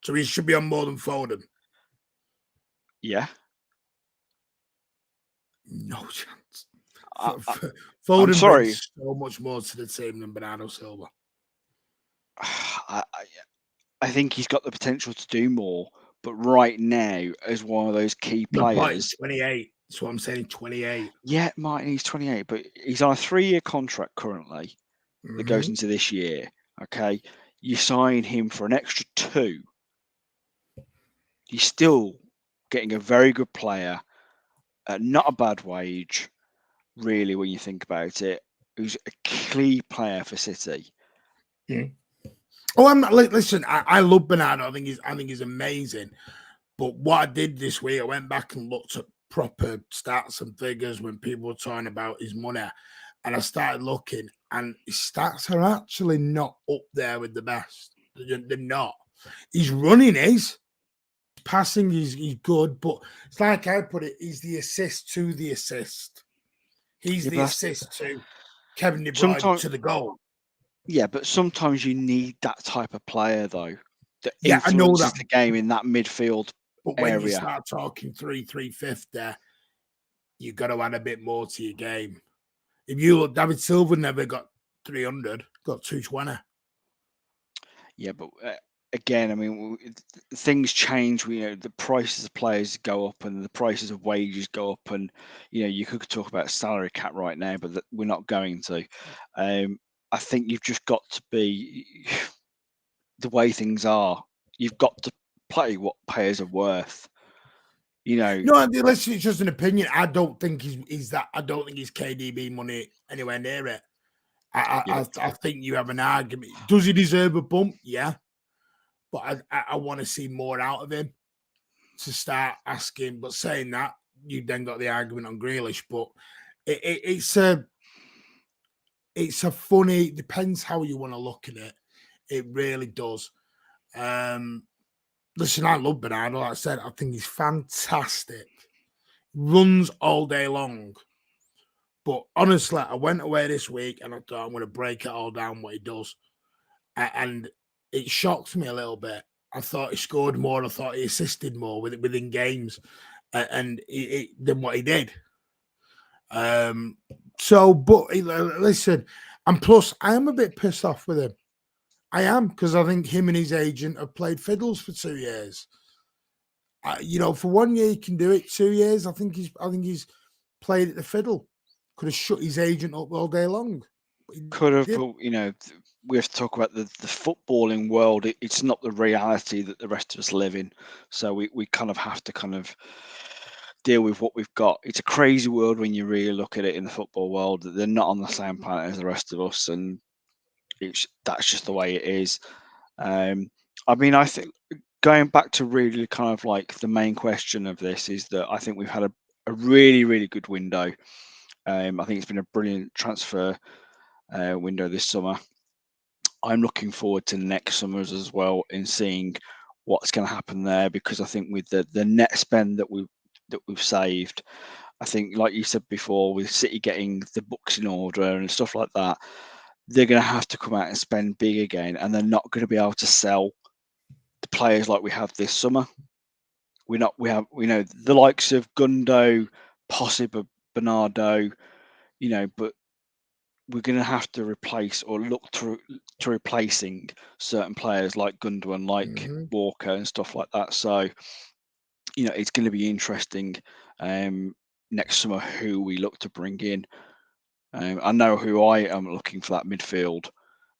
So he should be on more than Foden. Yeah. No chance. Foden brings so much more to the team than Bernardo Silva. I think he's got the potential to do more, but right now, as one of those key players, 28. So I'm saying 28. Yeah, Martin, he's 28, but he's on a 3-year contract currently that goes into this year. Okay, you sign him for an extra 2. You're still getting a very good player at not a bad wage, really, when you think about it, who's a key player for City. Oh, I'm not. Listen, I love Bernardo. I think he's amazing. But what I did this week, I went back and looked at proper stats and figures when people were talking about his money, and I started looking, and his stats are actually not up there with the best. They're not. His running is. Passing is good, but it's like I put it, he's the assist to the assist. He's the assist to Kevin De Bruyne to the goal. Yeah, but sometimes you need that type of player, though, that influences the game in that midfield but when you start talking 350, you've got to add a bit more to your game. If you look, David Silva never got 300, got 220. Yeah, but again, I mean, things change. The prices of players go up and the prices of wages go up, and you could talk about salary cap right now, but we're not going to. I think you've just got to be the way things are. You've got to play what players are worth. No, it's just an opinion. I don't think he's that. I don't think he's KDB money anywhere near it. I think you have an argument. Does he deserve a bump? Yeah. But I want to see more out of him to start asking. But saying that, you then got the argument on Grealish. But it's a funny. It depends how you want to look at it. It really does. Listen, I love Bernardo. Like I said, I think he's fantastic. Runs all day long. But honestly, I went away this week and I thought I'm going to break it all down what he does. And it shocked me a little bit. I thought he scored more. I thought he assisted more within games than what he did. But listen, and plus, I am a bit pissed off with him. I am, because I think him and his agent have played fiddles for 2 years. For 1 year he can do it. 2 years, I think he's played at the fiddle. Could have shut his agent up all day long. Could have, but we have to talk about the footballing world. It's not the reality that the rest of us live in. So we kind of have to deal with what we've got. It's a crazy world when you really look at it in the football world. That they're not on the same planet as the rest of us, and that's just the way it is. I mean, I think going back to really kind of like the main question of this is that I think we've had a really, really good window. I think it's been a brilliant transfer window this summer. I'm looking forward to next summer's as well in seeing what's going to happen there, because I think with the net spend that we've saved, I think, like you said before, with City getting the books in order and stuff like that, they're going to have to come out and spend big again, and they're not going to be able to sell the players like we have this summer. We know the likes of Gundo, possibly Bernardo, but we're going to have to replace or look to replacing certain players like Gundogan, like Walker, and stuff like that. So, it's going to be interesting next summer who we look to bring in. I know who I am looking for that midfield,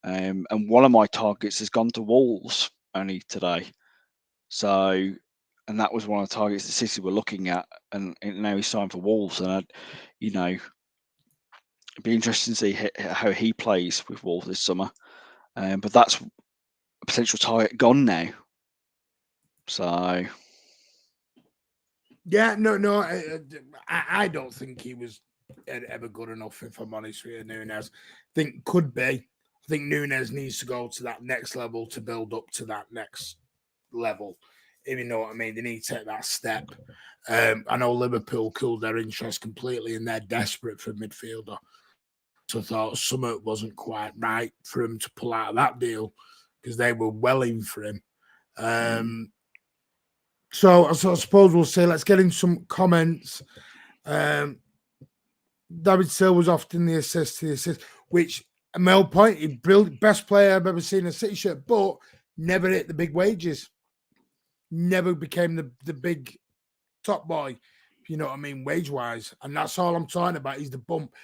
and one of my targets has gone to Wolves only today. So, and that was one of the targets that City were looking at, and now he's signed for Wolves, and it'd be interesting to see how he plays with Wolves this summer. But that's a potential target gone now. So, yeah, no, I don't think he was ever good enough, if I'm honest with you, Nunes. I think could be. I think Nunes needs to go to that next level to build up to that next level. If you know what I mean, they need to take that step. I know Liverpool cooled their interest completely, and they're desperate for a midfielder. So I thought something wasn't quite right for him to pull out of that deal, because they were welling for him. So I suppose we'll say, let's get in some comments. David Silva was often the assist, which, Mel pointed, brilliant, best player I've ever seen in a City shirt, but never hit the big wages. Never became the big top boy, if you know what I mean, wage-wise. And that's all I'm talking about, is the bump.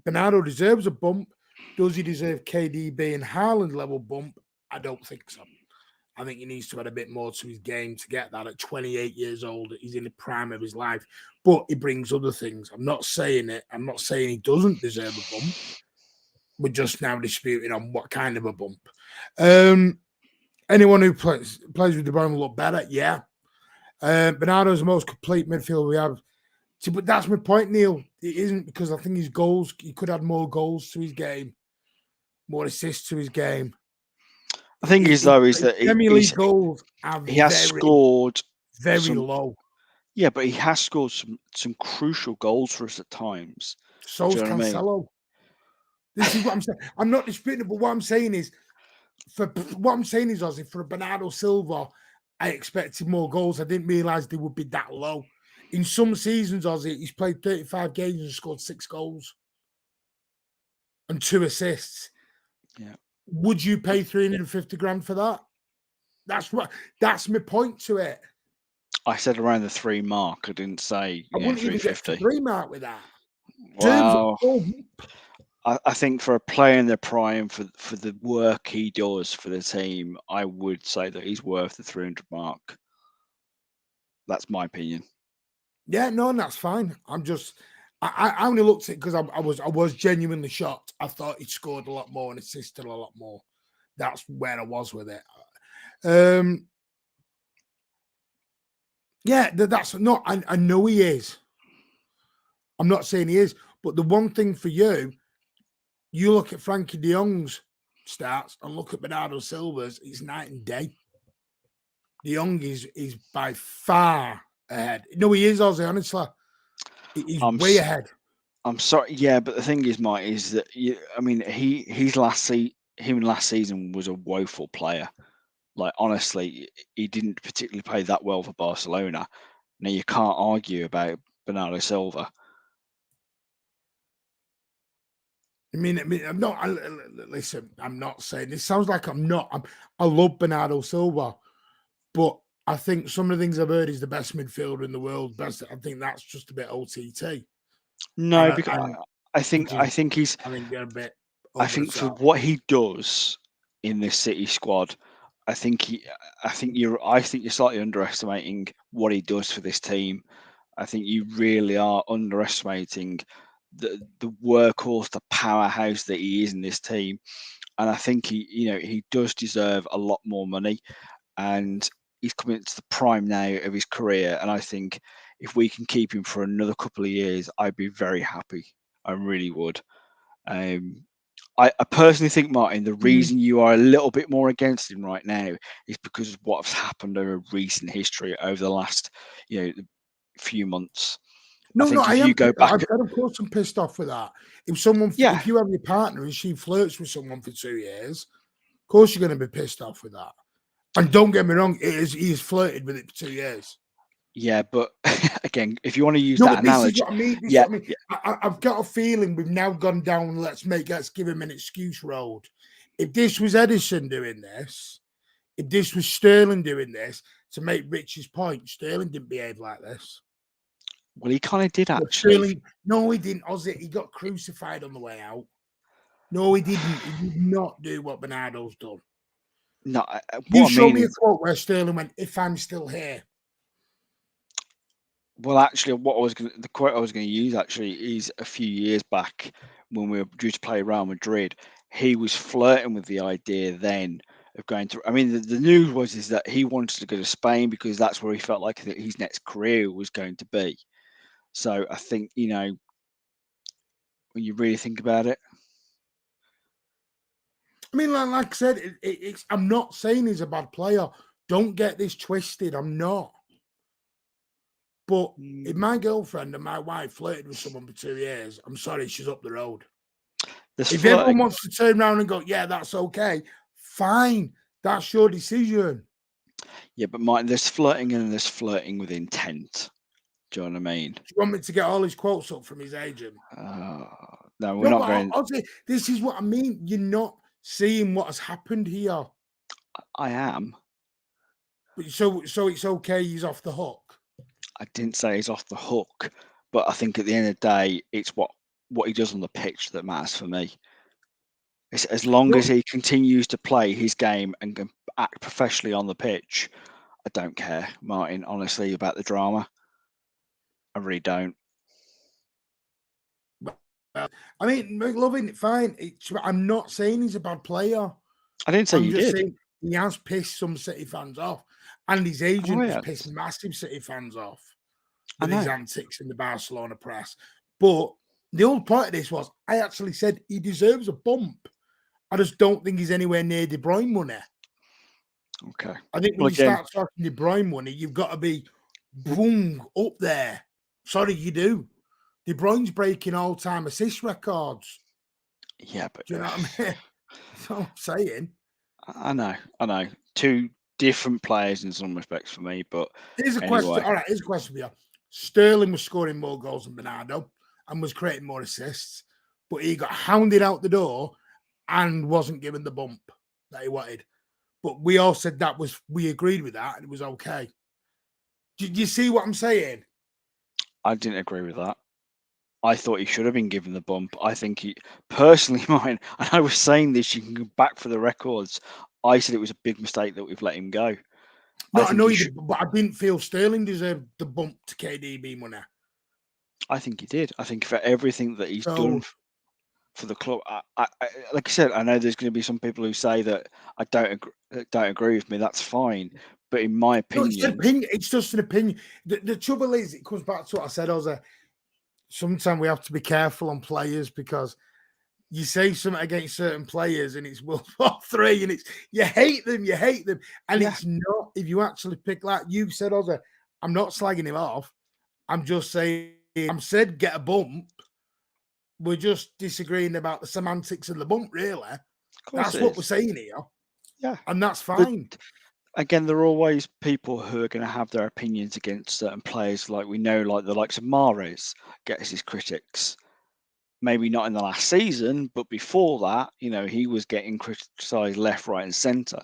Bernardo deserves a bump. Does he deserve KDB and Haaland level bump? I don't think so. I think he needs to add a bit more to his game to get that. At 28 years old, he's in the prime of his life, but he brings other things. I'm not saying it. I'm not saying he doesn't deserve a bump. We're just now disputing on what kind of a bump. Anyone who plays with De Bruyne will look better. Yeah. Bernardo's the most complete midfielder we have. See, but that's my point, Neil. It isn't, because I think his goals, he could add more goals to his game, more assists to his game. the thing is that Premier League goals are he has scored very low. Yeah, but he has scored some crucial goals for us at times. So's Cancelo. This is what I'm saying. I'm not disputing it, but what I'm saying is, Ozzy, for a Bernardo Silva, I expected more goals. I didn't realise they would be that low. In some seasons, Ozzy, he's played 35 games and scored 6 goals and 2 assists. Yeah. Would you pay 350 grand for that? That's my point to it. I said around the 3 mark. I didn't say I wouldn't even get to 3 mark with that. Well, I think for a player in their prime, for the work he does for the team, I would say that he's worth the 300 mark. That's my opinion. Yeah, no, and that's fine. I only looked at it because I was genuinely shocked. I thought he'd scored a lot more and assisted a lot more. That's where I was with it. Yeah, that's not. I know he is. I'm not saying he is, but the one thing for you look at Frankie De Jong's stats and look at Bernardo Silva's. It's night and day. De Jong is by far ahead. No, he is, Ozzy, honestly. He's way ahead. I'm sorry, yeah, but the thing is, Mike, is that him last season was a woeful player. Like, honestly, he didn't particularly play that well for Barcelona. Now, you can't argue about Bernardo Silva. I'm not. Listen, I'm not saying this. Sounds like I'm not. I love Bernardo Silva, but I think some of the things I've heard is the best midfielder in the world. I think that's just a bit OTT. No, because I think he's. I think they're a bit. I think for what he does in this City squad, I think you're slightly underestimating what he does for this team. I think you really are underestimating the workhorse, the powerhouse that he is in this team. And I think he does deserve a lot more money, and he's coming to the prime now of his career. And I think if we can keep him for another couple of years, I'd be very happy. I really would. I personally think, Martin, the Mm. reason you are a little bit more against him right now is because of what's happened over recent history over the last, few months. I No, think I if you am. go back, Of course, I'm pissed off with that. If someone, yeah, if you have your partner and she flirts with someone for 2 years, of course you're going to be pissed off with that. And don't get me wrong, he's flirted with it for 2 years. yeah, but again, if you want to use No, that but this is analogy, what I mean. This is yeah, what I mean. I've got a feeling we've now gone down. Let's give him an excuse road. If this was Edison doing this, if this was Sterling doing this, to make Rich's point, Sterling didn't behave like this. well, he kind of did But actually. Sterling, no, he didn't. Ozzy, he got crucified on the way out. No, he didn't. He did not do what Bernardo's done. No, You what I show mean me a is, quote where Sterling went, "If I'm still here." well, actually, the quote I was going to use actually is a few years back when we were due to play Real Madrid. He was flirting with the idea then of going to. I mean, the news was is that he wanted to go to Spain because that's where he felt like his next career was going to be. So I think when you really think about it, I mean, like I said, it's. I'm not saying he's a bad player. Don't get this twisted. I'm not. But if my girlfriend and my wife flirted with someone for 2 years, I'm sorry, she's up the road. there's If everyone flirting. wants to turn around and go, "Yeah, that's okay," fine. That's your decision. Yeah, but Martin, there's flirting and there's flirting with intent. Do you know what I mean? Do you want me to get all his quotes up from his agent? No, we're No, not but going. I'll say this is what I mean. You're not seeing what has happened here. I am. So it's okay. He's off the hook. I didn't say he's off the hook, but I think at the end of the day, it's what he does on the pitch that matters for me. It's, as long No, as he continues to play his game and can act professionally on the pitch, I don't care, Martin. Honestly, about the drama, I really don't. I mean, McLovin, fine. I'm not saying he's a bad player. I didn't say I'm you just did. saying he has pissed some City fans off, and his I know agent he has has. pissed massive City fans off I with his know. antics in the Barcelona press. But the whole point of this was, I actually said he deserves a bump. I just don't think he's anywhere near De Bruyne money. Okay. I think when Well, you again, start talking De Bruyne money, you've got to be boom up there. Sorry, you do. De Bruyne's breaking all-time assist records. yeah, but Do you know what I mean? That's what I'm saying. I know. I know. Two different players in some respects for me, but Here's a question. anyway, All right, here's a question for you. Sterling was scoring more goals than Bernardo and was creating more assists, but he got hounded out the door and wasn't given the bump that he wanted. But we all said we agreed with that and it was okay. Do you see what I'm saying? I didn't agree with that. I thought he should have been given the bump. I think he personally mine, and I was saying this, you can go back for the records. I said it was a big mistake that we've let him go. No, I I think know he you should. did, but I didn't feel Sterling deserved the bump to KDB money. I think he did. I think for everything that he's done So for the club, like I said, I know there's going to be some people who say that don't agree with me. That's fine, but in my no, it's an opinion, opinion. It's just an opinion. The trouble is, it comes back to what I said. Sometimes we have to be careful on players because you say something against certain players and it's World War III and it's you hate them, and yeah, it's not. If you actually pick, like you said, Ozzy, I'm not slagging him off. I'm just saying, I'm said get a bump. We're just disagreeing about the semantics of the bump, really. of course That's it what we're is. saying here, Yeah, and that's but fine. again, there are always people who are going to have their opinions against certain players. Like we know, like the likes of Mahrez gets his critics. Maybe not in the last season, but before that, he was getting criticised left, right, and centre.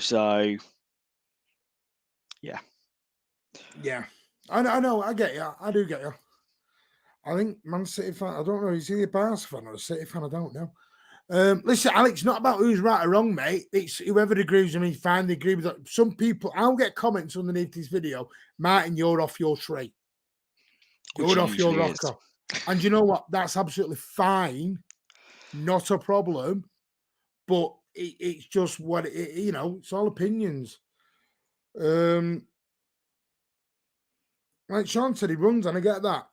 So yeah, Yeah, I know, I get you. I do get you. I think Man City fan. I don't know. Is he a Barca fan or a City fan? I don't know. Listen, Alex, not about who's right or wrong, mate. It's whoever agrees with me, fine. They agree with that. Some people, I'll get comments underneath this video. Martin, you're off your tree. which You're it off your usually is. rocker. And you know what? That's absolutely fine. Not a problem. But it's just what it's all opinions. Like Sean said, he runs, and I get that.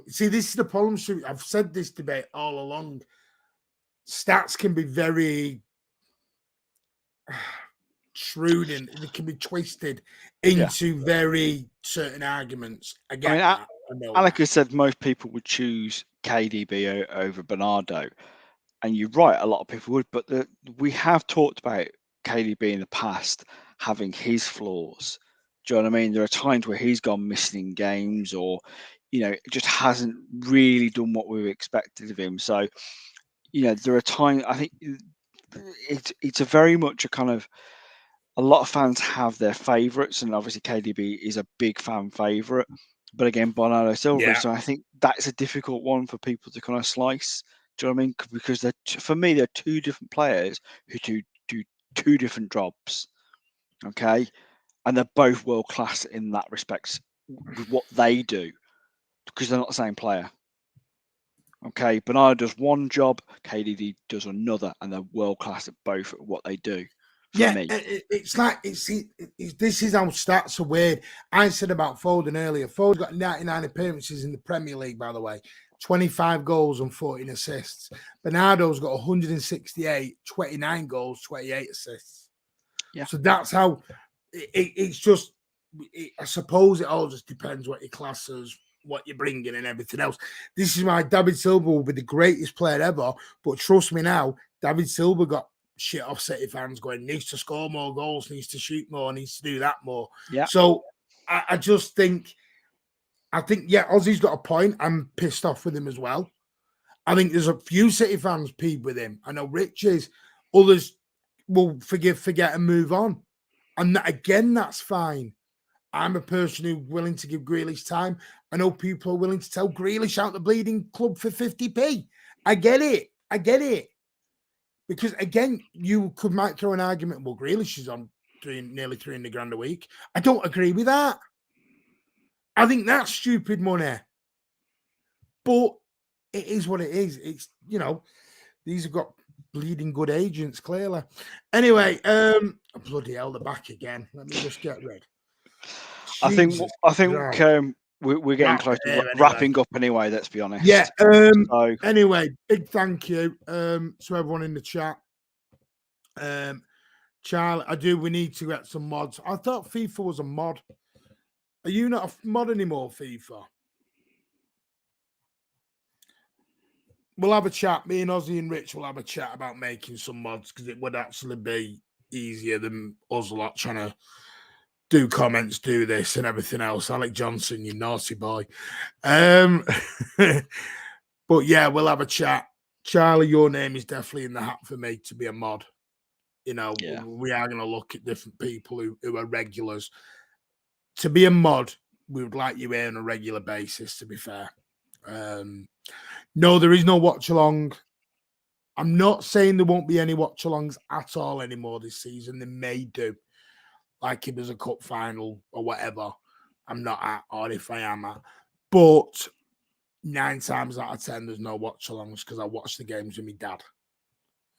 See, this is the problem. Stu. I've said this debate all along. Stats can be very shrewd and they can be twisted Yeah. into very certain arguments. I I mean, get that. I know like that. I said, most people would choose KDB over Bernardo, and you're right, a lot of people would. But we have talked about KDB in the past having his flaws. Do you know what I mean? There are times where he's gone missing in games, or just hasn't really done what we expected of him. So, there are times I think it's a very much a kind of a lot of fans have their favourites, and obviously KDB is a big fan favourite. But again, Bernardo Silva. Yeah. So I think that's a difficult one for people to kind of slice. Do you know what I mean? Because for me, they're two different players who do two different jobs. Okay, and they're both world class in that respect with what they do, because they're not the same player. Okay, Bernardo does one job, KDB does another, and they're world class at both at what they do. For Yeah, me, it's like this is how stats are weird. I said about Foden earlier. Foden's got 99 appearances in the Premier League, by the way, 25 goals and 14 assists. Bernardo's got 168, 29 goals, 28 assists. yeah, So that's how it's just. I suppose it all just depends what your class is, what you're bringing, and everything else. This is why David Silva will be the greatest player ever. But trust me now, David Silva got shit off City fans going, needs to score more goals, needs to shoot more, needs to do that more. yeah. So I just think, yeah, Ozzy's got a point. I'm pissed off with him as well. I think there's a few City fans peeved with him. I know Rich is. Others will forget, and move on. And again, that's fine. I'm a person who's willing to give Grealish time. I know people are willing to tell Grealish out the bleeding club for 50p. I get it. Because again, might throw an argument. Well, Grealish is on nearly 300 grand a week. I don't agree with that. I think that's stupid money. But it is what it is. It's these have got bleeding good agents, clearly. Anyway, bloody hell, they're back again. Let me just get rid. I think Jesus we're getting close to anyway. wrapping up anyway. Let's be honest. Yeah. So Anyway, big thank you to everyone in the chat. Charlie, we need to get some mods. I thought FIFA was a mod. Are you not a mod anymore, FIFA? We'll have a chat. Me and Ozzy and Rich will have a chat about making some mods because it would actually be easier than us a lot trying to do comments, do this and everything else. Alec Johnson, you naughty boy. But yeah, we'll have a chat. Charlie, your name is definitely in the hat for me to be a mod. We are going to look at different people who are regulars. To be a mod, we would like you here on a regular basis, to be fair. No, there is no watch along. I'm not saying there won't be any watch alongs at all anymore this season. They may do, like if there's a cup final or whatever. I'm not at, or if I am at. But 9 times out of 10, there's no watch alongs because I watch the games with my dad.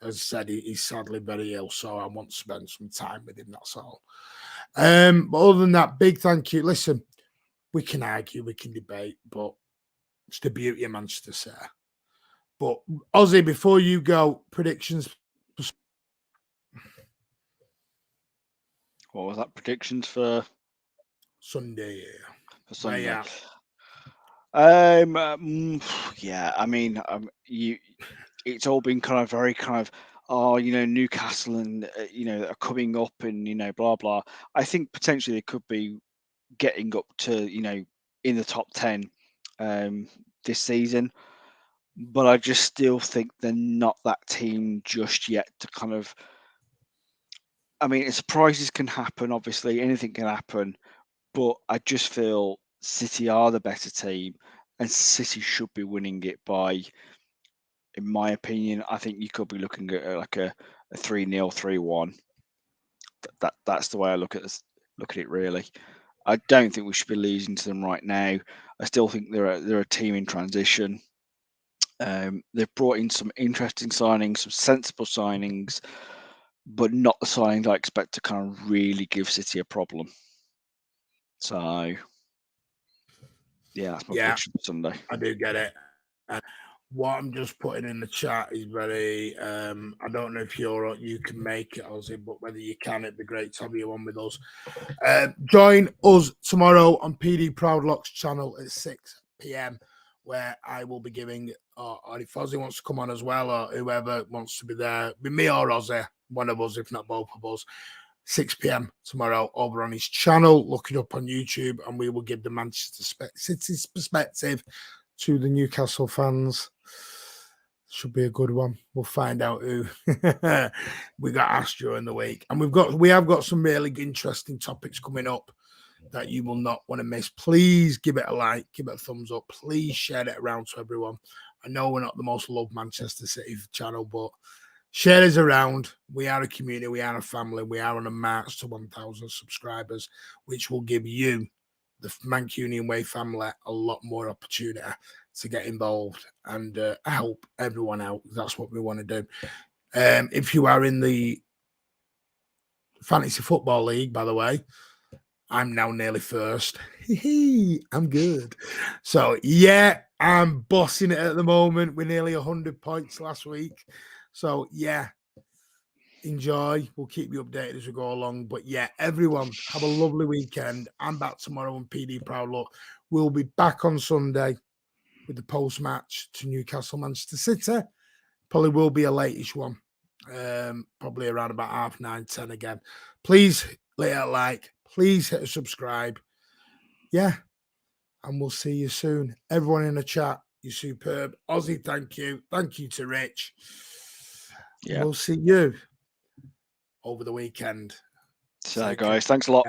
As I said, he's sadly very ill, so I want to spend some time with him. That's all. But other than that, big thank you. Listen, we can argue, we can debate, but it's the beauty of Manchester City. But Ozzy, before you go, predictions. what was that? Predictions for Sunday? For Sunday. Yeah. Yeah. I mean, it's all been kind of very kind of Newcastle and are coming up and blah blah. I think potentially they could be getting up to in the top 10 this season, but I just still think they're not that team just yet to kind of. I mean, surprises can happen. Obviously, anything can happen, but I just feel City are the better team, and City should be winning it by. In my opinion, I think you could be looking at like a 3-0, 3-1. That's the way I look at this. Look at it really. I don't think we should be losing to them right now. I still think they're a team in transition. They've brought in some interesting signings, some sensible signings, but not the signings I expect to kind of really give City a problem. So, Yeah, that's my Yeah. prediction for Sunday. I do get it. What I'm just putting in the chat is very. I don't know if you can make it, Ozzy, but whether you can, it'd be great to have you on with us. Join us tomorrow on PD Proudlock's channel at 6 p.m. where I will be giving, or if Ozzy wants to come on as well, or whoever wants to be there, be me or Ozzy, one of us, if not both of us. 6 p.m. tomorrow over on his channel. Look it up on YouTube, and we will give the Manchester City's perspective to the Newcastle fans. Should be a good one. We'll find out who we got asked during the week, and we have got some really interesting topics coming up that you will not want to miss. Please give it a like, give it a thumbs up. Please share it around to everyone. I know we're not the most loved Manchester City channel, but share us around. We are a community. We are a family. We are on a march to 1,000 subscribers, which will give you, the Mancunian Way family, a lot more opportunity to get involved and help everyone out. That's what we want to do. If you are in the Fantasy Football League, by the way, I'm now nearly first. I'm good. So, yeah, I'm bossing it at the moment. We're nearly 100 points last week. So, yeah, enjoy. We'll keep you updated as we go along. But, yeah, everyone, have a lovely weekend. I'm back tomorrow on PD Proudlock. We'll be back on Sunday with the post-match to Newcastle, Manchester City. Probably will be a late-ish one. Probably around about 9:30, 10 again. Please hit a like. Please hit a subscribe. Yeah. And we'll see you soon. Everyone in the chat, you're superb. Ozzy, thank you. Thank you to Rich. Yeah. We'll see you over the weekend. So, guys, thanks a lot.